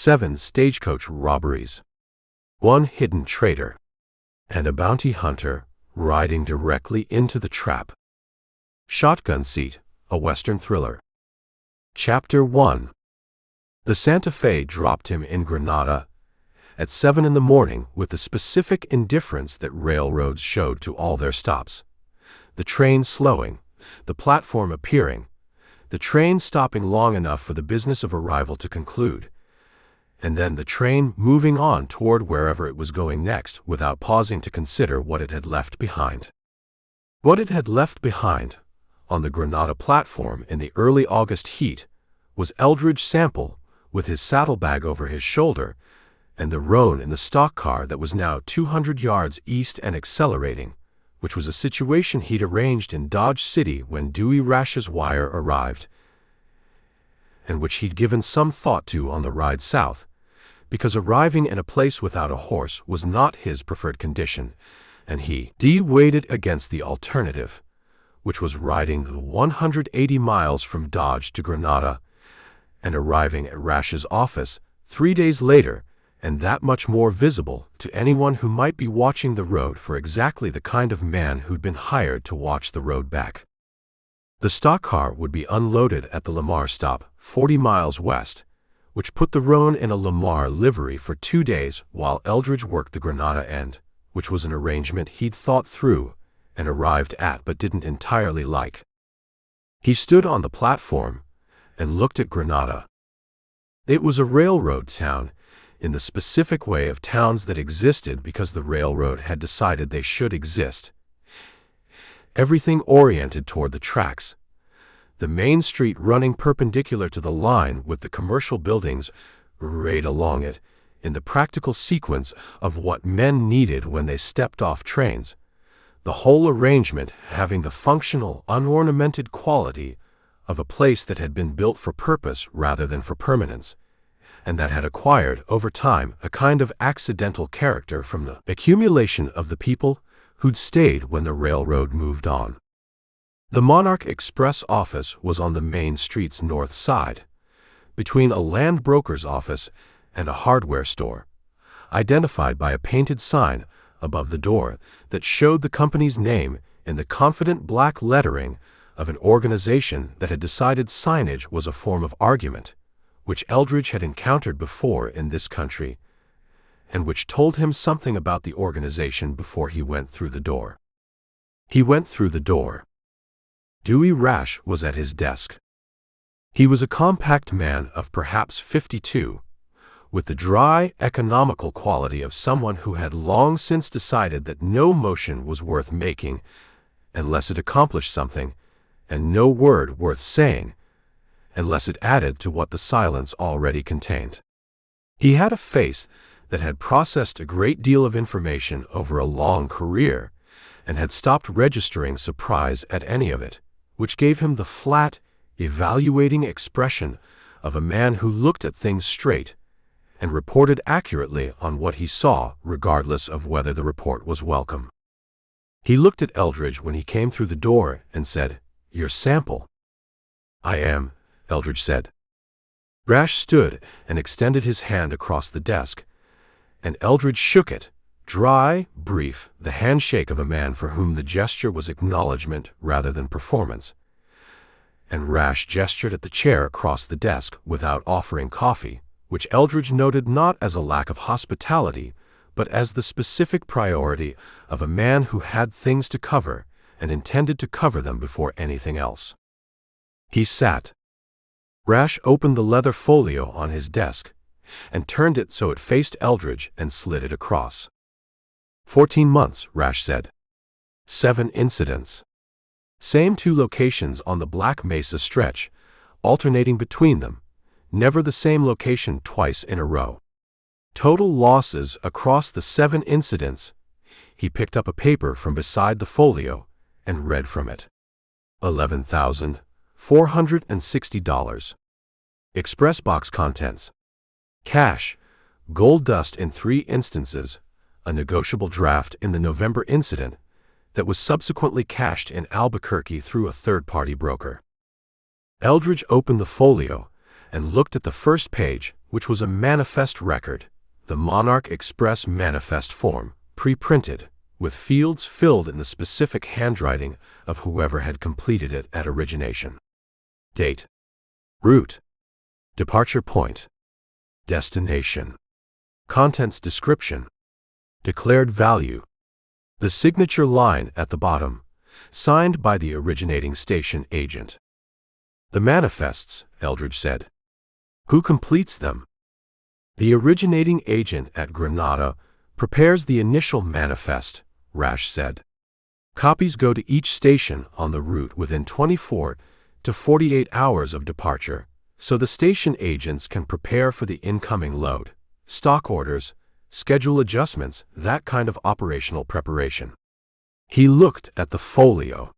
7 stagecoach robberies, 1 hidden traitor, and a bounty hunter riding directly into the trap. Shotgun Seat, a Western thriller. Chapter 1. The Santa Fe dropped him in Granada at 7 in the morning with the specific indifference that railroads showed to all their stops. The train slowing, the platform appearing, the train stopping long enough for the business of arrival to conclude, and then the train moving on toward wherever it was going next without pausing to consider what it had left behind. What it had left behind, on the Granada platform in the early August heat, was Eldridge Sample with his saddlebag over his shoulder and the roan in the stock car that was now 200 yards east and accelerating, which was a situation he'd arranged in Dodge City when Dewey Rash's wire arrived, and which he'd given some thought to on the ride south, because arriving in a place without a horse was not his preferred condition, and he weighed it against the alternative, which was riding the 180 miles from Dodge to Granada and arriving at Rash's office 3 days later, and that much more visible to anyone who might be watching the road for exactly the kind of man who'd been hired to watch the road back. The stock car would be unloaded at the Lamar stop 40 miles west, which put the roan in a Lamar livery for 2 days while Eldridge worked the Granada end, which was an arrangement he'd thought through and arrived at but didn't entirely like. He stood on the platform and looked at Granada. It was a railroad town, in the specific way of towns that existed because the railroad had decided they should exist. Everything oriented toward the tracks. The main street running perpendicular to the line with the commercial buildings right along it, in the practical sequence of what men needed when they stepped off trains. The whole arrangement having the functional, unornamented quality of a place that had been built for purpose rather than for permanence, and that had acquired, over time, a kind of accidental character from the accumulation of the people who'd stayed when the railroad moved on. The Monarch Express office was on the main street's north side, between a land broker's office and a hardware store, identified by a painted sign above the door that showed the company's name in the confident black lettering of an organization that had decided signage was a form of argument, which Eldridge had encountered before in this country, and which told him something about the organization before he went through the door. He went through the door. Dewey Rash was at his desk. He was a compact man of perhaps 52, with the dry, economical quality of someone who had long since decided that no motion was worth making unless it accomplished something, and no word worth saying unless it added to what the silence already contained. He had a face that had processed a great deal of information over a long career and had stopped registering surprise at any of it, which gave him the flat, evaluating expression of a man who looked at things straight and reported accurately on what he saw, regardless of whether the report was welcome. He looked at Eldridge when he came through the door and said, "You're Sample." "I am," Eldridge said. Rash stood and extended his hand across the desk, and Eldridge shook it, dry, brief, the handshake of a man for whom the gesture was acknowledgment rather than performance. And Rash gestured at the chair across the desk without offering coffee, which Eldridge noted not as a lack of hospitality, but as the specific priority of a man who had things to cover and intended to cover them before anything else. He sat. Rash opened the leather folio on his desk and turned it so it faced Eldridge and slid it across. 14 months, Rash said. 7 incidents. Same 2 locations on the Black Mesa stretch, alternating between them, never the same location twice in a row. Total losses across the 7 incidents. He picked up a paper from beside the folio and read from it. $11,460. Express box contents. Cash, gold dust in 3 instances, a negotiable draft in the November incident that was subsequently cashed in Albuquerque through a third-party broker. Eldridge opened the folio and looked at the first page, which was a manifest record, the Monarch Express manifest form, pre-printed, with fields filled in the specific handwriting of whoever had completed it at origination. Date, route, departure point, destination, contents description, declared value, the signature line at the bottom, signed by the originating station agent. The manifests, Eldridge said. Who completes them? The originating agent at Granada prepares the initial manifest, Rash said. Copies go to each station on the route within 24 to 48 hours of departure, so the station agents can prepare for the incoming load, stock orders, schedule adjustments, that kind of operational preparation. He looked at the folio.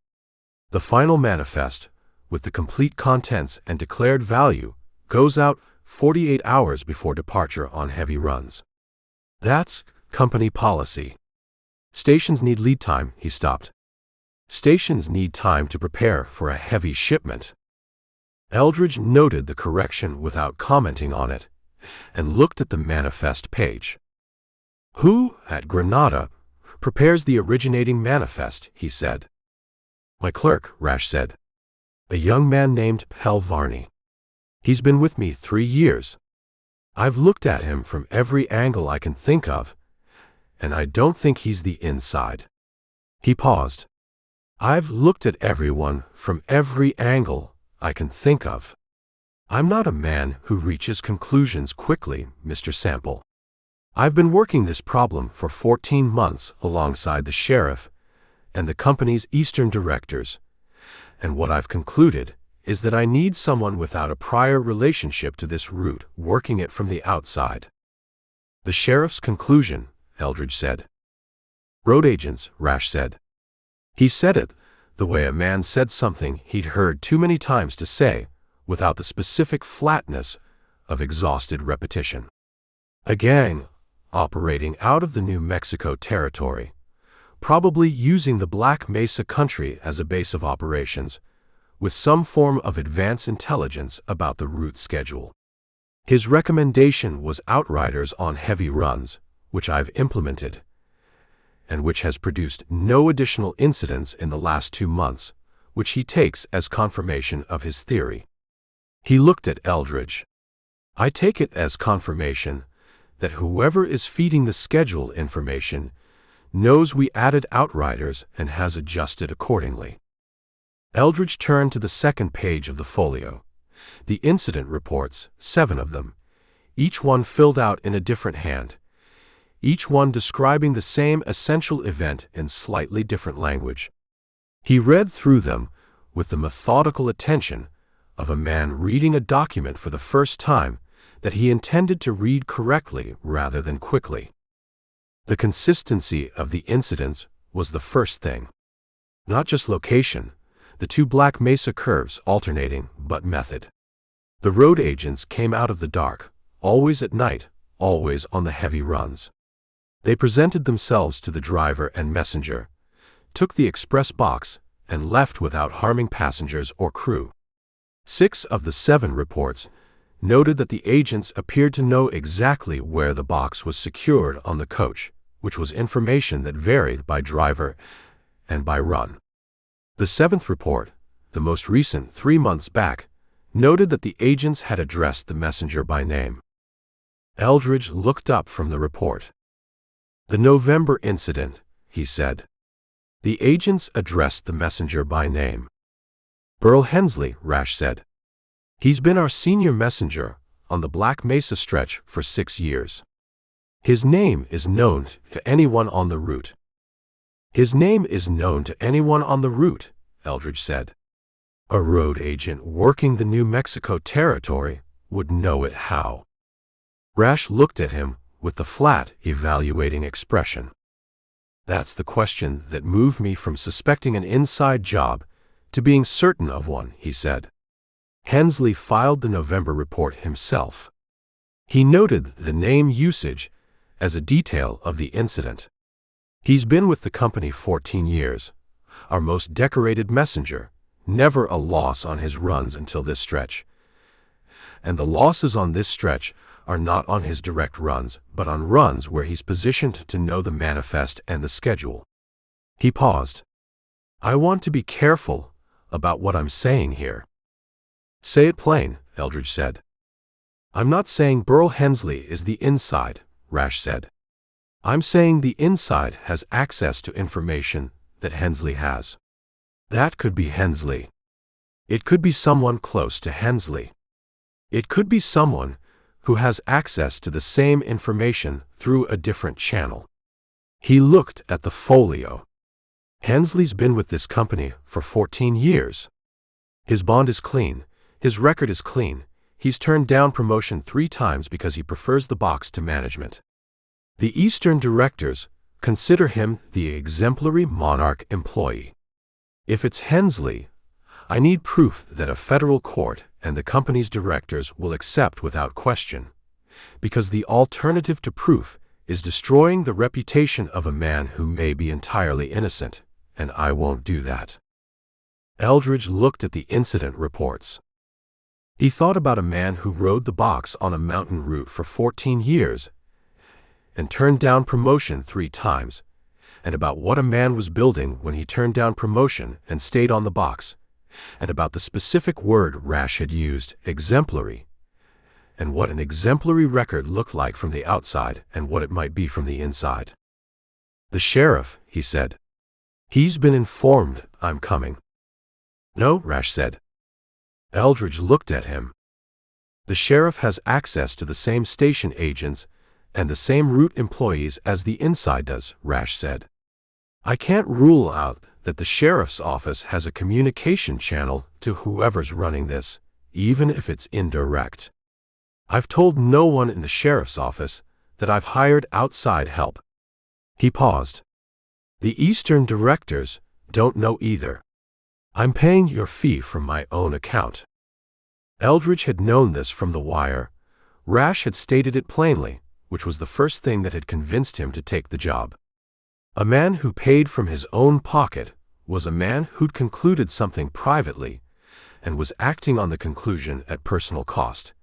The final manifest, with the complete contents and declared value, goes out 48 hours before departure on heavy runs. That's company policy. Stations need lead time, he stopped. Stations need time to prepare for a heavy shipment. Eldridge noted the correction without commenting on it, and looked at the manifest page. Who, at Granada, prepares the originating manifest, he said. My clerk, Rash said. A young man named Pel Varney. He's been with me 3 years. I've looked at him from every angle I can think of, and I don't think he's the inside. He paused. I've looked at everyone from every angle I can think of. I'm not a man who reaches conclusions quickly, Mr. Sample. I've been working this problem for 14 months alongside the sheriff and the company's eastern directors, and what I've concluded is that I need someone without a prior relationship to this route working it from the outside. The sheriff's conclusion, Eldridge said. Road agents, Rash said. He said it the way a man said something he'd heard too many times to say, without the specific flatness of exhausted repetition. A gang operating out of the New Mexico territory, probably using the Black Mesa country as a base of operations, with some form of advance intelligence about the route schedule. His recommendation was outriders on heavy runs, which I've implemented, and which has produced no additional incidents in the last 2 months, which he takes as confirmation of his theory. He looked at Eldridge. I take it as confirmation that whoever is feeding the schedule information knows we added outriders and has adjusted accordingly. Eldridge turned to the second page of the folio. The incident reports, 7 of them, each one filled out in a different hand, each one describing the same essential event in slightly different language. He read through them with the methodical attention of a man reading a document for the first time that he intended to read correctly rather than quickly. The consistency of the incidents was the first thing. Not just location, the 2 Black Mesa curves alternating, but method. The road agents came out of the dark, always at night, always on the heavy runs. They presented themselves to the driver and messenger, took the express box, and left without harming passengers or crew. 6 of the 7 reports noted that the agents appeared to know exactly where the box was secured on the coach, which was information that varied by driver and by run. The 7th report, the most recent 3 months back, noted that the agents had addressed the messenger by name. Eldridge looked up from the report. The November incident, he said. The agents addressed the messenger by name. Burl Hensley, Rash said. He's been our senior messenger on the Black Mesa stretch for 6 years. His name is known to anyone on the route. His name is known to anyone on the route, Eldridge said. A road agent working the New Mexico territory would know it how. Rash looked at him with the flat, evaluating expression. That's the question that moved me from suspecting an inside job to being certain of one, he said. Hensley filed the November report himself. He noted the name usage as a detail of the incident. He's been with the company 14 years, our most decorated messenger, never a loss on his runs until this stretch. And the losses on this stretch are not on his direct runs, but on runs where he's positioned to know the manifest and the schedule. He paused. I want to be careful about what I'm saying here. Say it plain, Eldridge said. I'm not saying Burl Hensley is the inside, Rash said. I'm saying the inside has access to information that Hensley has. That could be Hensley. It could be someone close to Hensley. It could be someone who has access to the same information through a different channel. He looked at the folio. Hensley's been with this company for 14 years. His bond is clean. His record is clean. He's turned down promotion 3 times because he prefers the box to management. The Eastern directors consider him the exemplary Monarch employee. If it's Hensley, I need proof that a federal court and the company's directors will accept without question, because the alternative to proof is destroying the reputation of a man who may be entirely innocent, and I won't do that. Eldridge looked at the incident reports. He thought about a man who rode the box on a mountain route for 14 years and turned down promotion 3 times, and about what a man was building when he turned down promotion and stayed on the box, and about the specific word Rash had used, exemplary, and what an exemplary record looked like from the outside and what it might be from the inside. The sheriff, he said. He's been informed I'm coming. No, Rash said. Eldridge looked at him. The sheriff has access to the same station agents and the same route employees as the inside does, Rash said. I can't rule out that the sheriff's office has a communication channel to whoever's running this, even if it's indirect. I've told no one in the sheriff's office that I've hired outside help. He paused. The Eastern directors don't know either. I'm paying your fee from my own account. Eldridge had known this from the wire. Rash had stated it plainly, which was the first thing that had convinced him to take the job. A man who paid from his own pocket was a man who'd concluded something privately and was acting on the conclusion at personal cost.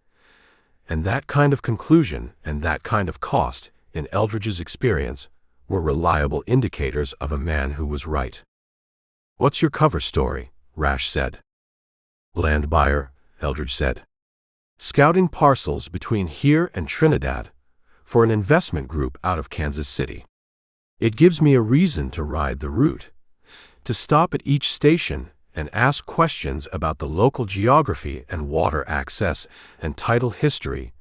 And that kind of conclusion and that kind of cost, in Eldridge's experience, were reliable indicators of a man who was right. What's your cover story? Rash said. Land buyer, Eldridge said. Scouting parcels between here and Trinidad for an investment group out of Kansas City. It gives me a reason to ride the route, to stop at each station and ask questions about the local geography and water access and title history,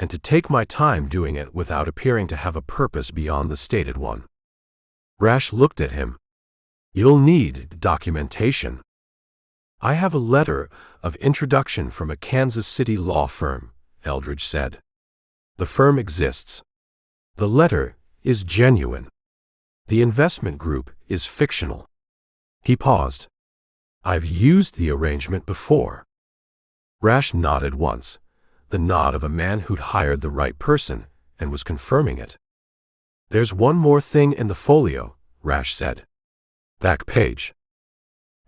and to take my time doing it without appearing to have a purpose beyond the stated one. Rash looked at him. You'll need documentation. I have a letter of introduction from a Kansas City law firm, Eldridge said. The firm exists. The letter is genuine. The investment group is fictional. He paused. I've used the arrangement before. Rash nodded once, the nod of a man who'd hired the right person and was confirming it. There's one more thing in the folio, Rash said. Back page.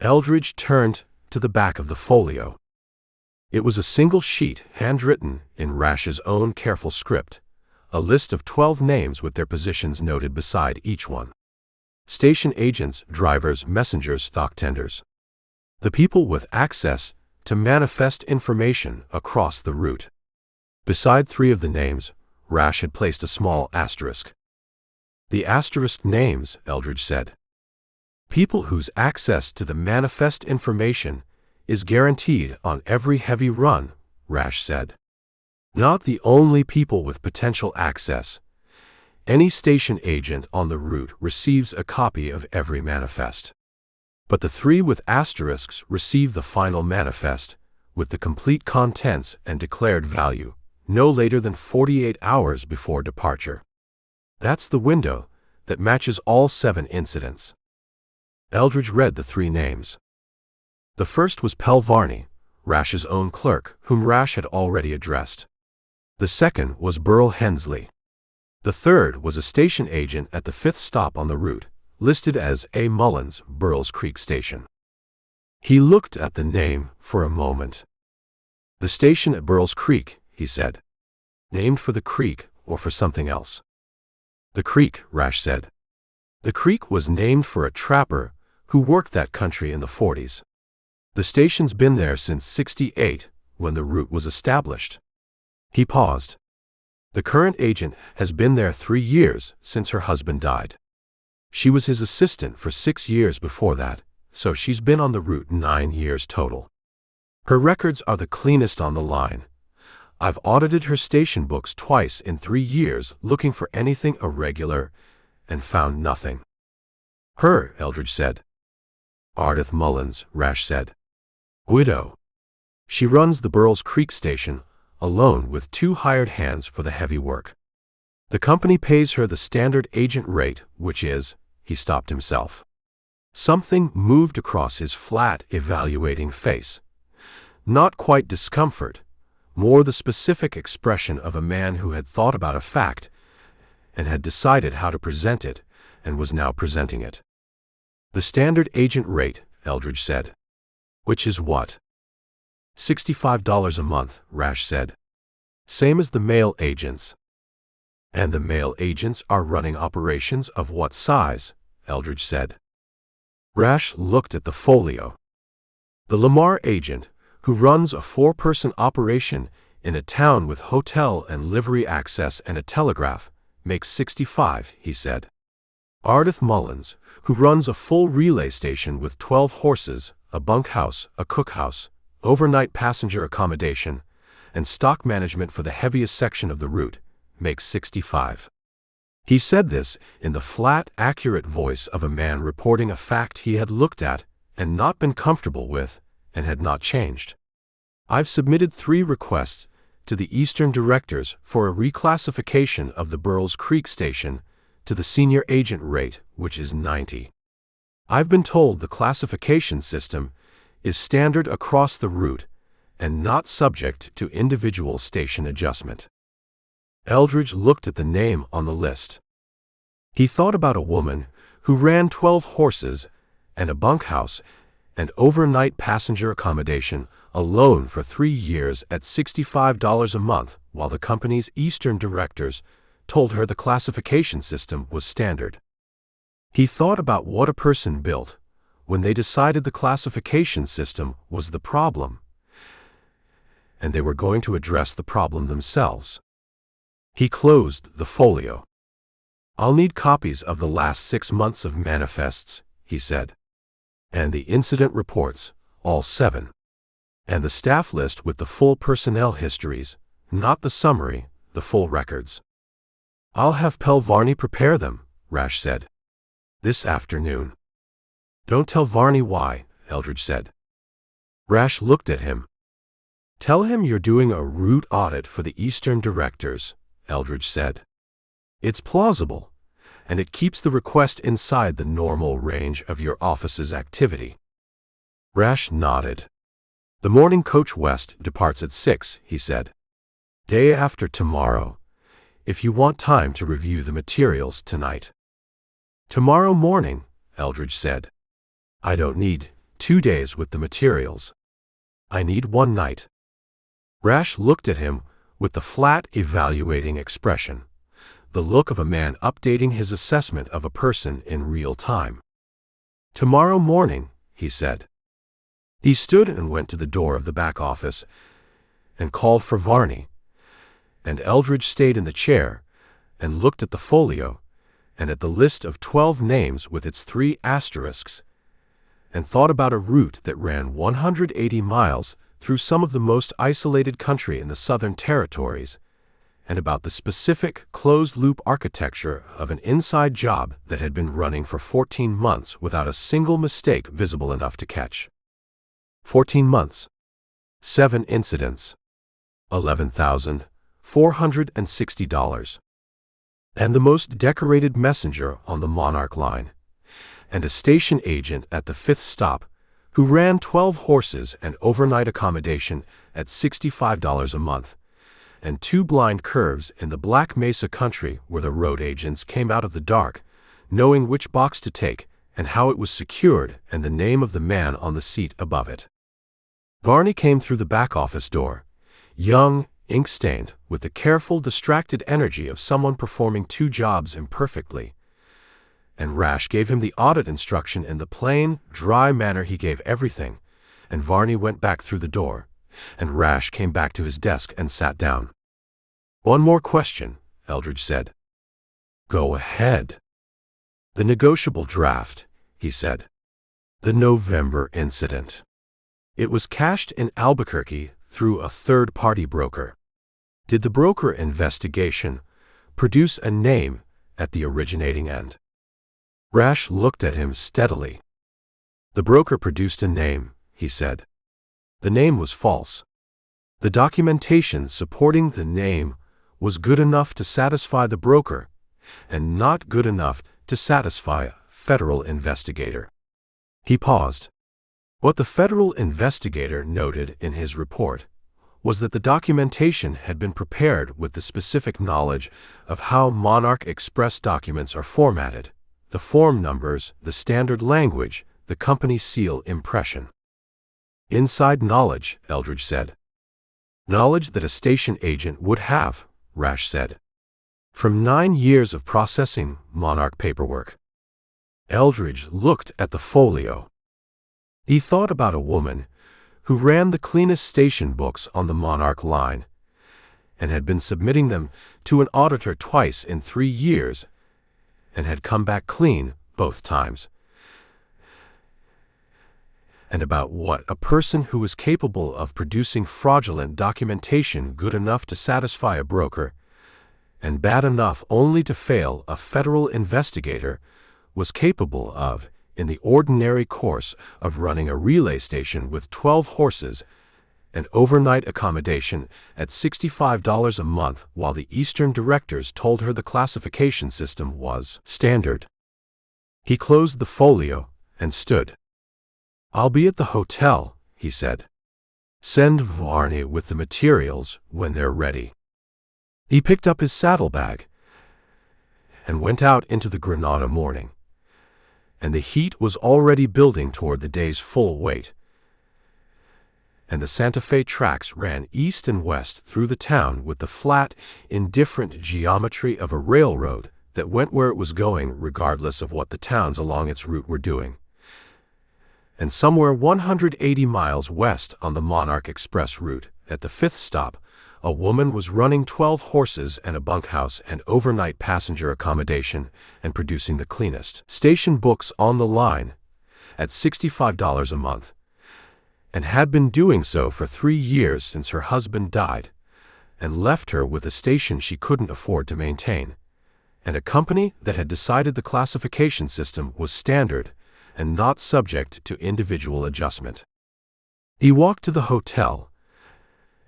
Eldridge turned to the back of the folio. It was a single sheet, handwritten in Rash's own careful script, a list of 12 names with their positions noted beside each one. Station agents, drivers, messengers, stock tenders. The people with access to manifest information across the route. Beside 3 of the names, Rash had placed a small asterisk. The asterisk names, Eldridge said. People whose access to the manifest information is guaranteed on every heavy run, Rash said. Not the only people with potential access. Any station agent on the route receives a copy of every manifest. But the 3 with asterisks receive the final manifest, with the complete contents and declared value, no later than 48 hours before departure. That's the window that matches all 7 incidents. Eldridge read the 3 names. The first was Pell Varney, Rash's own clerk, whom Rash had already addressed. The second was Burl Hensley. The third was a station agent at the 5th stop on the route, listed as A. Mullins, Burl's Creek Station. He looked at the name for a moment. The station at Burl's Creek, he said. Named for the creek or for something else? The creek, Rash said. The creek was named for a trapper who worked that country in the 40s. The station's been there since '68, when the route was established. He paused. The current agent has been there 3 years since her husband died. She was his assistant for 6 years before that, so she's been on the route 9 years total. Her records are the cleanest on the line. I've audited her station books twice in 3 years looking for anything irregular and found nothing. Her, Eldridge said. Ardith Mullins, Rash said. Widow. She runs the Burles Creek station, alone with 2 hired hands for the heavy work. The company pays her the standard agent rate, which is, he stopped himself. Something moved across his flat, evaluating face. Not quite discomfort, more the specific expression of a man who had thought about a fact and had decided how to present it and was now presenting it. The standard agent rate, Eldridge said. Which is what? $65 a month, Rash said. Same as the mail agents. And the mail agents are running operations of what size? Eldridge said. Rash looked at the folio. The Lamar agent, who runs a 4-person operation in a town with hotel and livery access and a telegraph, makes $65, he said. Ardith Mullins, who runs a full relay station with 12 horses, a bunkhouse, a cookhouse, overnight passenger accommodation, and stock management for the heaviest section of the route, makes $65. He said this in the flat, accurate voice of a man reporting a fact he had looked at and not been comfortable with and had not changed. I've submitted 3 requests to the Eastern directors for a reclassification of the Burles Creek station to the senior agent rate, which is 90. I've been told the classification system is standard across the route and not subject to individual station adjustment. Eldridge looked at the name on the list. He thought about a woman who ran 12 horses and a bunkhouse and overnight passenger accommodation alone for 3 years at $65 a month, while the company's Eastern directors told her the classification system was standard. He thought about what a person built when they decided the classification system was the problem, and they were going to address the problem themselves. He closed the folio. I'll need copies of the last 6 months of manifests, he said. And the incident reports, all 7. And the staff list with the full personnel histories, not the summary, the full records. I'll have Pell Varney prepare them, Rash said. This afternoon. Don't tell Varney why, Eldridge said. Rash looked at him. Tell him you're doing a route audit for the Eastern directors, Eldridge said. It's plausible, and it keeps the request inside the normal range of your office's activity. Rash nodded. The morning coach west departs at 6, he said. Day after tomorrow, if you want time to review the materials tonight. Tomorrow morning, Eldridge said. I don't need 2 days with the materials. I need 1 night. Rash looked at him with the flat, evaluating expression, the look of a man updating his assessment of a person in real time. Tomorrow morning, he said. He stood and went to the door of the back office and called for Varney, and Eldridge stayed in the chair and looked at the folio and at the list of 12 names with its 3 asterisks, and thought about a route that ran 180 miles through some of the most isolated country in the Southern Territories, and about the specific closed-loop architecture of an inside job that had been running for 14 months without a single mistake visible enough to catch. 14 months. 7 incidents. $11,460. And the most decorated messenger on the Monarch line, and a station agent at the 5th stop who ran 12 horses and overnight accommodation at $65 a month, and 2 blind curves in the Black Mesa country where the road agents came out of the dark, knowing which box to take and how it was secured and the name of the man on the seat above it. Varney came through the back office door, young, ink-stained, with the careful, distracted energy of someone performing two jobs imperfectly. And Rash gave him the audit instruction in the plain, dry manner he gave everything, and Varney went back through the door, and Rash came back to his desk and sat down. "One more question," Eldridge said. "Go ahead." "The negotiable draft," he said. "The November incident. It was cashed in Albuquerque through a third-party broker. Did the broker investigation produce a name at the originating end?" Rash looked at him steadily. "The broker produced a name," he said. "The name was false. The documentation supporting the name was good enough to satisfy the broker, and not good enough to satisfy a federal investigator." He paused. What the federal investigator noted in his report was that the documentation had been prepared with the specific knowledge of how Monarch Express documents are formatted, the form numbers, the standard language, the company seal impression. "Inside knowledge," Eldridge said. "Knowledge that a station agent would have," Rash said. "From 9 years of processing Monarch paperwork." Eldridge looked at the folio. He thought about a woman who ran the cleanest station books on the Monarch line and had been submitting them to an auditor twice in 3 years and had come back clean both times, and about what a person who was capable of producing fraudulent documentation good enough to satisfy a broker and bad enough only to fail a federal investigator was capable of in the ordinary course of running a relay station with 12 horses and overnight accommodation at $65 a month, while the Eastern directors told her the classification system was standard. He closed the folio and stood. "I'll be at the hotel," he said. "Send Varney with the materials when they're ready." He picked up his saddlebag and went out into the Granada morning, and the heat was already building toward the day's full weight, and the Santa Fe tracks ran east and west through the town with the flat, indifferent geometry of a railroad that went where it was going regardless of what the towns along its route were doing. And somewhere 180 miles west on the Monarch Express route, at the 5th stop, a woman was running 12 horses and a bunkhouse and overnight passenger accommodation and producing the cleanest station books on the line at $65 a month, and had been doing so for 3 years since her husband died and left her with a station she couldn't afford to maintain, and a company that had decided the classification system was standard and not subject to individual adjustment. He walked to the hotel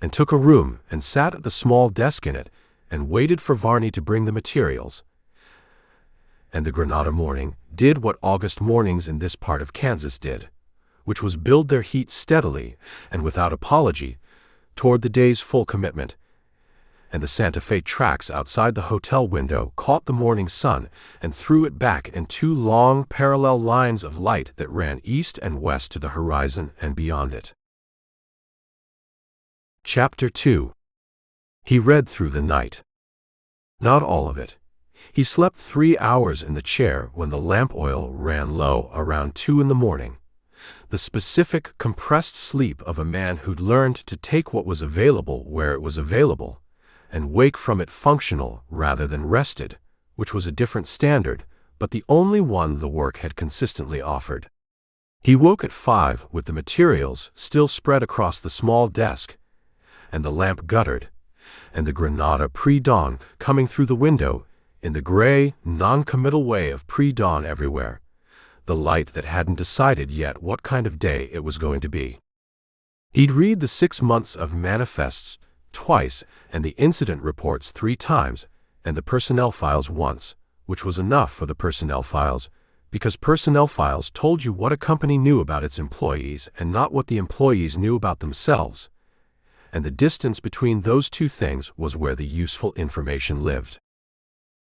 and took a room and sat at the small desk in it and waited for Varney to bring the materials. And the Granada morning did what August mornings in this part of Kansas did, which was build their heat steadily and without apology toward the day's full commitment. And the Santa Fe tracks outside the hotel window caught the morning sun and threw it back in 2 long parallel lines of light that ran east and west to the horizon and beyond it. Chapter 2. He read through the night. Not all of it. He slept 3 hours in the chair when the lamp oil ran low around 2 in the morning. The specific, compressed sleep of a man who'd learned to take what was available where it was available, and wake from it functional rather than rested, which was a different standard, but the only one the work had consistently offered. He woke at 5 with the materials still spread across the small desk, and the lamp guttered, and the Granada pre-dawn coming through the window in the gray, non-committal way of pre-dawn everywhere, the light that hadn't decided yet what kind of day it was going to be. He'd read the 6 months of manifests twice and the incident reports 3 times and the personnel files once, which was enough for the personnel files, because personnel files told you what a company knew about its employees and not what the employees knew about themselves, and the distance between those 2 things was where the useful information lived.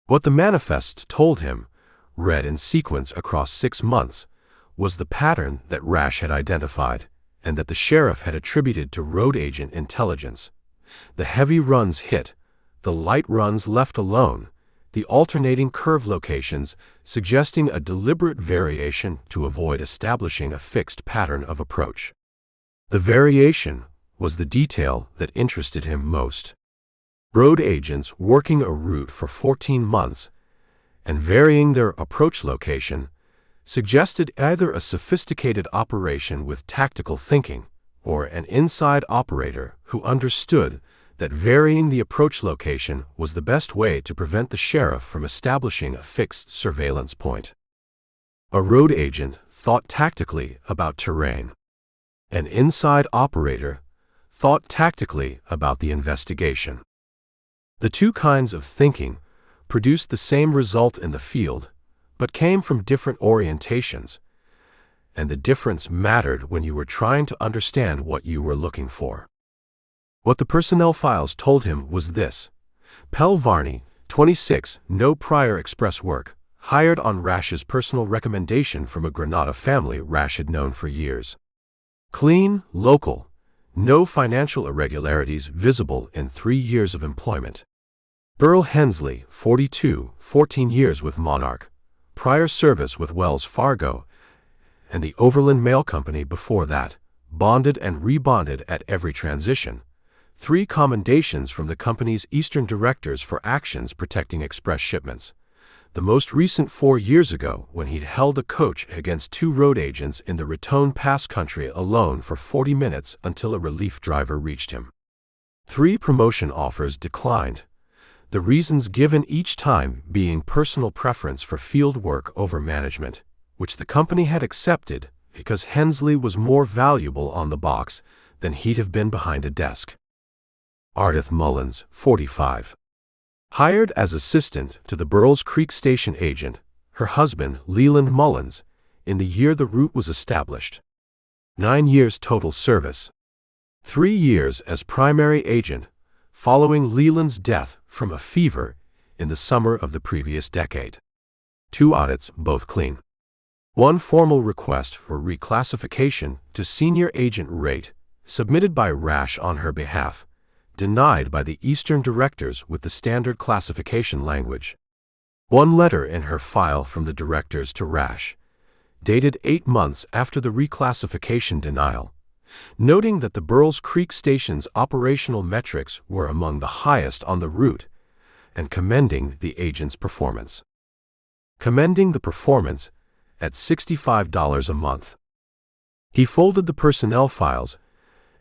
What the manifest told him, read in sequence across 6 months, was the pattern that Rash had identified and that the sheriff had attributed to road agent intelligence, The heavy runs hit, the light runs left alone, the alternating curve locations suggesting a deliberate variation to avoid establishing a fixed pattern of approach. The variation was the detail that interested him most. Road agents working a route for 14 months and varying their approach location suggested either a sophisticated operation with tactical thinking or an inside operator who understood that varying the approach location was the best way to prevent the sheriff from establishing a fixed surveillance point. A road agent thought tactically about terrain. An inside operator thought tactically about the investigation. The two kinds of thinking produced the same result in the field, but came from different orientations, and the difference mattered when you were trying to understand what you were looking for. What the personnel files told him was this: Pell Varney, 26, no prior express work, hired on Rash's personal recommendation from a Granada family Rash had known for years. Clean, local, no financial irregularities visible in 3 years of employment. Burl Hensley, 42, 14 years with Monarch, prior service with Wells Fargo and the Overland Mail Company before that, bonded and rebonded at every transition. 3 commendations from the company's Eastern directors for actions protecting express shipments. The most recent 4 years ago when he'd held a coach against 2 road agents in the Raton Pass country alone for 40 minutes until a relief driver reached him. 3 promotion offers declined, the reasons given each time being personal preference for field work over management, which the company had accepted because Hensley was more valuable on the box than he'd have been behind a desk. Ardith Mullins, 45. Hired as assistant to the Burles Creek station agent, her husband, Leland Mullins, in the year the route was established. 9 years total service. 3 years as primary agent, following Leland's death from a fever in the summer of the previous decade. 2 audits, both clean. 1 formal request for reclassification to senior agent rate, submitted by Rash on her behalf, denied by the Eastern directors with the standard classification language. 1 letter in her file from the directors to Rash, dated 8 months after the reclassification denial, noting that the Burles Creek station's operational metrics were among the highest on the route and commending the agent's performance. Commending the performance at $65 a month. He folded the personnel files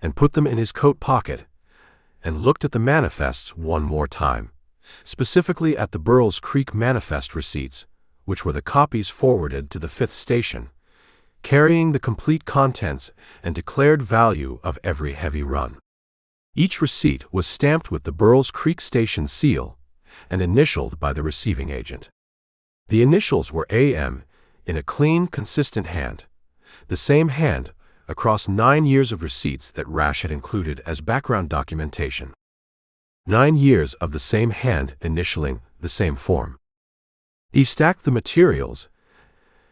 and put them in his coat pocket and looked at the manifests one more time, specifically at the Burles Creek manifest receipts, which were the copies forwarded to the 5th station, carrying the complete contents and declared value of every heavy run. Each receipt was stamped with the Burles Creek station seal and initialed by the receiving agent. The initials were AM in a clean, consistent hand, the same hand across 9 years of receipts that Rash had included as background documentation. 9 years of the same hand initialing the same form. He stacked the materials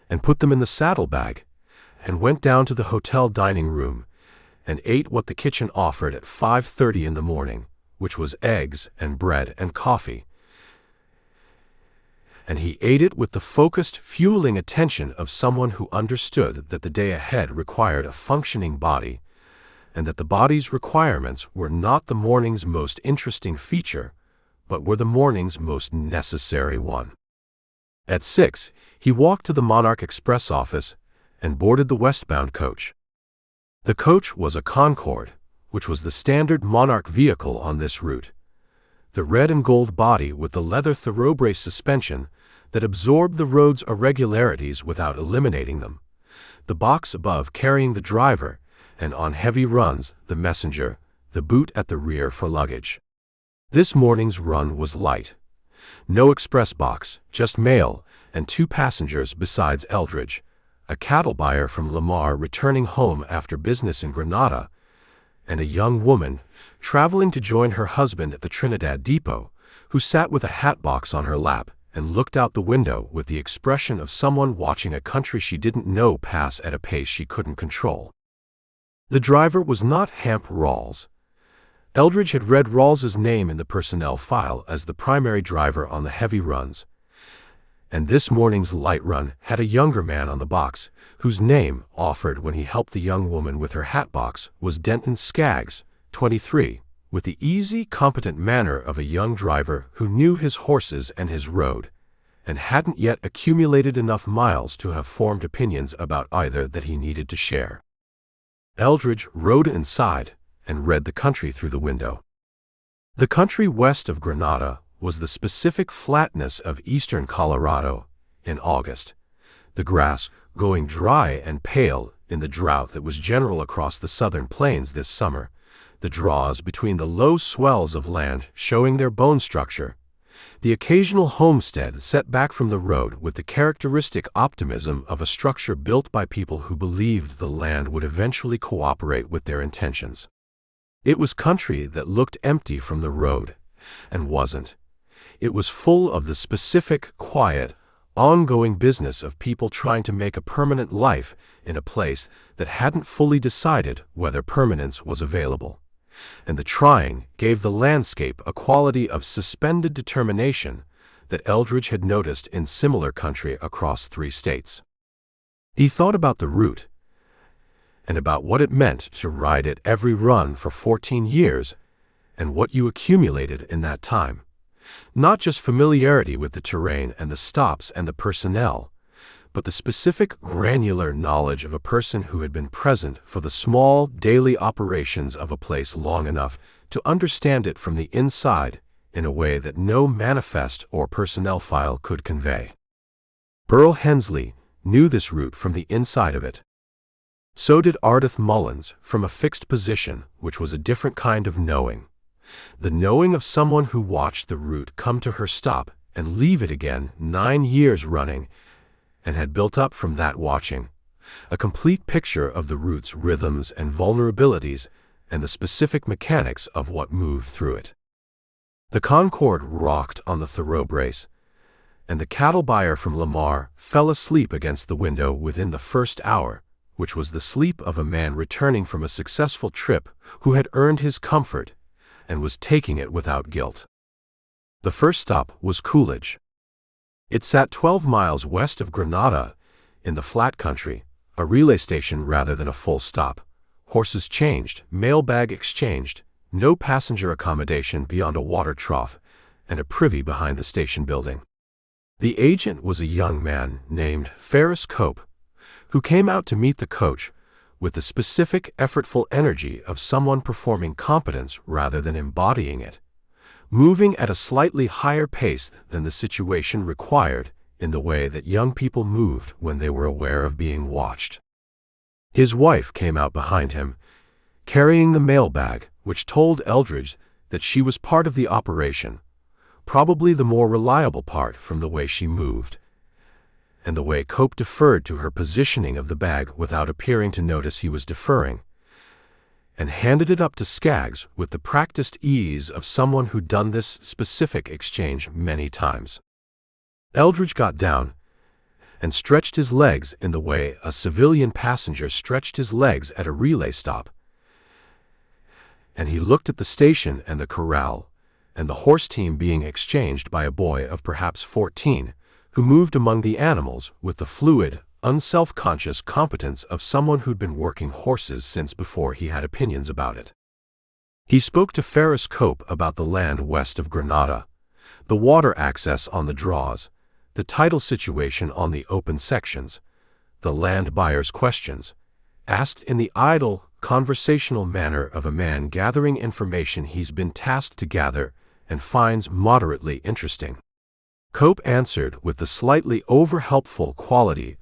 and put them in the saddlebag and went down to the hotel dining room and ate what the kitchen offered at 5:30 in the morning, which was eggs and bread and coffee. And he ate it with the focused, fueling attention of someone who understood that the day ahead required a functioning body, and that the body's requirements were not the morning's most interesting feature, but were the morning's most necessary one. At 6, he walked to the Monarch Express office and boarded the westbound coach. The coach was a Concorde, which was the standard Monarch vehicle on this route. The red and gold body with the leather thoroughbred suspension that absorbed the road's irregularities without eliminating them, the box above carrying the driver, and on heavy runs, the messenger, the boot at the rear for luggage. This morning's run was light. No express box, just mail, and 2 passengers besides Eldridge, a cattle buyer from Lamar returning home after business in Granada, and a young woman traveling to join her husband at the Trinidad depot, who sat with a hat box on her lap and looked out the window with the expression of someone watching a country she didn't know pass at a pace she couldn't control. The driver was not Hamp Rawls, Eldridge had read Rawls's name in the personnel file as the primary driver on the heavy runs, and this morning's light run had a younger man on the box, whose name, offered when he helped the young woman with her hat box, was Denton Skaggs, 23, with the easy, competent manner of a young driver who knew his horses and his road, and hadn't yet accumulated enough miles to have formed opinions about either that he needed to share. Eldridge rode inside and read the country through the window. The country west of Granada was the specific flatness of eastern Colorado in August, the grass going dry and pale in the drought that was general across the southern plains this summer, the draws between the low swells of land showing their bone structure, the occasional homestead set back from the road with the characteristic optimism of a structure built by people who believed the land would eventually cooperate with their intentions. It was country that looked empty from the road, and wasn't. It was full of the specific, quiet, ongoing business of people trying to make a permanent life in a place that hadn't fully decided whether permanence was available. And the trying gave the landscape a quality of suspended determination that Eldridge had noticed in similar country across 3 states. He thought about the route, and about what it meant to ride it every run for 14 years, and what you accumulated in that time. Not just familiarity with the terrain and the stops and the personnel, but the specific granular knowledge of a person who had been present for the small daily operations of a place long enough to understand it from the inside in a way that no manifest or personnel file could convey. Burl Hensley knew this route from the inside of it. So did Ardith Mullins from a fixed position, which was a different kind of knowing. The knowing of someone who watched the route come to her stop and leave it again 9 years running, and had built up from that watching a complete picture of the route's rhythms and vulnerabilities and the specific mechanics of what moved through it. The Concorde rocked on the thoroughbrace, and the cattle buyer from Lamar fell asleep against the window within the first hour, which was the sleep of a man returning from a successful trip who had earned his comfort and was taking it without guilt. The first stop was Coolidge. It sat 12 miles west of Granada, in the flat country, a relay station rather than a full stop. Horses changed, mailbag exchanged, no passenger accommodation beyond a water trough, and a privy behind the station building. The agent was a young man named Ferris Cope, who came out to meet the coach with the specific, effortful energy of someone performing competence rather than embodying it, moving at a slightly higher pace than the situation required in the way that young people moved when they were aware of being watched. His wife came out behind him, carrying the mailbag, which told Eldridge that she was part of the operation, probably the more reliable part from the way she moved, and the way Cope deferred to her positioning of the bag without appearing to notice he was deferring, and handed it up to Skaggs with the practiced ease of someone who'd done this specific exchange many times. Eldridge got down and stretched his legs in the way a civilian passenger stretched his legs at a relay stop, and he looked at the station and the corral and the horse team being exchanged by a boy of perhaps 14, who moved among the animals with the fluid, unself-conscious competence of someone who'd been working horses since before he had opinions about it. He spoke to Ferris Cope about the land west of Granada, the water access on the draws, the title situation on the open sections, the land buyer's questions, asked in the idle, conversational manner of a man gathering information he's been tasked to gather and finds moderately interesting. Cope answered with the slightly over-helpful quality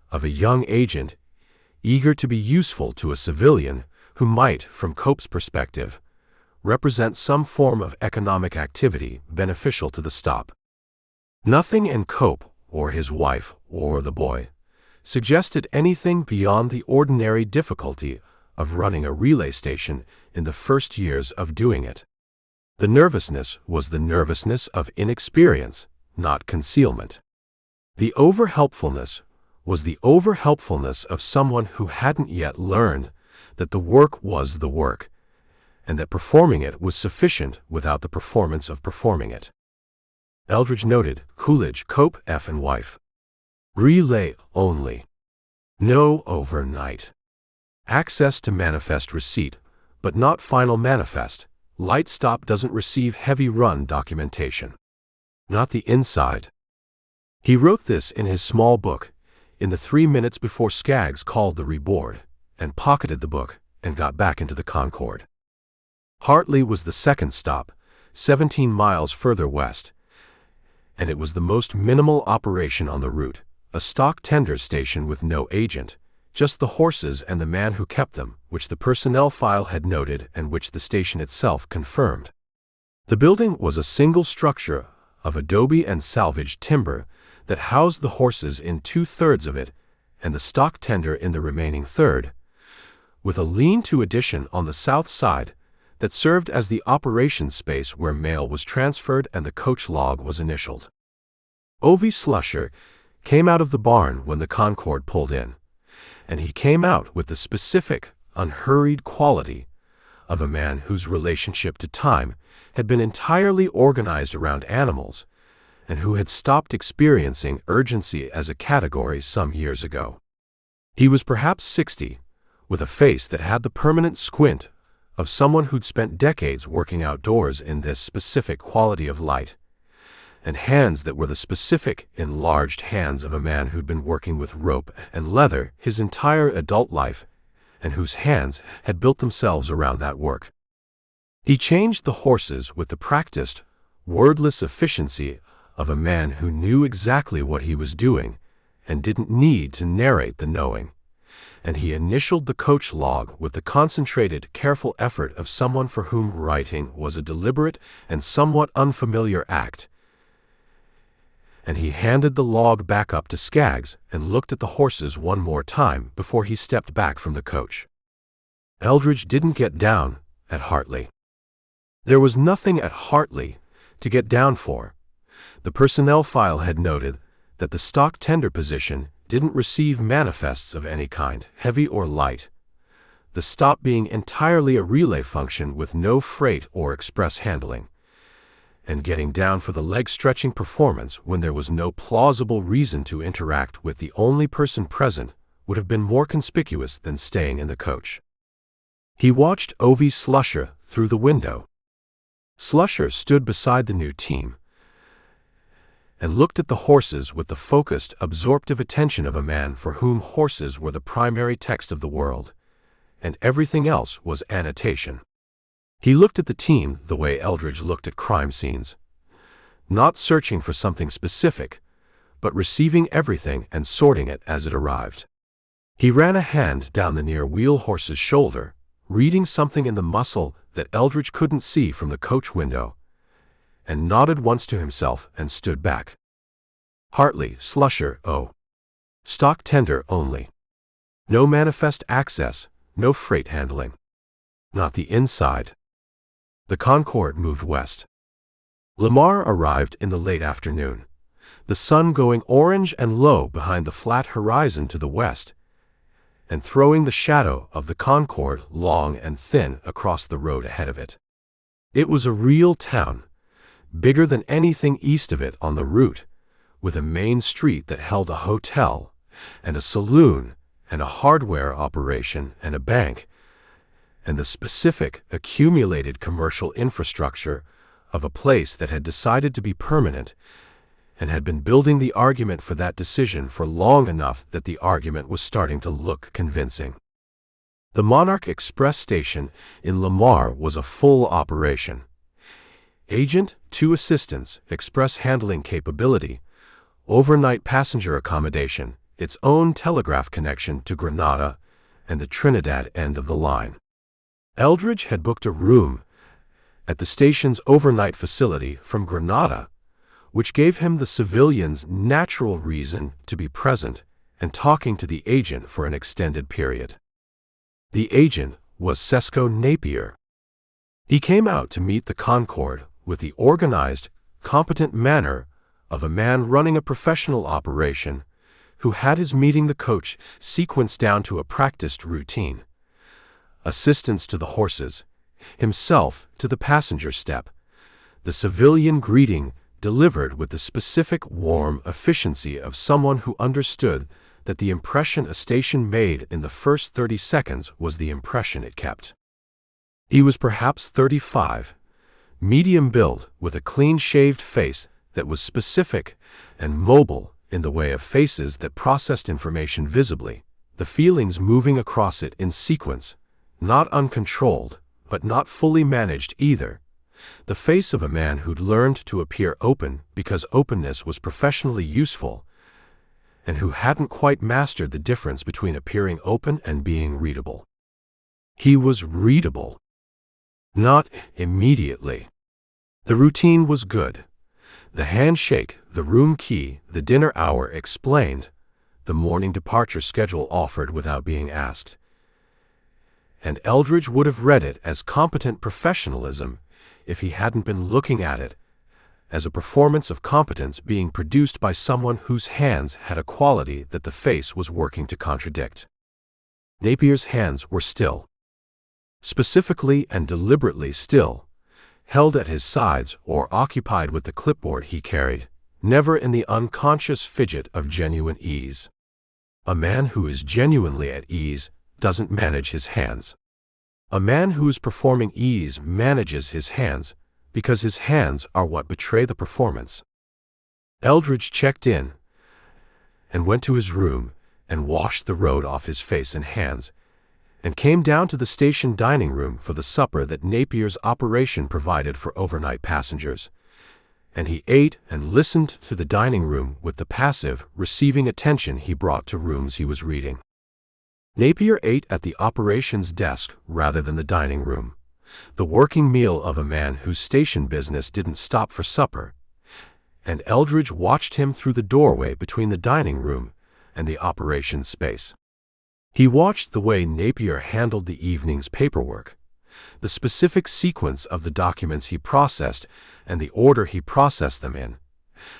of a young agent eager to be useful to a civilian who might, from Cope's perspective, represent some form of economic activity beneficial to the stop. Nothing in Cope, or his wife, or the boy, suggested anything beyond the ordinary difficulty of running a relay station in the first years of doing it. The nervousness was the nervousness of inexperience, not concealment. The over-helpfulness was the over-helpfulness of someone who hadn't yet learned that the work was the work, and that performing it was sufficient without the performance of performing it. Eldridge noted, Coolidge, Cope, F. and wife. Relay only. No overnight. Access to manifest receipt, but not final manifest. Light stop doesn't receive heavy run documentation. Not the inside. He wrote this in his small book, in the 3 minutes before Skaggs called the reboard, and pocketed the book, and got back into the Concorde. Hartley was the second stop, 17 miles further west, and it was the most minimal operation on the route, a stock tender station with no agent, just the horses and the man who kept them, which the personnel file had noted and which the station itself confirmed. The building was a single structure of adobe and salvaged timber that housed the horses in 2/3 of it and the stock tender in the remaining third, with a lean-to addition on the south side that served as the operations space where mail was transferred and the coach log was initialed. O.V. Slusher came out of the barn when the Concorde pulled in, and he came out with the specific, unhurried quality of a man whose relationship to time had been entirely organized around animals and who had stopped experiencing urgency as a category some years ago. He was perhaps 60, with a face that had the permanent squint of someone who'd spent decades working outdoors in this specific quality of light, and hands that were the specific, enlarged hands of a man who'd been working with rope and leather his entire adult life, and whose hands had built themselves around that work. He changed the horses with the practiced, wordless efficiency of a man who knew exactly what he was doing and didn't need to narrate the knowing, and he initialed the coach log with the concentrated, careful effort of someone for whom writing was a deliberate and somewhat unfamiliar act, and he handed the log back up to Skaggs and looked at the horses one more time before he stepped back from the coach. Eldridge didn't get down at Hartley. There was nothing at Hartley to get down for. The personnel file had noted that the stock tender position didn't receive manifests of any kind, heavy or light, the stop being entirely a relay function with no freight or express handling, and getting down for the leg-stretching performance when there was no plausible reason to interact with the only person present would have been more conspicuous than staying in the coach. He watched O.V. Slusher through the window. Slusher stood beside the new team and looked at the horses with the focused, absorptive attention of a man for whom horses were the primary text of the world, and everything else was annotation. He looked at the team the way Eldridge looked at crime scenes, not searching for something specific, but receiving everything and sorting it as it arrived. He ran a hand down the near wheel horse's shoulder, reading something in the muscle that Eldridge couldn't see from the coach window, and nodded once to himself and stood back. Hartley, Slusher, O. Stock tender only. No manifest access, no freight handling. Not the inside. The Concorde moved west. Lamar arrived in the late afternoon, the sun going orange and low behind the flat horizon to the west, and throwing the shadow of the Concorde long and thin across the road ahead of it. It was a real town, bigger than anything east of it on the route, with a main street that held a hotel, and a saloon, and a hardware operation, and a bank, and the specific, accumulated commercial infrastructure of a place that had decided to be permanent and had been building the argument for that decision for long enough that the argument was starting to look convincing. The Monarch Express station in Lamar was a full operation. Agent, 2 assistants, express handling capability, overnight passenger accommodation, its own telegraph connection to Grenada and the Trinidad end of the line. Eldridge had booked a room at the station's overnight facility from Grenada, which gave him the civilian's natural reason to be present and talking to the agent for an extended period. The agent was Sesco Napier. He came out to meet the Concorde with the organized, competent manner of a man running a professional operation who had his meeting the coach sequenced down to a practiced routine. Assistance to the horses, himself to the passenger step, the civilian greeting delivered with the specific, warm efficiency of someone who understood that the impression a station made in the first 30 seconds was the impression it kept. He was perhaps 35, medium build, with a clean-shaved face that was specific and mobile in the way of faces that processed information visibly, the feelings moving across it in sequence, not uncontrolled, but not fully managed either. The face of a man who'd learned to appear open because openness was professionally useful, and who hadn't quite mastered the difference between appearing open and being readable. He was readable. Not immediately. The routine was good. The handshake, the room key, the dinner hour explained, the morning departure schedule offered without being asked. And Eldridge would have read it as competent professionalism if he hadn't been looking at it as a performance of competence being produced by someone whose hands had a quality that the face was working to contradict. Napier's hands were still. Specifically and deliberately still, held at his sides or occupied with the clipboard he carried, never in the unconscious fidget of genuine ease. A man who is genuinely at ease doesn't manage his hands. A man who is performing ease manages his hands because his hands are what betray the performance. Eldridge checked in and went to his room and washed the road off his face and hands, and came down to the station dining room for the supper that Napier's operation provided for overnight passengers. And he ate and listened to the dining room with the passive, receiving attention he brought to rooms he was reading. Napier ate at the operations desk rather than the dining room, the working meal of a man whose station business didn't stop for supper, and Eldridge watched him through the doorway between the dining room and the operations space. He watched the way Napier handled the evening's paperwork, the specific sequence of the documents he processed and the order he processed them in,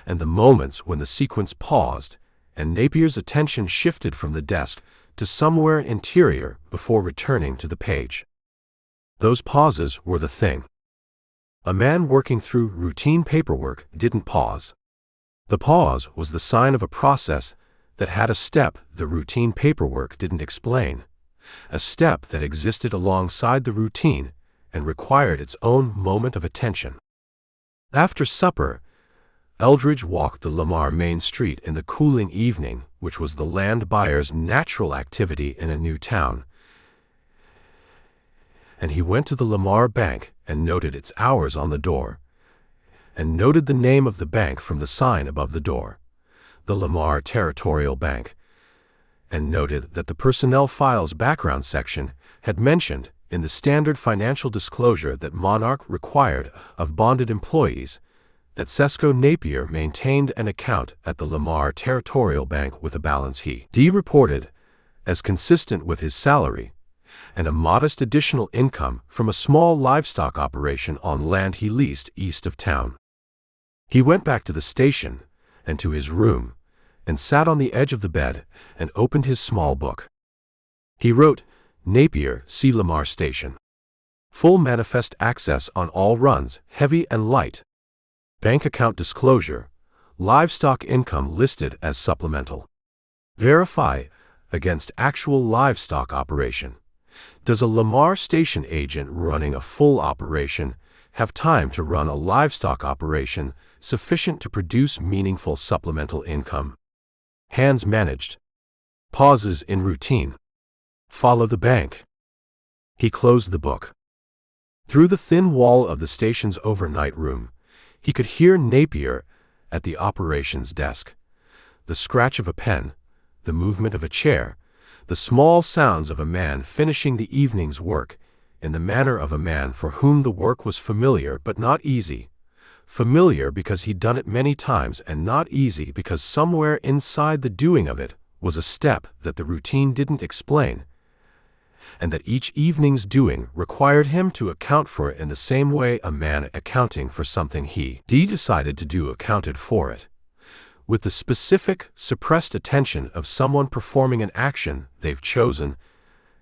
and the moments when the sequence paused and Napier's attention shifted from the desk to somewhere interior before returning to the page. Those pauses were the thing. A man working through routine paperwork didn't pause. The pause was the sign of a process that had a step the routine paperwork didn't explain, a step that existed alongside the routine and required its own moment of attention. After supper, Eldridge walked the Lamar Main Street in the cooling evening, which was the land buyer's natural activity in a new town, and he went to the Lamar Bank and noted its hours on the door, and noted the name of the bank from the sign above the door, the Lamar Territorial Bank, and noted that the personnel files background section had mentioned in the standard financial disclosure that Monarch required of bonded employees that Sesco Napier maintained an account at the Lamar Territorial Bank with a balance he reported as consistent with his salary and a modest additional income from a small livestock operation on land he leased east of town. He went back to the station and to his room and sat on the edge of the bed and opened his small book. He wrote, Napier, C. Lamar Station. Full manifest access on all runs, heavy and light. Bank account disclosure. Livestock income listed as supplemental. Verify against actual livestock operation. Does a Lamar station agent running a full operation have time to run a livestock operation sufficient to produce meaningful supplemental income? Hands managed. Pauses in routine. Follow the bank. He closed the book. Through the thin wall of the station's overnight room, he could hear Napier at the operations desk. The scratch of a pen, the movement of a chair, the small sounds of a man finishing the evening's work in the manner of a man for whom the work was familiar but not easy. Familiar because he'd done it many times, and not easy because somewhere inside the doing of it was a step that the routine didn't explain, and that each evening's doing required him to account for it in the same way a man accounting for something he decided to do accounted for it, with the specific, suppressed attention of someone performing an action they've chosen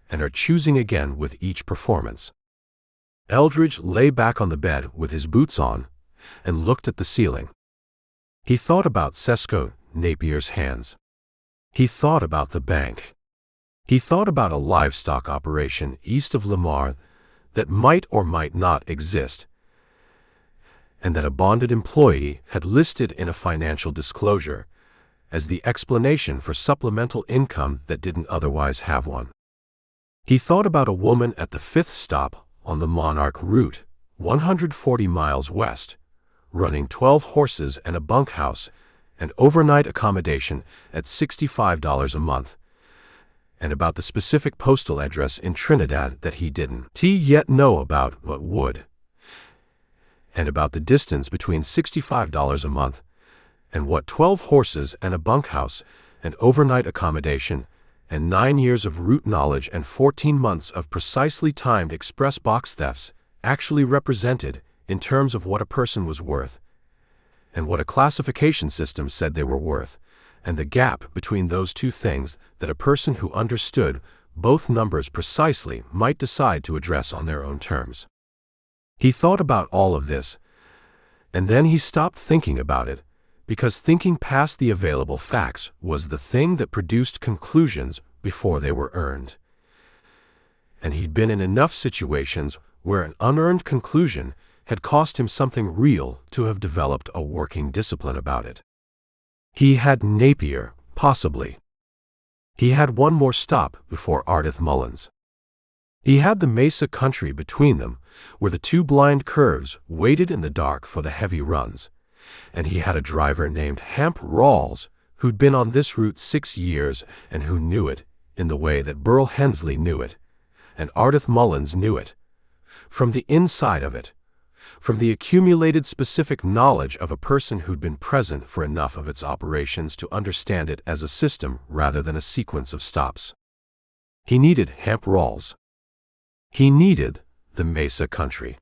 and are choosing again with each performance. Eldridge lay back on the bed with his boots on and looked at the ceiling. He thought about Stagecoach Napier's hands. He thought about the bank. He thought about a livestock operation east of Lamar that might or might not exist, and that a bonded employee had listed in a financial disclosure as the explanation for supplemental income that didn't otherwise have one. He thought about a woman at the 5th stop on the Monarch route, 140 miles west, running 12 horses and a bunkhouse and overnight accommodation at $65 a month, and about the specific postal address in Trinidad that he didn't yet know about but would, and about the distance between $65 a month and what 12 horses and a bunkhouse and overnight accommodation and 9 years of route knowledge and 14 months of precisely timed express box thefts actually represented in terms of what a person was worth, and what a classification system said they were worth, and the gap between those two things that a person who understood both numbers precisely might decide to address on their own terms. He thought about all of this, and then he stopped thinking about it, because thinking past the available facts was the thing that produced conclusions before they were earned. And he'd been in enough situations where an unearned conclusion had cost him something real to have developed a working discipline about it. He had Napier, possibly. He had one more stop before Ardith Mullins. He had the Mesa country between them, where the two blind curves waited in the dark for the heavy runs, and he had a driver named Hamp Rawls who'd been on this route 6 years and who knew it in the way that Burl Hensley knew it, and Ardith Mullins knew it, from the inside of it, from the accumulated specific knowledge of a person who'd been present for enough of its operations to understand it as a system rather than a sequence of stops. He needed Hamp Rawls. He needed the Mesa country.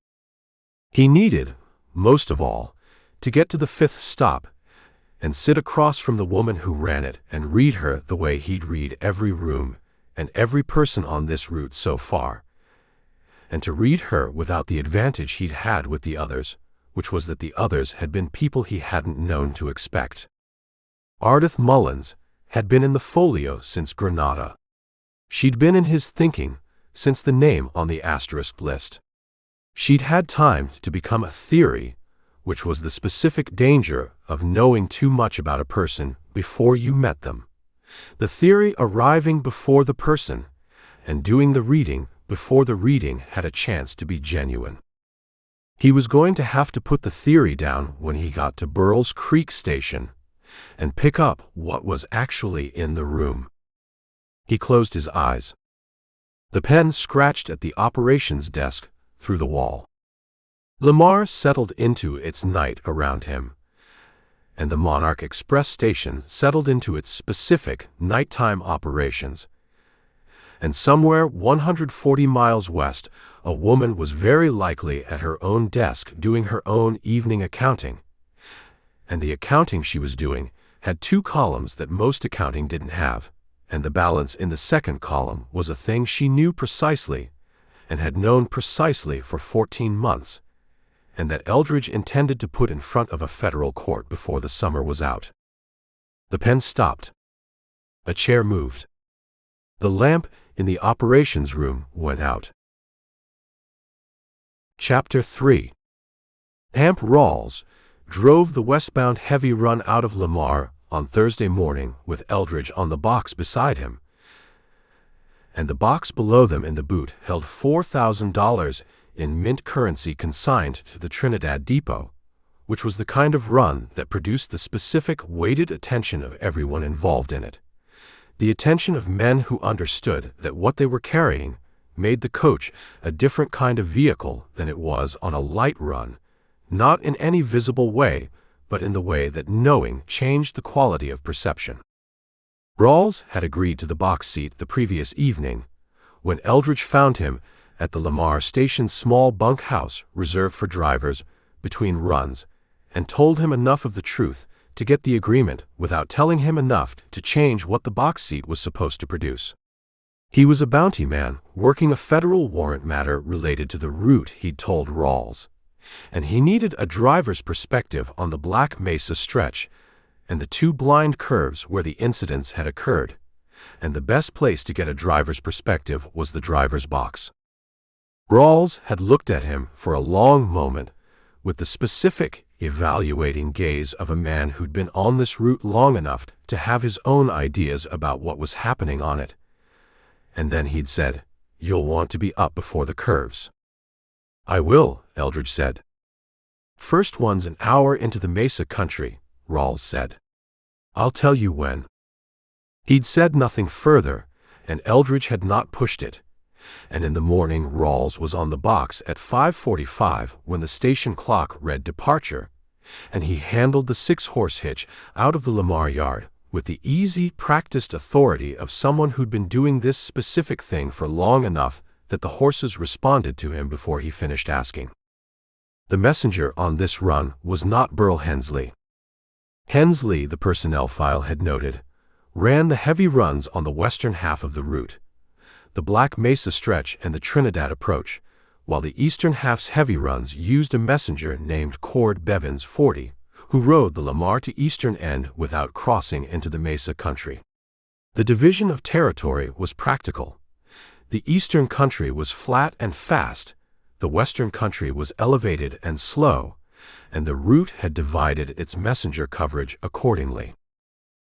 He needed, most of all, to get to the 5th stop and sit across from the woman who ran it and read her the way he'd read every room and every person on this route so far, and to read her without the advantage he'd had with the others, which was that the others had been people he hadn't known to expect. Ardith Mullins had been in the folio since Granada. She'd been in his thinking since the name on the asterisk list. She'd had time to become a theory, which was the specific danger of knowing too much about a person before you met them, the theory arriving before the person, and doing the reading before the reading had a chance to be genuine. He was going to have to put the theory down when he got to Burl's Creek Station and pick up what was actually in the room. He closed his eyes. The pen scratched at the operations desk through the wall. Lamar settled into its night around him, and the Monarch Express station settled into its specific nighttime operations. And somewhere 140 miles west, a woman was very likely at her own desk doing her own evening accounting. And the accounting she was doing had 2 columns that most accounting didn't have, and the balance in the second column was a thing she knew precisely and had known precisely for 14 months, and that Eldridge intended to put in front of a federal court before the summer was out. The pen stopped. A chair moved. The lamp in the operations room went out. Chapter 3. Hamp Rawls drove the westbound heavy run out of Lamar on Thursday morning with Eldridge on the box beside him, and the box below them in the boot held $4,000 in mint currency consigned to the Trinidad depot, which was the kind of run that produced the specific weighted attention of everyone involved in it, the attention of men who understood that what they were carrying made the coach a different kind of vehicle than it was on a light run, not in any visible way, but in the way that knowing changed the quality of perception. Rawls had agreed to the box seat the previous evening, when Eldridge found him at the Lamar Station's small bunkhouse reserved for drivers between runs, and told him enough of the truth to get the agreement without telling him enough to change what the box seat was supposed to produce. He was a bounty man working a federal warrant matter related to the route he'd told Rawls, and he needed a driver's perspective on the Black Mesa stretch and the two blind curves where the incidents had occurred, and the best place to get a driver's perspective was the driver's box. Rawls had looked at him for a long moment with the specific, evaluating gaze of a man who'd been on this route long enough to have his own ideas about what was happening on it. And then he'd said, "You'll want to be up before the curves." "I will," Eldridge said. "First one's an hour into the Mesa country," Rawls said. "I'll tell you when." He'd said nothing further, and Eldridge had not pushed it. And in the morning Rawls was on the box at 5:45 when the station clock read departure, and he handled the 6-horse hitch out of the Lamar yard with the easy, practiced authority of someone who'd been doing this specific thing for long enough that the horses responded to him before he finished asking. The messenger on this run was not Burl Hensley. Hensley, the personnel file had noted, ran the heavy runs on the western half of the route, the Black Mesa stretch and the Trinidad approach, while the eastern half's heavy runs used a messenger named Cord Bevins 40, who rode the Lamar to eastern end without crossing into the Mesa country. The division of territory was practical. The eastern country was flat and fast, the western country was elevated and slow, and the route had divided its messenger coverage accordingly.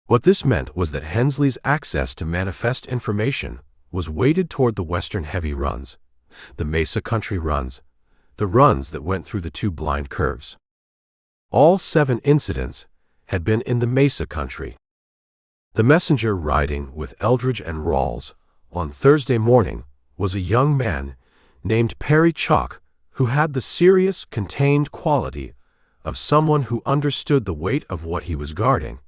What this meant was that Hensley's access to manifest information was weighted toward the western heavy runs, the Mesa country runs, the runs that went through the two blind curves. All 7 incidents had been in the Mesa country. The messenger riding with Eldridge and Rawls on Thursday morning was a young man named Perry Chalk, who had the serious, contained quality of someone who understood the weight of what he was guarding,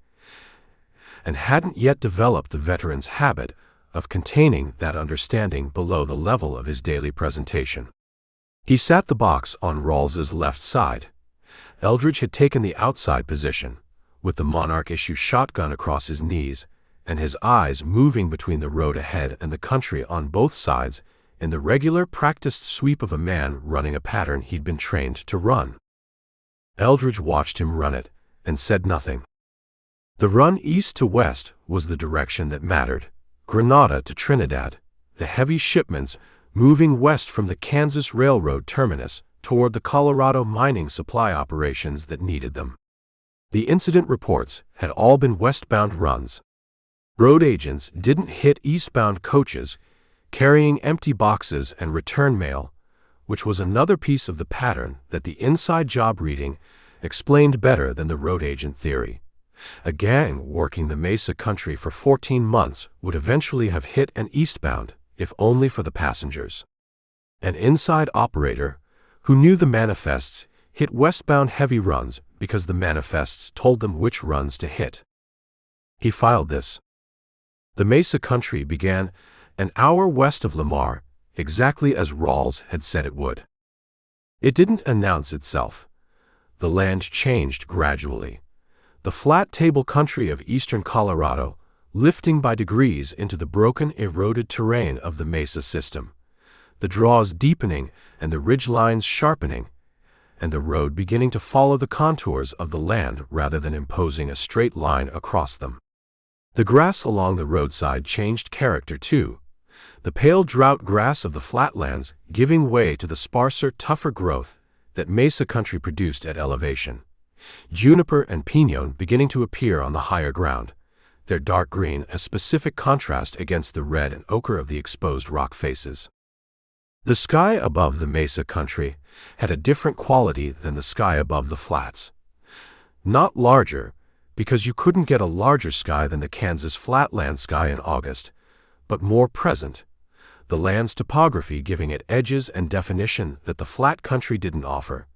and hadn't yet developed the veteran's habit of containing that understanding below the level of his daily presentation. He sat the box on Rawls's left side. Eldridge had taken the outside position, with the Monarch issue shotgun across his knees, and his eyes moving between the road ahead and the country on both sides in the regular practiced sweep of a man running a pattern he'd been trained to run. Eldridge watched him run it and said nothing. The run east to west was the direction that mattered, Grenada to Trinidad, the heavy shipments moving west from the Kansas Railroad terminus toward the Colorado mining supply operations that needed them. The incident reports had all been westbound runs. Road agents didn't hit eastbound coaches carrying empty boxes and return mail, which was another piece of the pattern that the inside job reading explained better than the road agent theory. A gang working the Mesa country for 14 months would eventually have hit an eastbound, if only for the passengers. An inside operator who knew the manifests hit westbound heavy runs because the manifests told them which runs to hit. He filed this. The Mesa country began an hour west of Lamar, exactly as Rawls had said it would. It didn't announce itself. The land changed gradually. The flat table country of eastern Colorado, lifting by degrees into the broken, eroded terrain of the Mesa system, the draws deepening and the ridgelines sharpening, and the road beginning to follow the contours of the land rather than imposing a straight line across them. The grass along the roadside changed character too, the pale drought grass of the flatlands giving way to the sparser, tougher growth that Mesa country produced at elevation. Juniper and pinon beginning to appear on the higher ground, their dark green a specific contrast against the red and ochre of the exposed rock faces. The sky above the Mesa country had a different quality than the sky above the flats. Not larger, because you couldn't get a larger sky than the Kansas flatland sky in August, but more present, the land's topography giving it edges and definition that the flat country didn't offer,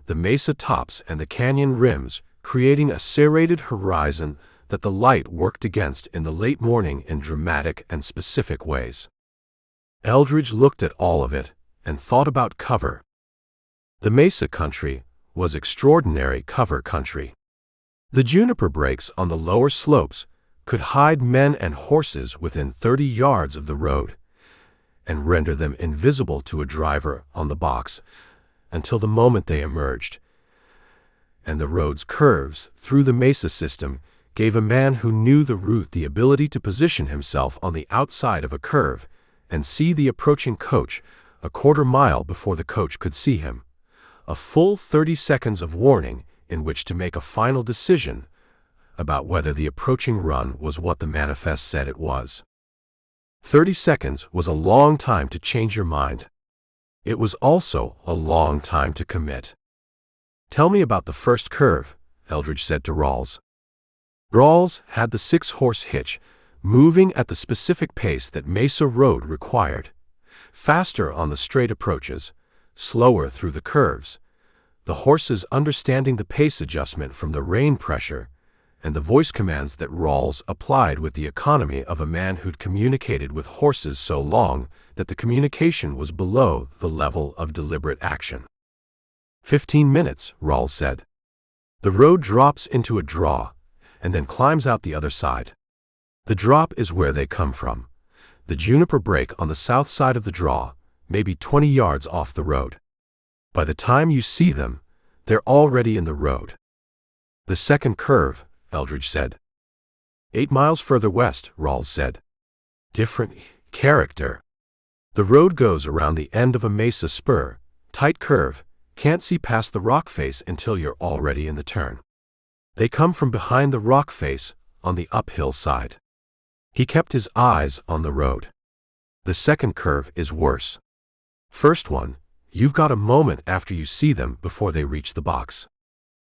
the mesa tops and the canyon rims creating a serrated horizon that the light worked against in the late morning in dramatic and specific ways. Eldridge looked at all of it and thought about cover. The Mesa country was extraordinary cover country. The juniper breaks on the lower slopes could hide men and horses within 30 yards of the road and render them invisible to a driver on the box until the moment they emerged. And the road's curves through the mesa system gave a man who knew the route the ability to position himself on the outside of a curve and see the approaching coach a quarter mile before the coach could see him. A full 30 seconds of warning in which to make a final decision about whether the approaching run was what the manifest said it was. 30 seconds was a long time to change your mind. It was also a long time to commit. "Tell me about the first curve," Eldridge said to Rawls. Rawls had the 6-horse hitch, moving at the specific pace that Mesa Road required, faster on the straight approaches, slower through the curves, the horses understanding the pace adjustment from the rein pressure, and the voice commands that Rawls applied with the economy of a man who'd communicated with horses so long that the communication was below the level of deliberate action. 15 minutes, Rawls said. The road drops into a draw, and then climbs out the other side. The drop is where they come from. The juniper break on the south side of the draw, maybe 20 yards off the road. By the time you see them, they're already in the road. The second curve, Eldridge said. 8 miles further west, Rawls said. Different character. The road goes around the end of a mesa spur, tight curve, can't see past the rock face until you're already in the turn. They come from behind the rock face on the uphill side. He kept his eyes on the road. The second curve is worse. First one, you've got a moment after you see them before they reach the box.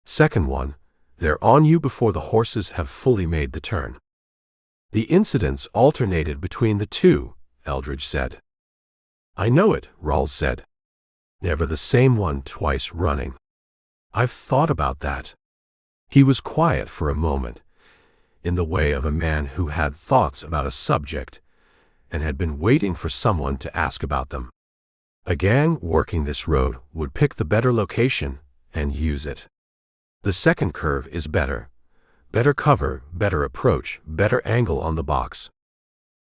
Second one, they're on you before the horses have fully made the turn. The incidents alternated between the two, Eldridge said. I know it, Rawls said. Never the same one twice running. I've thought about that. He was quiet for a moment, in the way of a man who had thoughts about a subject and had been waiting for someone to ask about them. A gang working this road would pick the better location and use it. The second curve is better. Better cover, better approach, better angle on the box.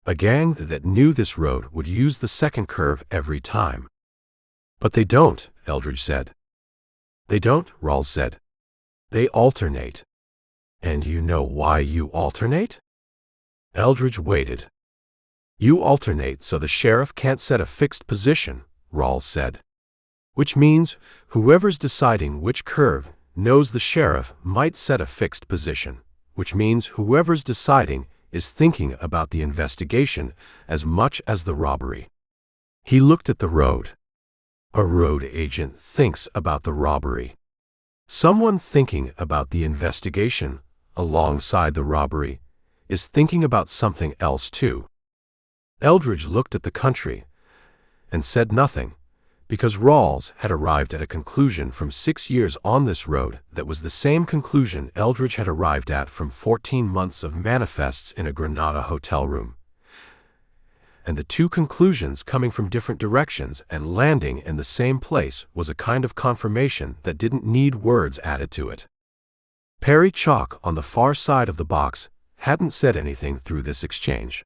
A gang that knew this road would use the second curve every time. But they don't, Eldridge said. They don't, Rawls said. They alternate. And you know why you alternate? Eldridge waited. You alternate so the sheriff can't set a fixed position, Rawls said. Which means whoever's deciding which curve knows the sheriff might set a fixed position, which means whoever's deciding is thinking about the investigation as much as the robbery. He looked at the road. A road agent thinks about the robbery. Someone thinking about the investigation alongside the robbery is thinking about something else too. Eldridge looked at the country and said nothing, because Rawls had arrived at a conclusion from 6 years on this road that was the same conclusion Eldridge had arrived at from 14 months of manifests in a Granada hotel room. And the two conclusions coming from different directions and landing in the same place was a kind of confirmation that didn't need words added to it. Perry Chalk on the far side of the box hadn't said anything through this exchange.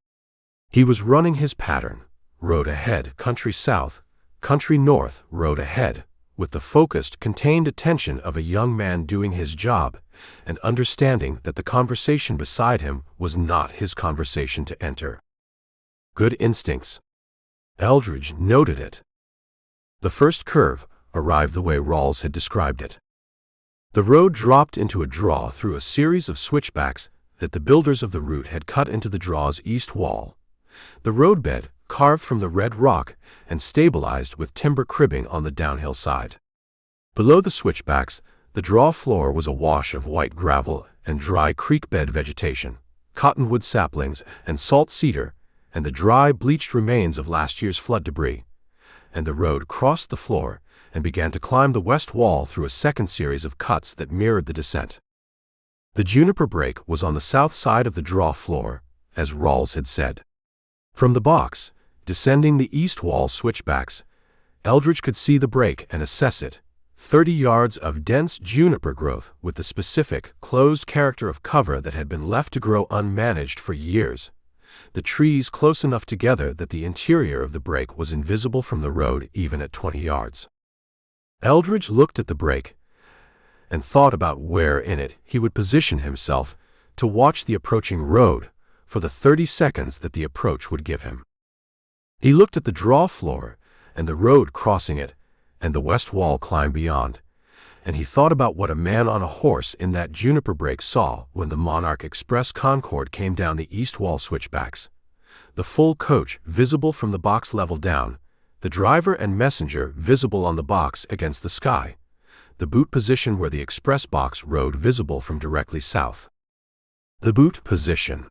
He was running his pattern, road ahead, country south, country north, road ahead, with the focused, contained attention of a young man doing his job and understanding that the conversation beside him was not his conversation to enter. Good instincts. Eldridge noted it. The first curve arrived the way Rawls had described it. The road dropped into a draw through a series of switchbacks that the builders of the route had cut into the draw's east wall. The roadbed, carved from the red rock and stabilized with timber cribbing on the downhill side. Below the switchbacks, the draw floor was a wash of white gravel and dry creek bed vegetation, cottonwood saplings and salt cedar, and the dry, bleached remains of last year's flood debris. And the road crossed the floor and began to climb the west wall through a second series of cuts that mirrored the descent. The juniper break was on the south side of the draw floor, as Rawls had said. From the box, descending the east wall switchbacks, Eldridge could see the break and assess it, 30 yards of dense juniper growth with the specific, closed character of cover that had been left to grow unmanaged for years. The trees close enough together that the interior of the break was invisible from the road even at 20 yards. Eldridge looked at the break and thought about where in it he would position himself to watch the approaching road for the 30 seconds that the approach would give him. He looked at the draw floor and the road crossing it and the west wall climb beyond, and he thought about what a man on a horse in that juniper break saw when the Monarch Express Concorde came down the east wall switchbacks. The full coach visible from the box level down, the driver and messenger visible on the box against the sky, the boot position where the express box rode visible from directly south. The boot position.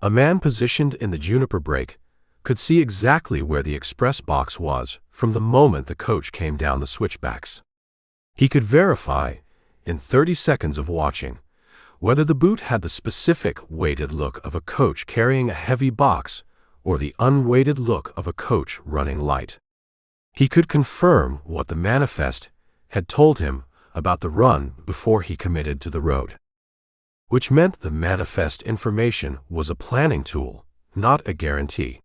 A man positioned in the juniper break could see exactly where the express box was from the moment the coach came down the switchbacks. He could verify, in 30 seconds of watching, whether the boot had the specific weighted look of a coach carrying a heavy box or the unweighted look of a coach running light. He could confirm what the manifest had told him about the run before he committed to the road, which meant the manifest information was a planning tool, not a guarantee.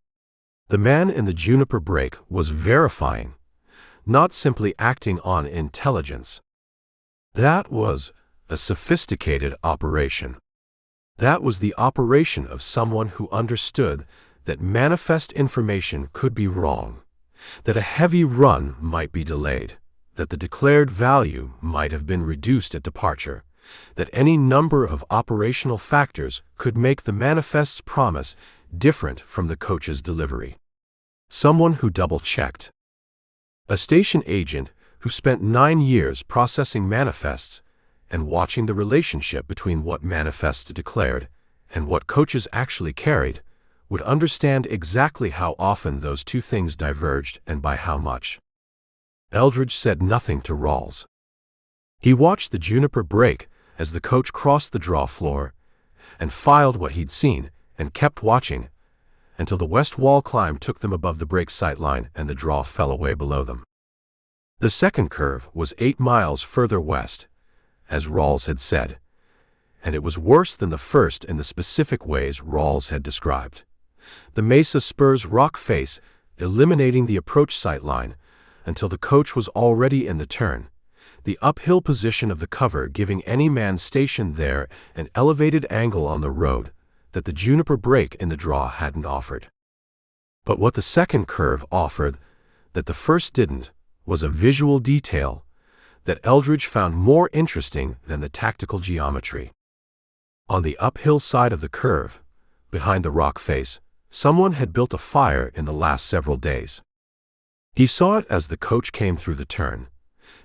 The man in the juniper break was verifying, not simply acting on intelligence. That was a sophisticated operation. That was the operation of someone who understood that manifest information could be wrong, that a heavy run might be delayed, that the declared value might have been reduced at departure, that any number of operational factors could make the manifest's promise different from the coach's delivery. Someone who double-checked. A station agent who spent 9 years processing manifests and watching the relationship between what manifests declared and what coaches actually carried would understand exactly how often those two things diverged and by how much. Eldridge said nothing to Rawls. He watched the juniper break as the coach crossed the draw floor and filed what he'd seen and kept watching until the west wall climb took them above the break sightline and the draw fell away below them. The second curve was 8 miles further west, as Rawls had said, and it was worse than the first in the specific ways Rawls had described. The mesa spurs rock face, eliminating the approach sightline until the coach was already in the turn, the uphill position of the cover giving any man stationed there an elevated angle on the road that the juniper break in the draw hadn't offered. But what the second curve offered that the first didn't was a visual detail that Eldridge found more interesting than the tactical geometry. On the uphill side of the curve, behind the rock face, someone had built a fire in the last several days. He saw it as the coach came through the turn,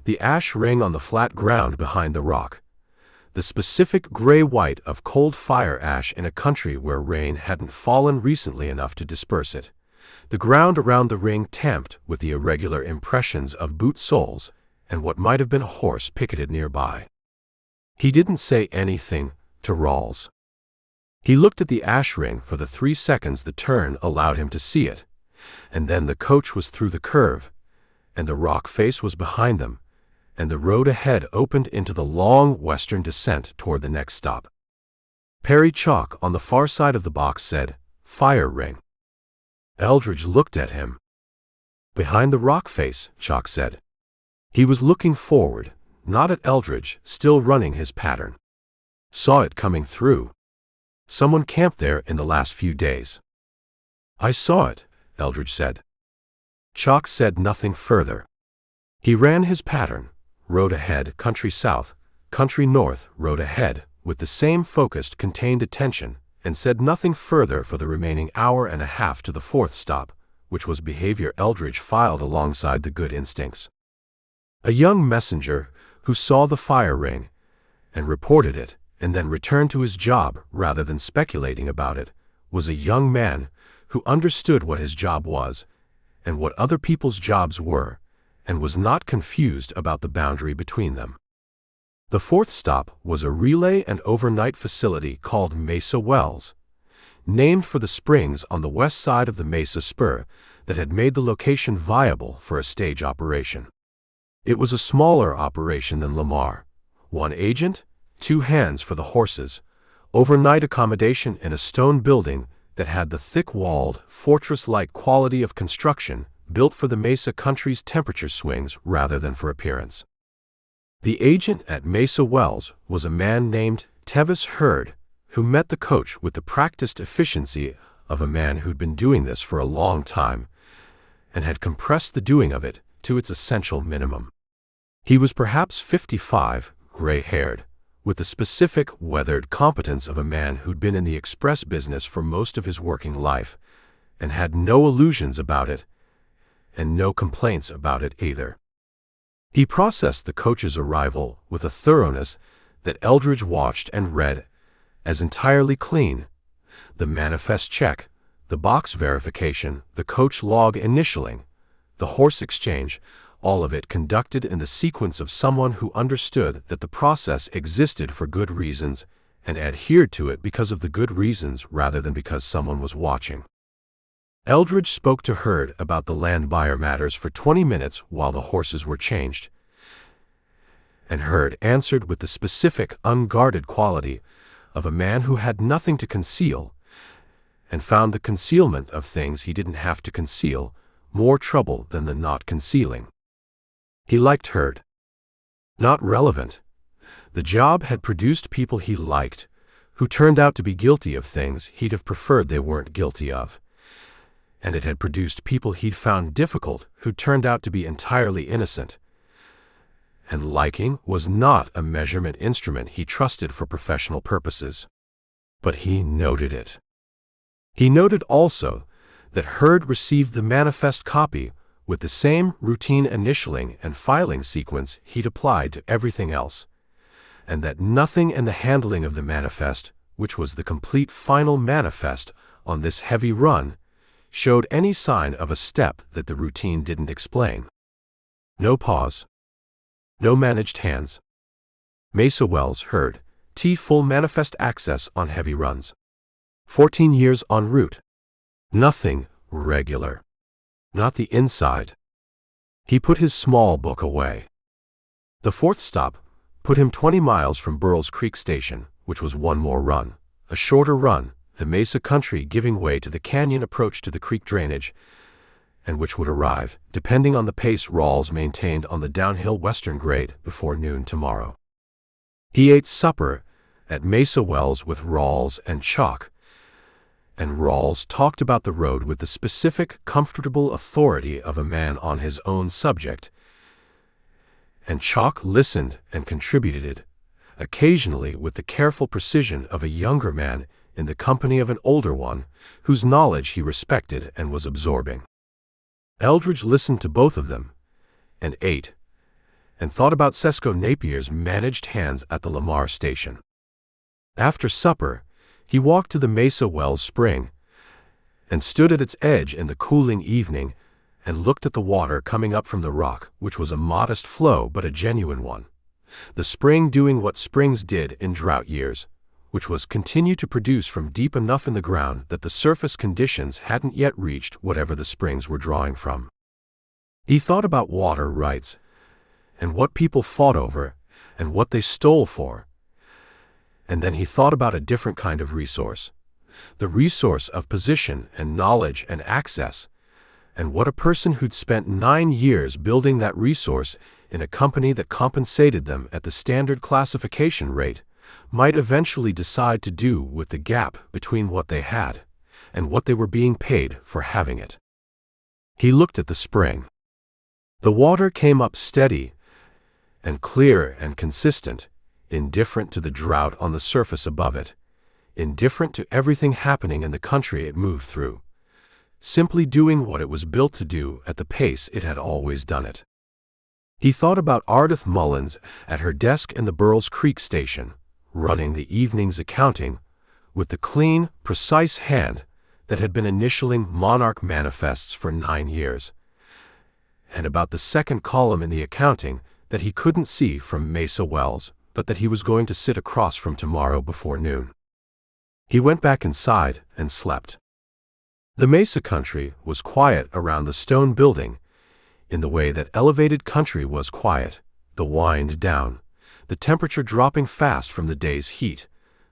the ash ring on the flat ground behind the rock, the specific gray-white of cold fire ash in a country where rain hadn't fallen recently enough to disperse it, the ground around the ring tamped with the irregular impressions of boot soles and what might have been a horse picketed nearby. He didn't say anything to Rawls. He looked at the ash ring for the 3 seconds the turn allowed him to see it, and then the coach was through the curve, and the rock face was behind them, and the road ahead opened into the long western descent toward the next stop. Perry Chalk on the far side of the box said, "Fire ring." Eldridge looked at him. "Behind the rock face," Chalk said. He was looking forward, not at Eldridge, still running his pattern. "Saw it coming through. Someone camped there in the last few days." "I saw it," Eldridge said. Chalk said nothing further. He ran his pattern, road ahead, country south, country north, road ahead, with the same focused, contained attention, and said nothing further for the remaining hour and a half to the fourth stop, which was behavior Eldridge filed alongside the good instincts. A young messenger who saw the fire ring and reported it and then returned to his job rather than speculating about it was a young man who understood what his job was and what other people's jobs were and was not confused about the boundary between them. The fourth stop was a relay and overnight facility called Mesa Wells, named for the springs on the west side of the Mesa Spur that had made the location viable for a stage operation. It was a smaller operation than Lamar. One agent, two hands for the horses, overnight accommodation in a stone building that had the thick-walled, fortress-like quality of construction built for the Mesa country's temperature swings rather than for appearance. The agent at Mesa Wells was a man named Tevis Hurd, who met the coach with the practiced efficiency of a man who'd been doing this for a long time and had compressed the doing of it to its essential minimum. He was perhaps 55, gray-haired, with the specific, weathered competence of a man who'd been in the express business for most of his working life and had no illusions about it and no complaints about it either. He processed the coach's arrival with a thoroughness that Eldridge watched and read as entirely clean. The manifest check, the box verification, the coach log initialing, the horse exchange, all of it conducted in the sequence of someone who understood that the process existed for good reasons and adhered to it because of the good reasons rather than because someone was watching. Eldridge spoke to Hurd about the land buyer matters for 20 minutes while the horses were changed, and Hurd answered with the specific, unguarded quality of a man who had nothing to conceal and found the concealment of things he didn't have to conceal more trouble than the not concealing. He liked Hurd. Not relevant. The job had produced people he liked, who turned out to be guilty of things he'd have preferred they weren't guilty of. And it had produced people he'd found difficult who turned out to be entirely innocent. And liking was not a measurement instrument he trusted for professional purposes. But he noted it. He noted also that Hurd received the manifest copy with the same routine initialing and filing sequence he'd applied to everything else, and that nothing in the handling of the manifest, which was the complete final manifest on this heavy run, showed any sign of a step that the routine didn't explain. No pause. No managed hands. Mesa Wells Hurd, full manifest access on heavy runs. 14 years en route. Nothing regular. Not the inside. He put his small book away. The fourth stop put him 20 miles from Burles Creek Station, which was one more run, a shorter run, the Mesa country giving way to the canyon approach to the creek drainage, and which would arrive, depending on the pace Rawls maintained on the downhill western grade, before noon tomorrow. He ate supper at Mesa Wells with Rawls and Chalk, and Rawls talked about the road with the specific, comfortable authority of a man on his own subject, and Chalk listened and contributed, occasionally with the careful precision of a younger man in the company of an older one, whose knowledge he respected and was absorbing. Eldridge listened to both of them, and ate, and thought about Sesko Napier's managed hands at the Lamar station. After supper, he walked to the Mesa Wells spring, and stood at its edge in the cooling evening, and looked at the water coming up from the rock, which was a modest flow but a genuine one. The spring doing what springs did in drought years, which was continue to produce from deep enough in the ground that the surface conditions hadn't yet reached whatever the springs were drawing from. He thought about water rights, and what people fought over, and what they stole for. And then he thought about a different kind of resource, the resource of position and knowledge and access, and what a person who'd spent 9 years building that resource in a company that compensated them at the standard classification rate might eventually decide to do with the gap between what they had and what they were being paid for having it. He looked at the spring. The water came up steady and clear and consistent, indifferent to the drought on the surface above it, indifferent to everything happening in the country it moved through, simply doing what it was built to do at the pace it had always done it. He thought about Ardith Mullins at her desk in the Burles Creek Station, running the evening's accounting with the clean, precise hand that had been initialing Monarch manifests for 9 years, and about the second column in the accounting that he couldn't see from Mesa Wells, but that he was going to sit across from tomorrow before noon. He went back inside and slept. The Mesa country was quiet around the stone building, in the way that elevated country was quiet, the wind down, the temperature dropping fast from the day's heat,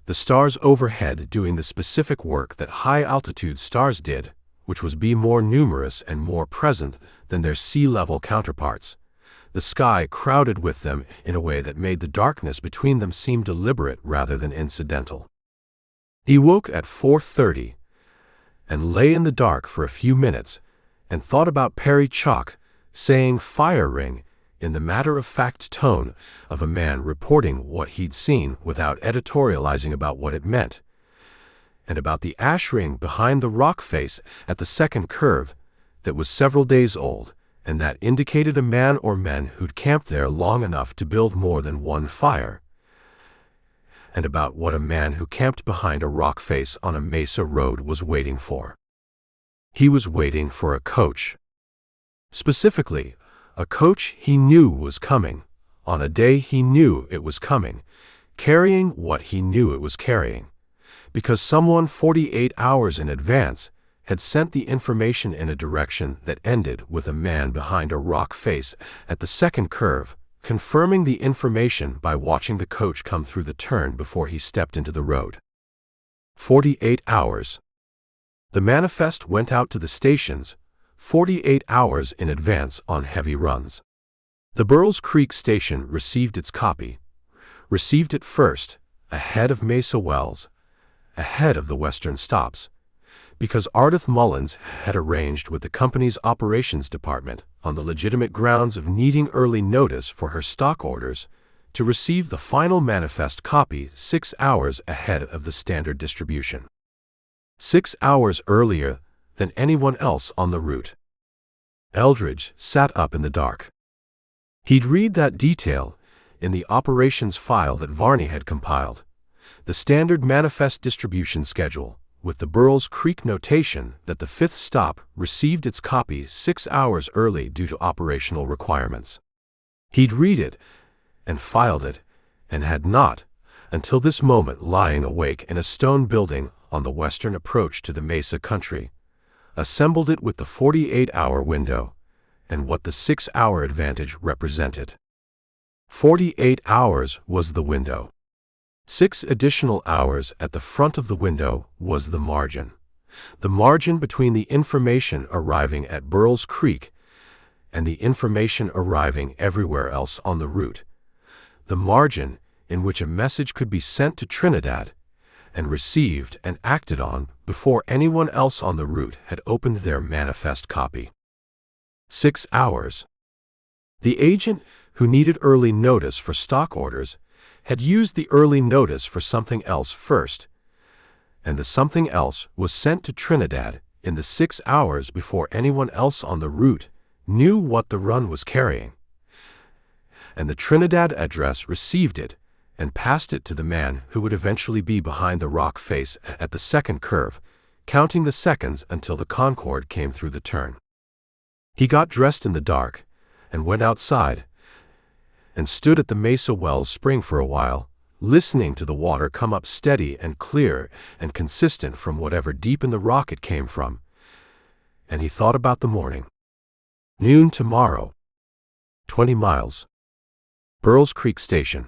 the stars overhead doing the specific work that high-altitude stars did, which was be more numerous and more present than their sea-level counterparts, the sky crowded with them in a way that made the darkness between them seem deliberate rather than incidental. He woke at 4:30 and lay in the dark for a few minutes and thought about Perry Chalk saying "fire ring" in the matter-of-fact tone of a man reporting what he'd seen without editorializing about what it meant, and about the ash ring behind the rock face at the second curve that was several days old and that indicated a man or men who'd camped there long enough to build more than one fire, and about what a man who camped behind a rock face on a mesa road was waiting for. He was waiting for a coach. Specifically, a coach he knew was coming, on a day he knew it was coming, carrying what he knew it was carrying, because someone 48 hours in advance had sent the information in a direction that ended with a man behind a rock face at the second curve, confirming the information by watching the coach come through the turn before he stepped into the road. 48 hours. The manifest went out to the stations 48 hours in advance on heavy runs. The Burles Creek station received its copy, received it first, ahead of Mesa Wells, ahead of the western stops, because Ardith Mullins had arranged with the company's operations department, on the legitimate grounds of needing early notice for her stock orders, to receive the final manifest copy 6 hours ahead of the standard distribution. 6 hours earlier than anyone else on the route. Eldridge sat up in the dark. He'd read that detail in the operations file that Varney had compiled, the standard manifest distribution schedule, with the Burles Creek notation that the fifth stop received its copy 6 hours early due to operational requirements. He'd read it and filed it, and had not, until this moment, lying awake in a stone building on the western approach to the Mesa country, assembled it with the 48-hour window and what the 6-hour advantage represented. 48 hours was the window. 6 additional hours at the front of the window was the margin between the information arriving at Burles Creek and the information arriving everywhere else on the route, the margin in which a message could be sent to Trinidad and received and acted on before anyone else on the route had opened their manifest copy. 6 hours. The agent who needed early notice for stock orders had used the early notice for something else first, and the something else was sent to Trinidad in the 6 hours before anyone else on the route knew what the run was carrying, and the Trinidad address received it and passed it to the man who would eventually be behind the rock face at the second curve, counting the seconds until the Concorde came through the turn. He got dressed in the dark and went outside and stood at the Mesa Wells spring for a while, listening to the water come up steady and clear and consistent from whatever deep in the rock it came from, and he thought about the morning. Noon tomorrow. 20 miles. Burles Creek Station.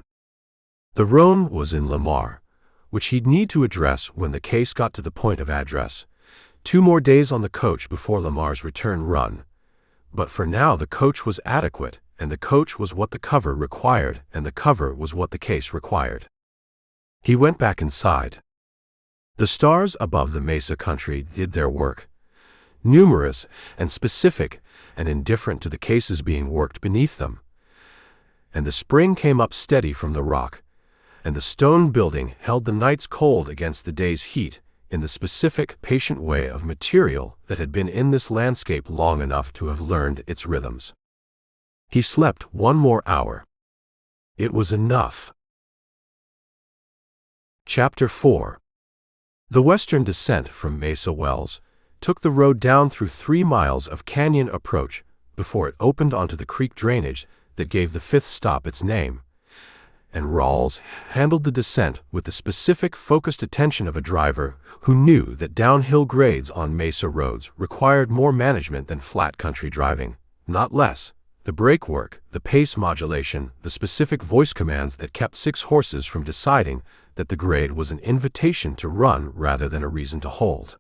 The Rhone was in Lamar, which he'd need to address when the case got to the point of address. 2 more days on the coach before Lamar's return run. But for now the coach was adequate, and the coach was what the cover required, and the cover was what the case required. He went back inside. The stars above the Mesa country did their work, numerous and specific and indifferent to the cases being worked beneath them. And the spring came up steady from the rock, and the stone building held the night's cold against the day's heat in the specific, patient way of material that had been in this landscape long enough to have learned its rhythms. He slept 1 more hour. It was enough. Chapter 4. The western descent from Mesa Wells took the road down through 3 miles of canyon approach before it opened onto the creek drainage that gave the 5th stop its name, and Rawls handled the descent with the specific, focused attention of a driver who knew that downhill grades on mesa roads required more management than flat country driving, not less. The brake work, the pace modulation, the specific voice commands that kept 6 horses from deciding that the grade was an invitation to run rather than a reason to hold.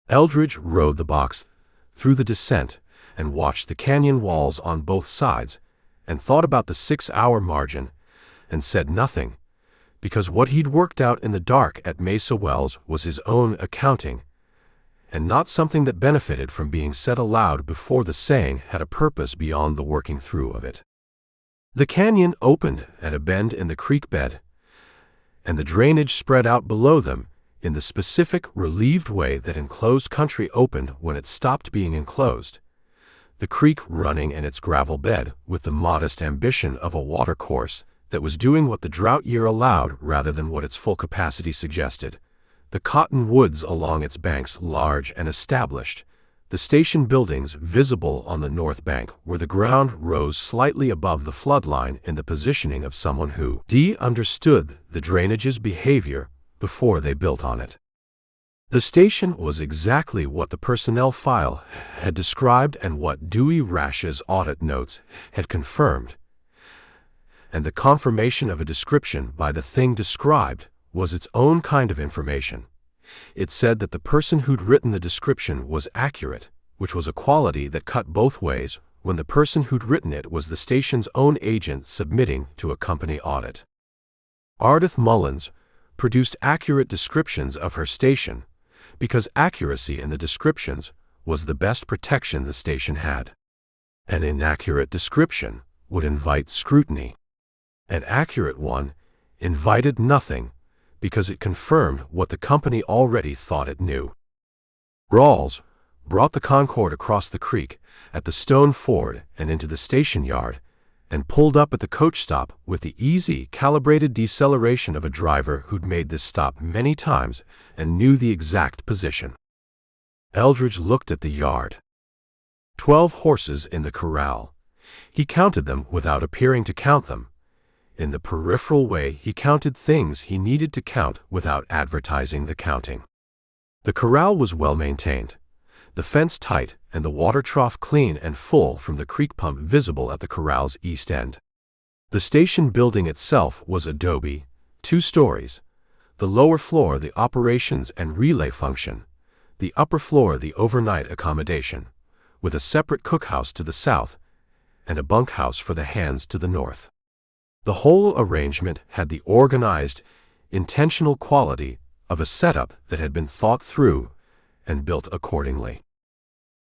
Eldridge rode the box through the descent and watched the canyon walls on both sides and thought about the 6-hour margin and said nothing, because what he'd worked out in the dark at Mesa Wells was his own accounting, and not something that benefited from being said aloud before the saying had a purpose beyond the working through of it. The canyon opened at a bend in the creek bed, and the drainage spread out below them in the specific, relieved way that enclosed country opened when it stopped being enclosed, the creek running in its gravel bed with the modest ambition of a watercourse that was doing what the drought year allowed rather than what its full capacity suggested, the cotton woods along its banks large and established, the station buildings visible on the north bank where the ground rose slightly above the flood line in the positioning of someone who understood the drainage's behavior before they built on it. The station was exactly what the personnel file had described and what Dewey Rash's audit notes had confirmed, and the confirmation of a description by the thing described was its own kind of information. It said that the person who'd written the description was accurate, which was a quality that cut both ways when the person who'd written it was the station's own agent submitting to a company audit. Ardith Mullins produced accurate descriptions of her station because accuracy in the descriptions was the best protection the station had. An inaccurate description would invite scrutiny. An accurate one invited nothing because it confirmed what the company already thought it knew. Rawls brought the Concorde across the creek at the stone ford and into the station yard and pulled up at the coach stop with the easy, calibrated deceleration of a driver who'd made this stop many times and knew the exact position. Eldridge looked at the yard. 12 horses in the corral. He counted them without appearing to count them. In the peripheral way, he counted things he needed to count without advertising the counting. The corral was well maintained, the fence tight and the water trough clean and full from the creek pump visible at the corral's east end. The station building itself was adobe, 2 stories, the lower floor the operations and relay function, the upper floor the overnight accommodation, with a separate cookhouse to the south and a bunkhouse for the hands to the north. The whole arrangement had the organized, intentional quality of a setup that had been thought through and built accordingly.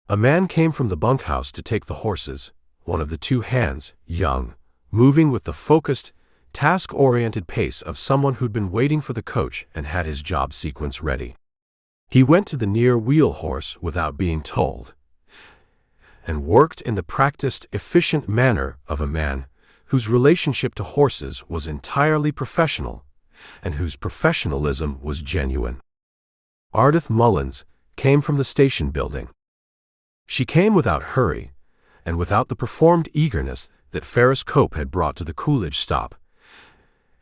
A man came from the bunkhouse to take the horses, one of the 2 hands, young, moving with the focused, task-oriented pace of someone who'd been waiting for the coach and had his job sequence ready. He went to the near wheel horse without being told, and worked in the practiced, efficient manner of a man whose relationship to horses was entirely professional and whose professionalism was genuine. Ardith Mullins came from the station building. She came without hurry and without the performed eagerness that Ferris Cope had brought to the Coolidge stop,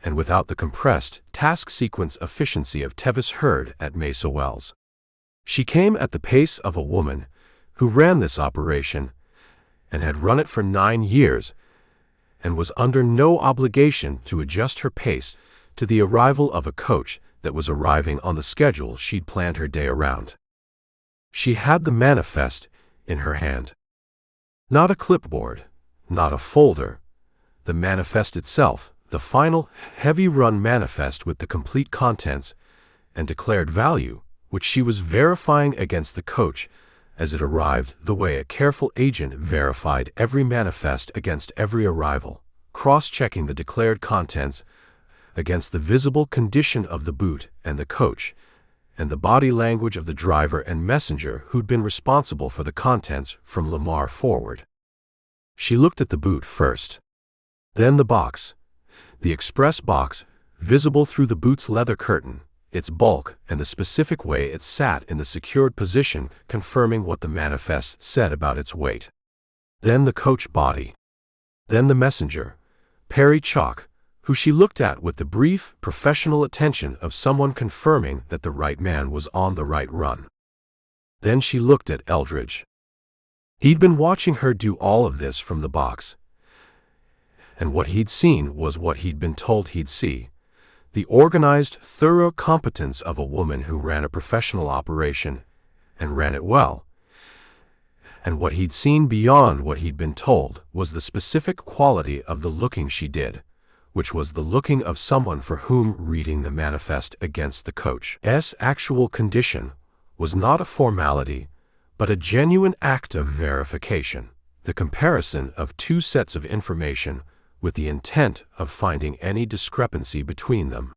and without the compressed, task sequence efficiency of Tevis Hurd at Mesa Wells. She came at the pace of a woman who ran this operation and had run it for 9 years and was under no obligation to adjust her pace to the arrival of a coach that was arriving on the schedule she'd planned her day around. She had the manifest in her hand. Not a clipboard, not a folder. The manifest itself, the final, heavy-run manifest with the complete contents and declared value, which she was verifying against the coach as it arrived the way a careful agent verified every manifest against every arrival, cross-checking the declared contents against the visible condition of the boot and the coach, and the body language of the driver and messenger who'd been responsible for the contents from Lamar forward. She looked at the boot first. Then the box, the express box, visible through the boot's leather curtain, its bulk and the specific way it sat in the secured position confirming what the manifest said about its weight. Then the coach body. Then the messenger, Perry Chalk, who she looked at with the brief, professional attention of someone confirming that the right man was on the right run. Then she looked at Eldridge. He'd been watching her do all of this from the box, and what he'd seen was what he'd been told he'd see: the organized, thorough competence of a woman who ran a professional operation, and ran it well. And what he'd seen beyond what he'd been told was the specific quality of the looking she did, which was the looking of someone for whom reading the manifest against the coach's actual condition was not a formality, but a genuine act of verification, the comparison of two sets of information with the intent of finding any discrepancy between them.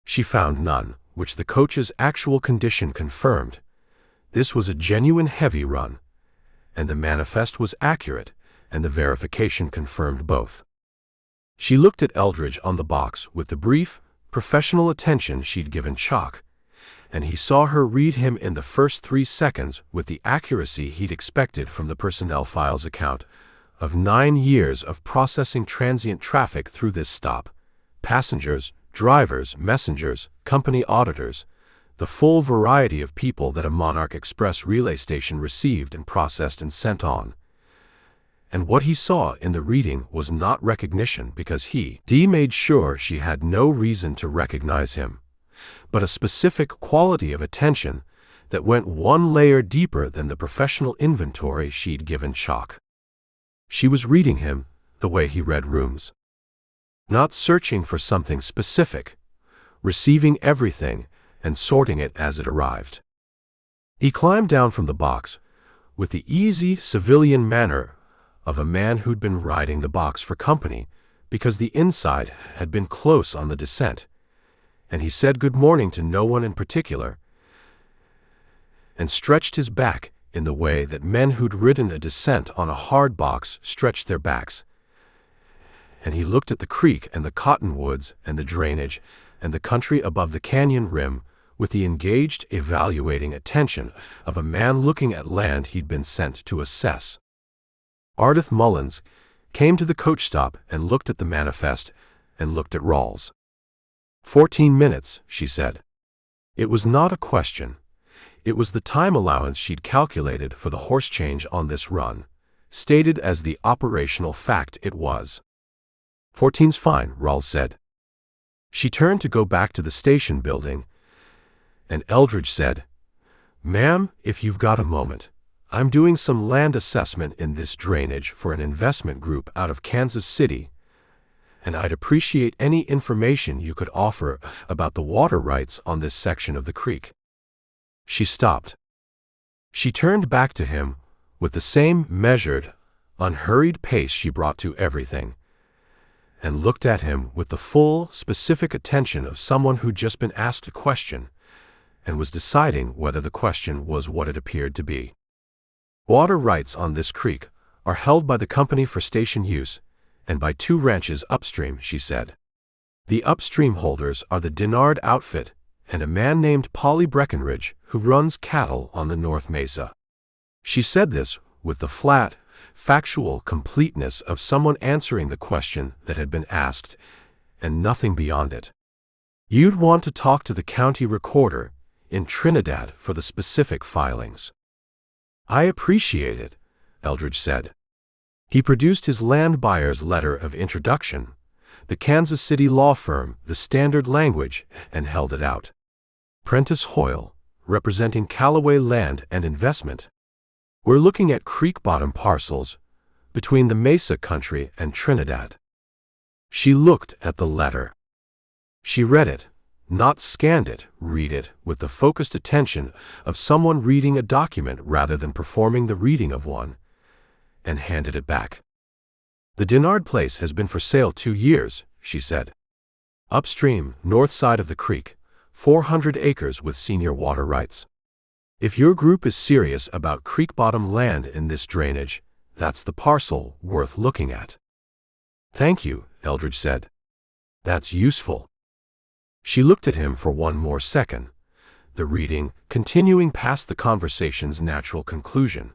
She found none, which the coach's actual condition confirmed. This was a genuine heavy run, and the manifest was accurate, and the verification confirmed both. She looked at Eldridge on the box with the brief, professional attention she'd given Chalk, and he saw her read him in the first 3 seconds with the accuracy he'd expected from the personnel files account of 9 years of processing transient traffic through this stop: passengers, drivers, messengers, company auditors, the full variety of people that a Monarch Express relay station received and processed and sent on. And what he saw in the reading was not recognition, because he made sure she had no reason to recognize him, but a specific quality of attention that went one layer deeper than the professional inventory she'd given Chalk. She was reading him the way he read rooms, not searching for something specific, receiving everything and sorting it as it arrived. He climbed down from the box with the easy civilian manner of a man who'd been riding the box for company because the inside had been close on the descent, and he said good morning to no one in particular, and stretched his back in the way that men who'd ridden a descent on a hard box stretched their backs. And he looked at the creek and the cottonwoods and the drainage and the country above the canyon rim with the engaged, evaluating attention of a man looking at land he'd been sent to assess. Ardith Mullins came to the coach stop and looked at the manifest and looked at Rawls. 14 minutes, she said. It was not a question. It was the time allowance she'd calculated for the horse change on this run, stated as the operational fact it was. 14's fine, Rawls said. She turned to go back to the station building, and Eldridge said, "Ma'am, if you've got a moment, I'm doing some land assessment in this drainage for an investment group out of Kansas City, and I'd appreciate any information you could offer about the water rights on this section of the creek." She stopped. She turned back to him with the same measured, unhurried pace she brought to everything, and looked at him with the full, specific attention of someone who'd just been asked a question and was deciding whether the question was what it appeared to be. Water rights on this creek are held by the company for station use and by 2 ranches upstream, she said. The upstream holders are the Dinard outfit and a man named Polly Breckenridge who runs cattle on the North Mesa. She said this with the flat, factual completeness of someone answering the question that had been asked, and nothing beyond it. You'd want to talk to the county recorder in Trinidad for the specific filings. I appreciate it, Eldridge said. He produced his land buyer's letter of introduction, the Kansas City law firm, the standard language, and held it out. Prentice Hoyle, representing Callaway Land and Investment. We're looking at creek bottom parcels between the Mesa country and Trinidad. She looked at the letter. She read it, not scanned it, read it with the focused attention of someone reading a document rather than performing the reading of one, and handed it back. The Dinard place has been for sale 2 years, she said. Upstream, north side of the creek, 400 acres with senior water rights. If your group is serious about creek bottom land in this drainage, that's the parcel worth looking at. Thank you, Eldridge said. That's useful. She looked at him for one more second, the reading continuing past the conversation's natural conclusion,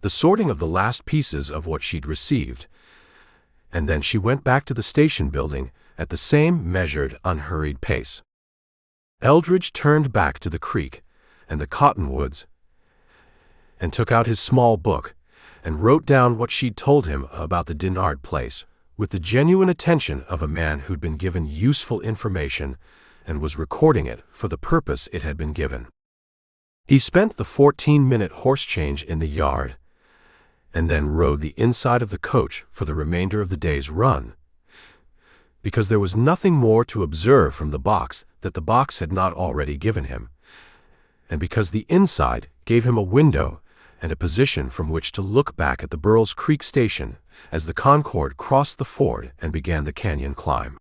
the sorting of the last pieces of what she'd received, and then she went back to the station building at the same measured, unhurried pace. Eldridge turned back to the creek and the cottonwoods and took out his small book and wrote down what she'd told him about the Dinard place, with the genuine attention of a man who'd been given useful information and was recording it for the purpose it had been given. He spent the 14-minute horse change in the yard, and then rode the inside of the coach for the remainder of the day's run, because there was nothing more to observe from the box that the box had not already given him, and because the inside gave him a window and a position from which to look back at the Burles Creek station as the Concorde crossed the ford and began the canyon climb.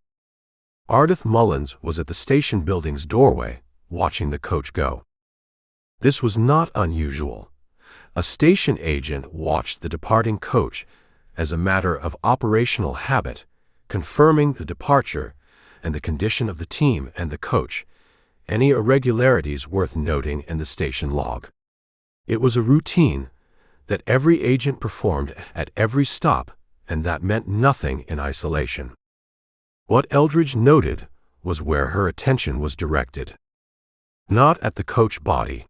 Ardith Mullins was at the station building's doorway, watching the coach go. This was not unusual. A station agent watched the departing coach as a matter of operational habit, confirming the departure and the condition of the team and the coach, any irregularities worth noting in the station log. It was a routine that every agent performed at every stop, and that meant nothing in isolation. What Eldridge noted was where her attention was directed. Not at the coach body,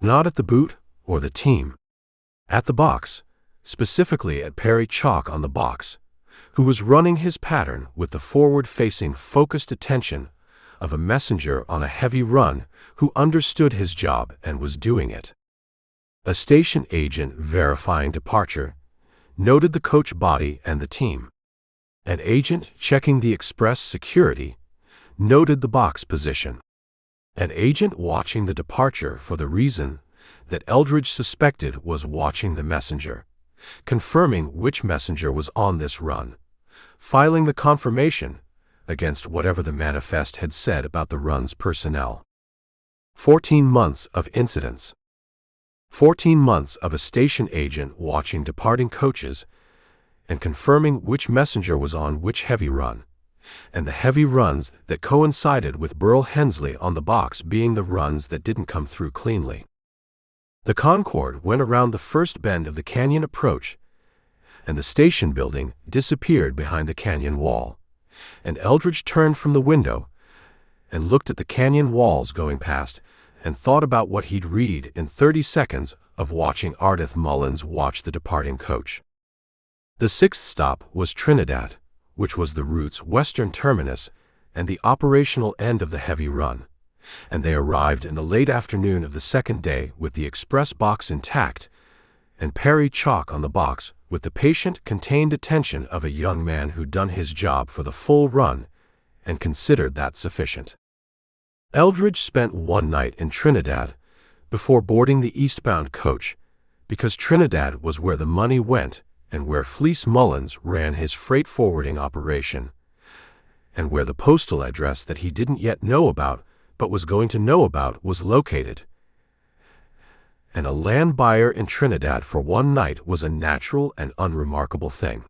not at the boot or the team. At the box, specifically at Perry Chalk on the box, who was running his pattern with the forward-facing, focused attention of a messenger on a heavy run who understood his job and was doing it. A station agent verifying departure noted the coach body and the team. An agent checking the express security noted the box position. An agent watching the departure for the reason that Eldridge suspected was watching the messenger, confirming which messenger was on this run, filing the confirmation against whatever the manifest had said about the run's personnel. 14 months of incidents. 14 months of a station agent watching departing coaches and confirming which messenger was on which heavy run, and the heavy runs that coincided with Burl Hensley on the box being the runs that didn't come through cleanly. The Concorde went around the first bend of the canyon approach, and the station building disappeared behind the canyon wall, and Eldridge turned from the window and looked at the canyon walls going past and thought about what he'd read in 30 seconds of watching Ardith Mullins watch the departing coach. The sixth stop was Trinidad, which was the route's western terminus and the operational end of the heavy run, and they arrived in the late afternoon of the second day with the express box intact and Perry Chalk on the box with the patient, contained attention of a young man who'd done his job for the full run and considered that sufficient. Eldridge spent one night in Trinidad before boarding the eastbound coach, because Trinidad was where the money went and where Fleece Mullins ran his freight forwarding operation, and where the postal address that he didn't yet know about but was going to know about was located. And a land buyer in Trinidad for one night was a natural and unremarkable thing.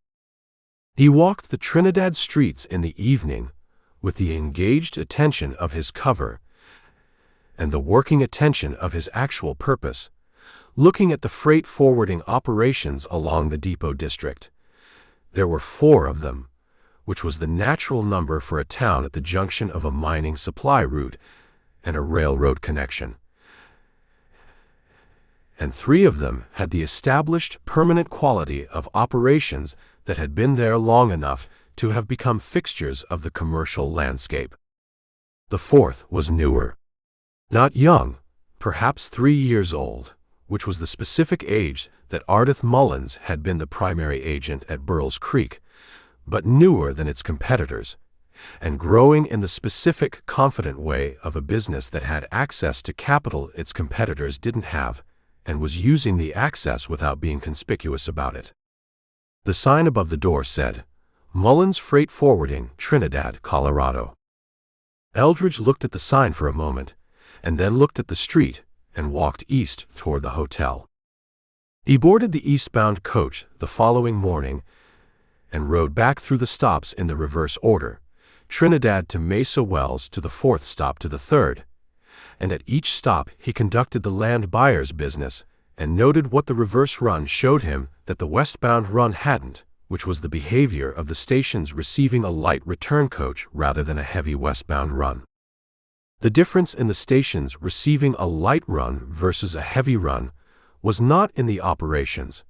He walked the Trinidad streets in the evening with the engaged attention of his cover and the working attention of his actual purpose, looking at the freight forwarding operations along the depot district. There were 4 of them, which was the natural number for a town at the junction of a mining supply route and a railroad connection. And 3 of them had the established permanent quality of operations that had been there long enough to have become fixtures of the commercial landscape. The 4th was newer. Not young, perhaps 3 years old, which was the specific age that Ardith Mullins had been the primary agent at Burles Creek, but newer than its competitors, and growing in the specific, confident way of a business that had access to capital its competitors didn't have, and was using the access without being conspicuous about it. The sign above the door said, Mullins Freight Forwarding, Trinidad, Colorado. Eldridge looked at the sign for a moment, and then looked at the street and walked east toward the hotel. He boarded the eastbound coach the following morning and rode back through the stops in the reverse order, Trinidad to Mesa Wells to the 4th stop to the 3rd, and at each stop he conducted the land buyer's business and noted what the reverse run showed him that the westbound run hadn't, which was the behavior of the stations receiving a light return coach rather than a heavy westbound run. The difference in the stations receiving a light run versus a heavy run was not in the operations,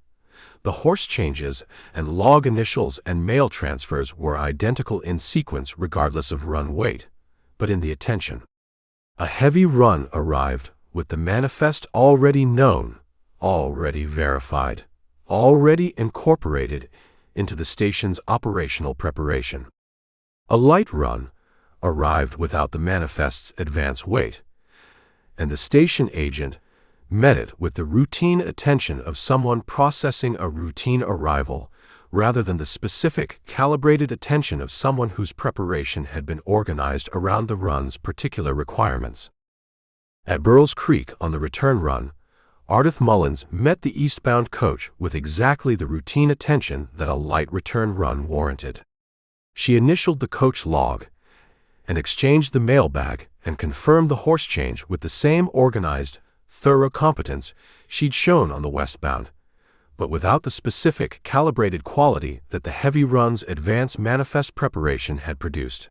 The horse changes and log initials and mail transfers were identical in sequence regardless of run weight, but in the attention. A heavy run arrived with the manifest already known, already verified, already incorporated into the station's operational preparation. A light run arrived without the manifest's advance weight, and the station agent met it with the routine attention of someone processing a routine arrival rather than the specific, calibrated attention of someone whose preparation had been organized around the run's particular requirements. At Burrell's Creek on the return run, Ardith Mullins met the eastbound coach with exactly the routine attention that a light return run warranted. She initialed the coach log and exchanged the mailbag and confirmed the horse change with the same organized, thorough competence she'd shown on the westbound, but without the specific, calibrated quality that the heavy run's advance manifest preparation had produced.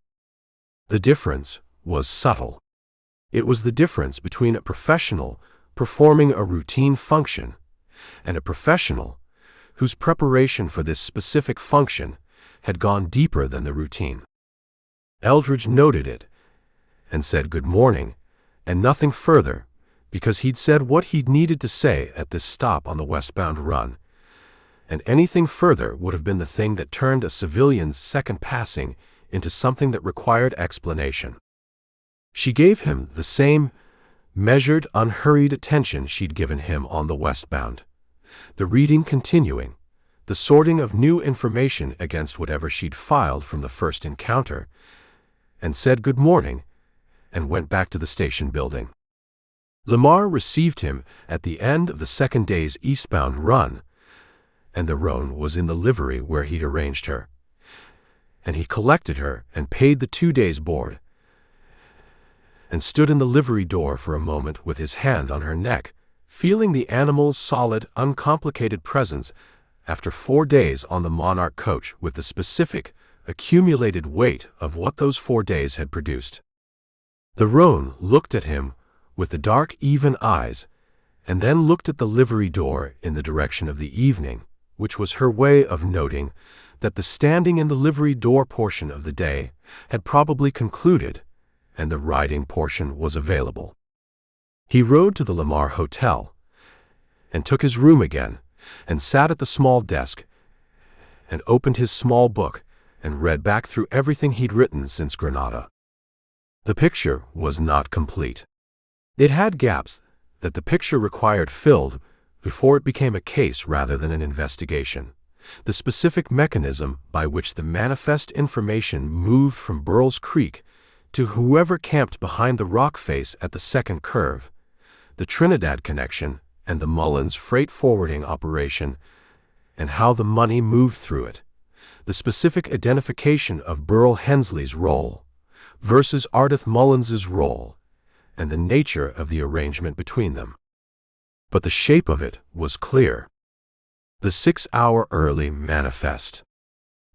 The difference was subtle. It was the difference between a professional performing a routine function and a professional whose preparation for this specific function had gone deeper than the routine. Eldridge noted it and said good morning and nothing further, because he'd said what he'd needed to say at this stop on the westbound run, and anything further would have been the thing that turned a civilian's second passing into something that required explanation. She gave him the same measured, unhurried attention she'd given him on the westbound, the reading continuing, the sorting of new information against whatever she'd filed from the first encounter, and said good morning and went back to the station building. Lamar received him at the end of the second day's eastbound run, and the roan was in the livery where he'd arranged her, and he collected her and paid the 2 days' board, and stood in the livery door for a moment with his hand on her neck, feeling the animal's solid, uncomplicated presence after 4 days on the Monarch coach with the specific, accumulated weight of what those 4 days had produced. The roan looked at him with the dark, even eyes, and then looked at the livery door in the direction of the evening, which was her way of noting that the standing in the livery door portion of the day had probably concluded, and the riding portion was available. He rode to the Lamar Hotel, and took his room again, and sat at the small desk, and opened his small book, and read back through everything he'd written since Granada. The picture was not complete. It had gaps that the picture required filled before it became a case rather than an investigation. The specific mechanism by which the manifest information moved from Burrell's Creek to whoever camped behind the rock face at the second curve, the Trinidad connection and the Mullins freight forwarding operation, and how the money moved through it, the specific identification of Burrell Hensley's role versus Ardith Mullins's role, and the nature of the arrangement between them. But the shape of it was clear. The 6-hour early manifest.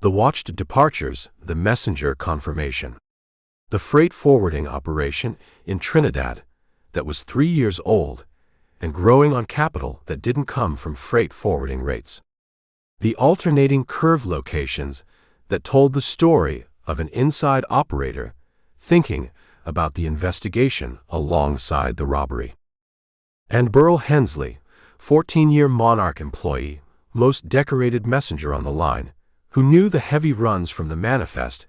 The watched departures, the messenger confirmation. The freight forwarding operation in Trinidad that was 3 years old and growing on capital that didn't come from freight forwarding rates. The alternating curve locations that told the story of an inside operator thinking about the investigation alongside the robbery. And Burrell Hensley, 14-year Monarch employee, most decorated messenger on the line, who knew the heavy runs from the manifest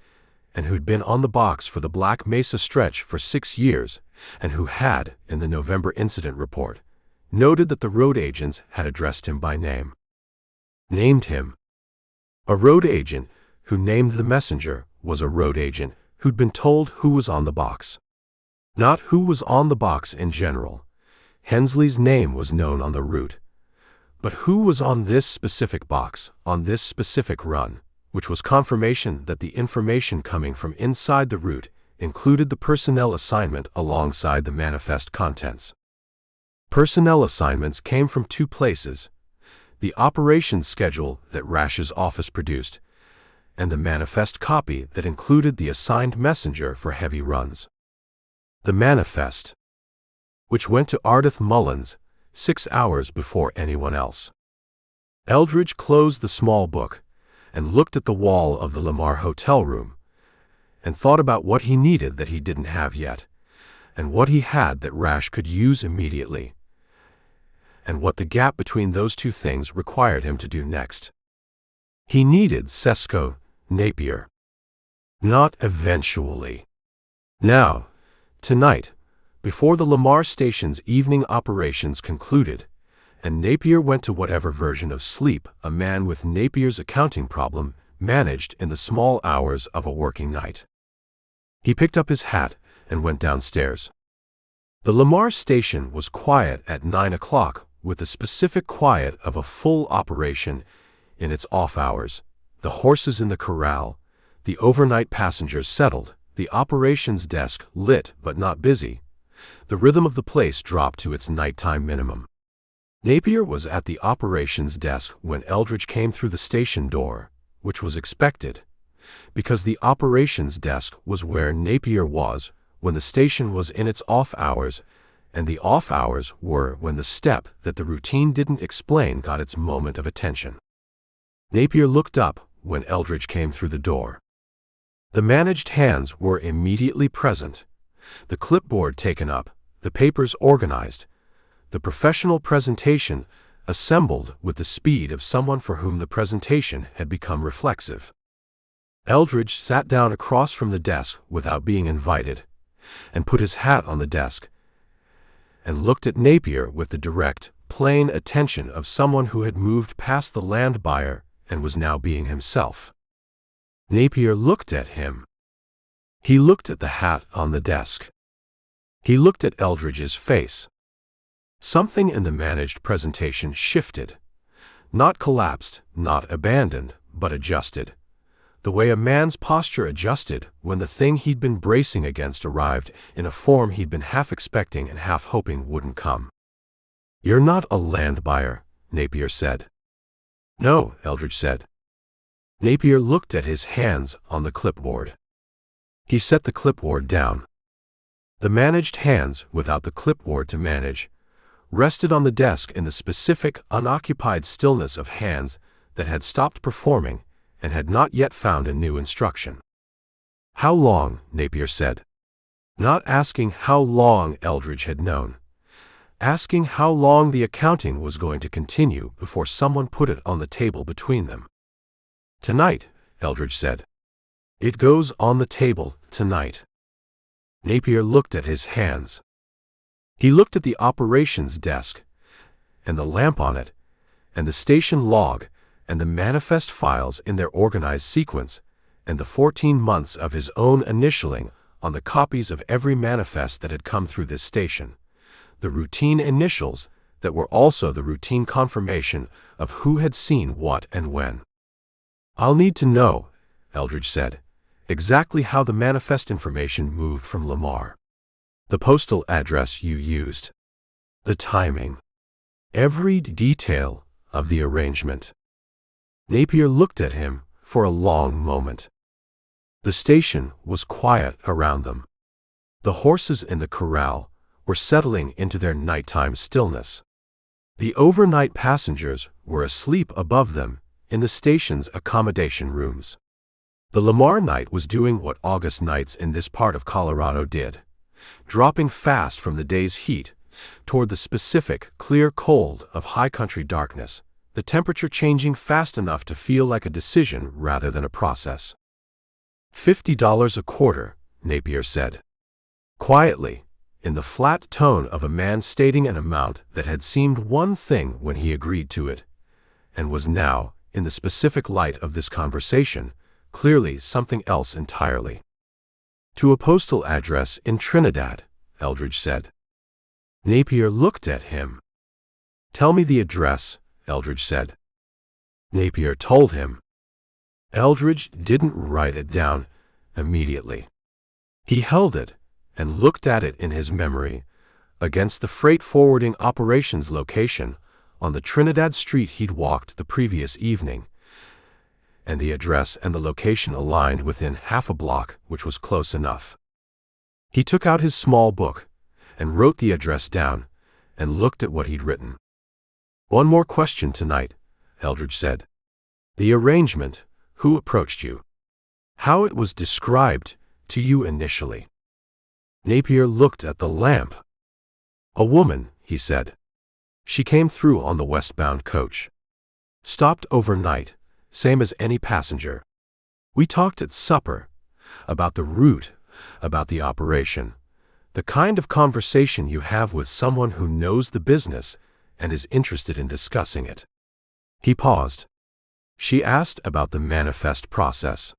and who'd been on the box for the Black Mesa stretch for 6 years and who had, in the November incident report, noted that the road agents had addressed him by name. Named him. A road agent who named the messenger was a road agent who'd been told who was on the box. Not who was on the box in general. Hensley's name was known on the route. But who was on this specific box, on this specific run, which was confirmation that the information coming from inside the route included the personnel assignment alongside the manifest contents. Personnel assignments came from 2 places: the operations schedule that Rash's office produced, and the manifest copy that included the assigned messenger for heavy runs. The manifest, which went to Ardith Mullins 6 hours before anyone else. Eldridge closed the small book and looked at the wall of the Lamar hotel room and thought about what he needed that he didn't have yet, and what he had that Rash could use immediately, and what the gap between those two things required him to do next. He needed Sesko Napier. Not eventually. Now, tonight, before the Lamar station's evening operations concluded, and Napier went to whatever version of sleep a man with Napier's accounting problem managed in the small hours of a working night. He picked up his hat and went downstairs. The Lamar station was quiet at 9 o'clock, with the specific quiet of a full operation in its off hours. The horses in the corral, the overnight passengers settled, the operations desk lit but not busy. The rhythm of the place dropped to its nighttime minimum. Napier was at the operations desk when Eldridge came through the station door, which was expected, because the operations desk was where Napier was when the station was in its off hours, and the off hours were when the step that the routine didn't explain got its moment of attention. Napier looked up when Eldridge came through the door. The managed hands were immediately present, the clipboard taken up, the papers organized, the professional presentation assembled with the speed of someone for whom the presentation had become reflexive. Eldridge sat down across from the desk without being invited, and put his hat on the desk, and looked at Napier with the direct, plain attention of someone who had moved past the land buyer and was now being himself. Napier looked at him. He looked at the hat on the desk. He looked at Eldridge's face. Something in the managed presentation shifted, not collapsed, not abandoned, but adjusted, the way a man's posture adjusted when the thing he'd been bracing against arrived in a form he'd been half expecting and half hoping wouldn't come. "You're not a land buyer," Napier said. "No," Eldridge said. Napier looked at his hands on the clipboard. He set the clipboard down. The managed hands, without the clipboard to manage, rested on the desk in the specific, unoccupied stillness of hands that had stopped performing and had not yet found a new instruction. "How long?" Napier said. Not asking how long Eldridge had known. Asking how long the accounting was going to continue before someone put it on the table between them. "Tonight," Eldridge said. "It goes on the table tonight." Napier looked at his hands. He looked at the operations desk, and the lamp on it, and the station log, and the manifest files in their organized sequence, and the 14 months of his own initialing on the copies of every manifest that had come through this station, the routine initials that were also the routine confirmation of who had seen what and when. "I'll need to know," Eldridge said, "exactly how the manifest information moved from Lamar. The postal address you used. The timing. Every detail of the arrangement." Napier looked at him for a long moment. The station was quiet around them. The horses in the corral were settling into their nighttime stillness. The overnight passengers were asleep above them in the station's accommodation rooms. The Lamar night was doing what August nights in this part of Colorado did, dropping fast from the day's heat toward the specific, clear cold of high country darkness, the temperature changing fast enough to feel like a decision rather than a process. $50 a quarter, Napier said. Quietly, in the flat tone of a man stating an amount that had seemed one thing when he agreed to it, and was now, in the specific light of this conversation, clearly something else entirely. "To a postal address in Trinidad," Eldridge said. Napier looked at him. "Tell me the address," Eldridge said. Napier told him. Eldridge didn't write it down immediately. He held it and looked at it in his memory against the freight forwarding operations location on the Trinidad street he'd walked the previous evening, and the address and the location aligned within half a block, which was close enough. He took out his small book and wrote the address down and looked at what he'd written. "One more question tonight," Eldridge said. "The arrangement, who approached you, how it was described to you initially." Napier looked at the lamp. "A woman," he said. "She came through on the westbound coach. Stopped overnight, same as any passenger. We talked at supper, about the route, about the operation, the kind of conversation you have with someone who knows the business and is interested in discussing it." He paused. "She asked about the manifest process,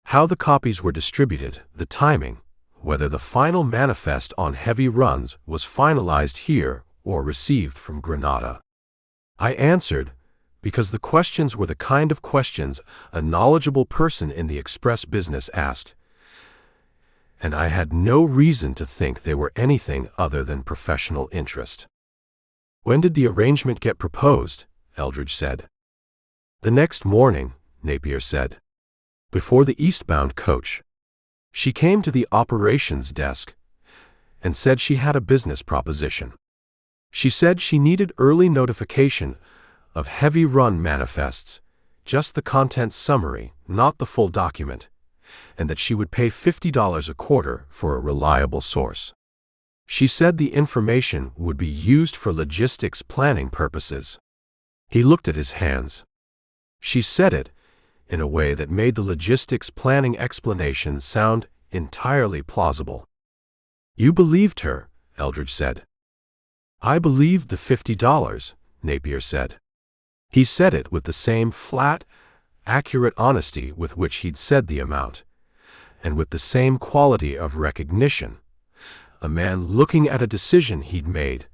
how the copies were distributed, the timing, whether the final manifest on heavy runs was finalized here or received from Granada. I answered, because the questions were the kind of questions a knowledgeable person in the express business asked, and I had no reason to think they were anything other than professional interest." "When did the arrangement get proposed?" Eldridge said. "The next morning," Napier said, "before the eastbound coach. She came to the operations desk and said she had a business proposition. She said she needed early notification of heavy run manifests, just the contents summary, not the full document, and that she would pay $50 a quarter for a reliable source. She said the information would be used for logistics planning purposes." He looked at his hands. "She said it in a way that made the logistics planning explanation sound entirely plausible." "You believed her," Eldridge said. "I believed the $50, Napier said. He said it with the same flat, accurate honesty with which he'd said the amount, and with the same quality of recognition, a man looking at a decision he'd made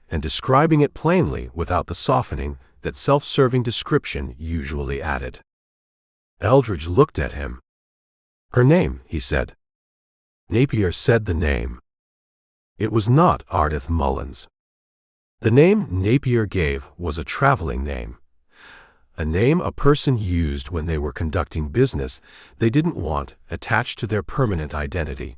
and describing it plainly without the softening that self-serving description usually added." Eldridge looked at him. "Her name," he said. Napier said the name. It was not Ardith Mullins. The name Napier gave was a traveling name, a name a person used when they were conducting business they didn't want attached to their permanent identity,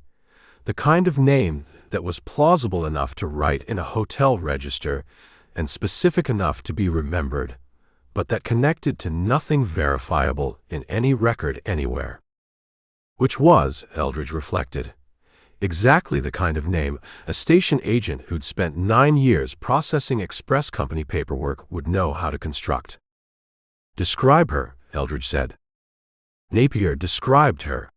the kind of name that was plausible enough to write in a hotel register and specific enough to be remembered, but that connected to nothing verifiable in any record anywhere. Which was, Eldridge reflected, exactly the kind of name a station agent who'd spent 9 years processing express company paperwork would know how to construct. "Describe her," Eldridge said. Napier described her.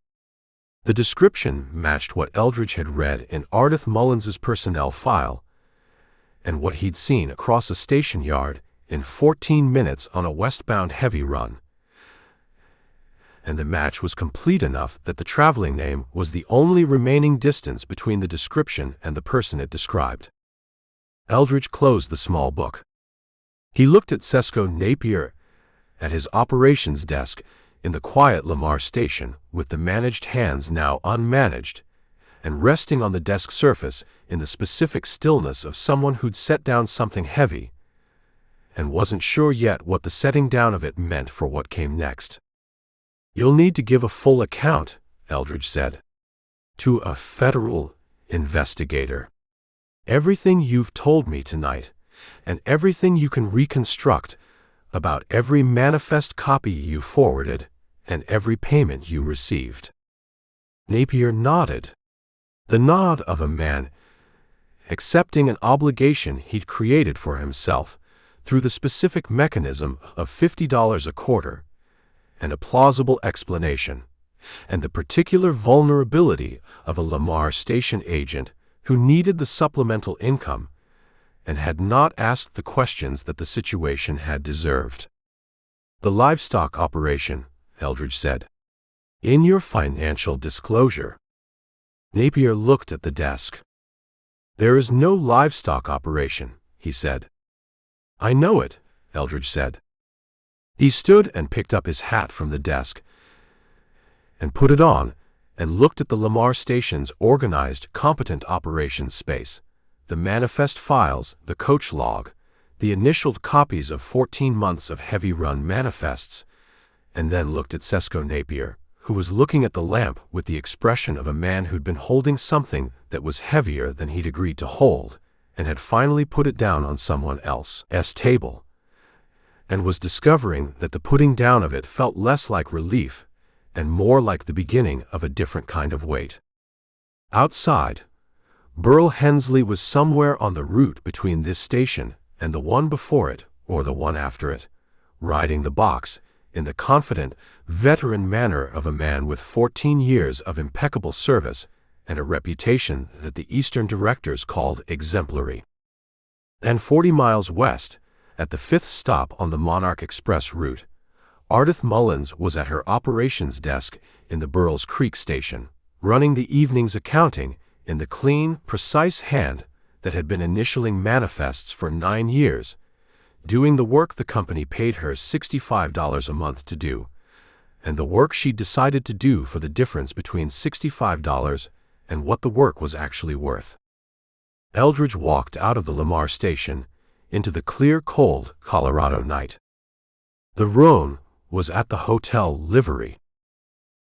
The description matched what Eldridge had read in Ardith Mullins's personnel file and what he'd seen across a station yard in 14 minutes on a westbound heavy run. And the match was complete enough that the traveling name was the only remaining distance between the description and the person it described. Eldridge closed the small book. He looked at Sesko Napier at his operations desk in the quiet Lamar station, with the managed hands now unmanaged, and resting on the desk surface in the specific stillness of someone who'd set down something heavy and wasn't sure yet what the setting down of it meant for what came next. "You'll need to give a full account," Eldridge said, "to a federal investigator. Everything you've told me tonight, and everything you can reconstruct about every manifest copy you forwarded and every payment you received." Napier nodded, the nod of a man accepting an obligation he'd created for himself through the specific mechanism of $50 a quarter, and a plausible explanation, and the particular vulnerability of a Lamar station agent who needed the supplemental income and had not asked the questions that the situation had deserved. "The livestock operation," Eldridge said. "In your financial disclosure." Napier looked at the desk. "There is no livestock operation," he said. "I know it," Eldridge said. He stood and picked up his hat from the desk and put it on and looked at the Lamar station's organized, competent operations space, the manifest files, the coach log, the initialed copies of 14 months of heavy-run manifests, and then looked at Sesko Napier, who was looking at the lamp with the expression of a man who'd been holding something that was heavier than he'd agreed to hold, and had finally put it down on someone else's table, and was discovering that the putting down of it felt less like relief and more like the beginning of a different kind of weight. Outside, Burl Hensley was somewhere on the route between this station and the one before it or the one after it, riding the box in the confident, veteran manner of a man with 14 years of impeccable service and a reputation that the Eastern directors called exemplary. And 40 miles west, at the 5th stop on the Monarch Express route, Ardith Mullins was at her operations desk in the Burl's Creek station, running the evening's accounting in the clean, precise hand that had been initialing manifests for 9 years, doing the work the company paid her $65 a month to do, and the work she'd decided to do for the difference between $65 and what the work was actually worth. Eldridge walked out of the Lamar station into the clear, cold Colorado night. The roan was at the hotel livery.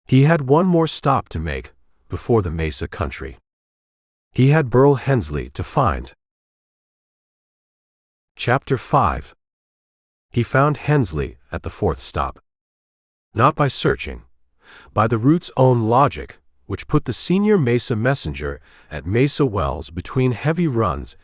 He had one more stop to make before the Mesa country. He had Burl Hensley to find. Chapter 5. He found Hensley at the 4th stop. Not by searching, by the route's own logic, which put the senior Mesa messenger at Mesa Wells between heavy runs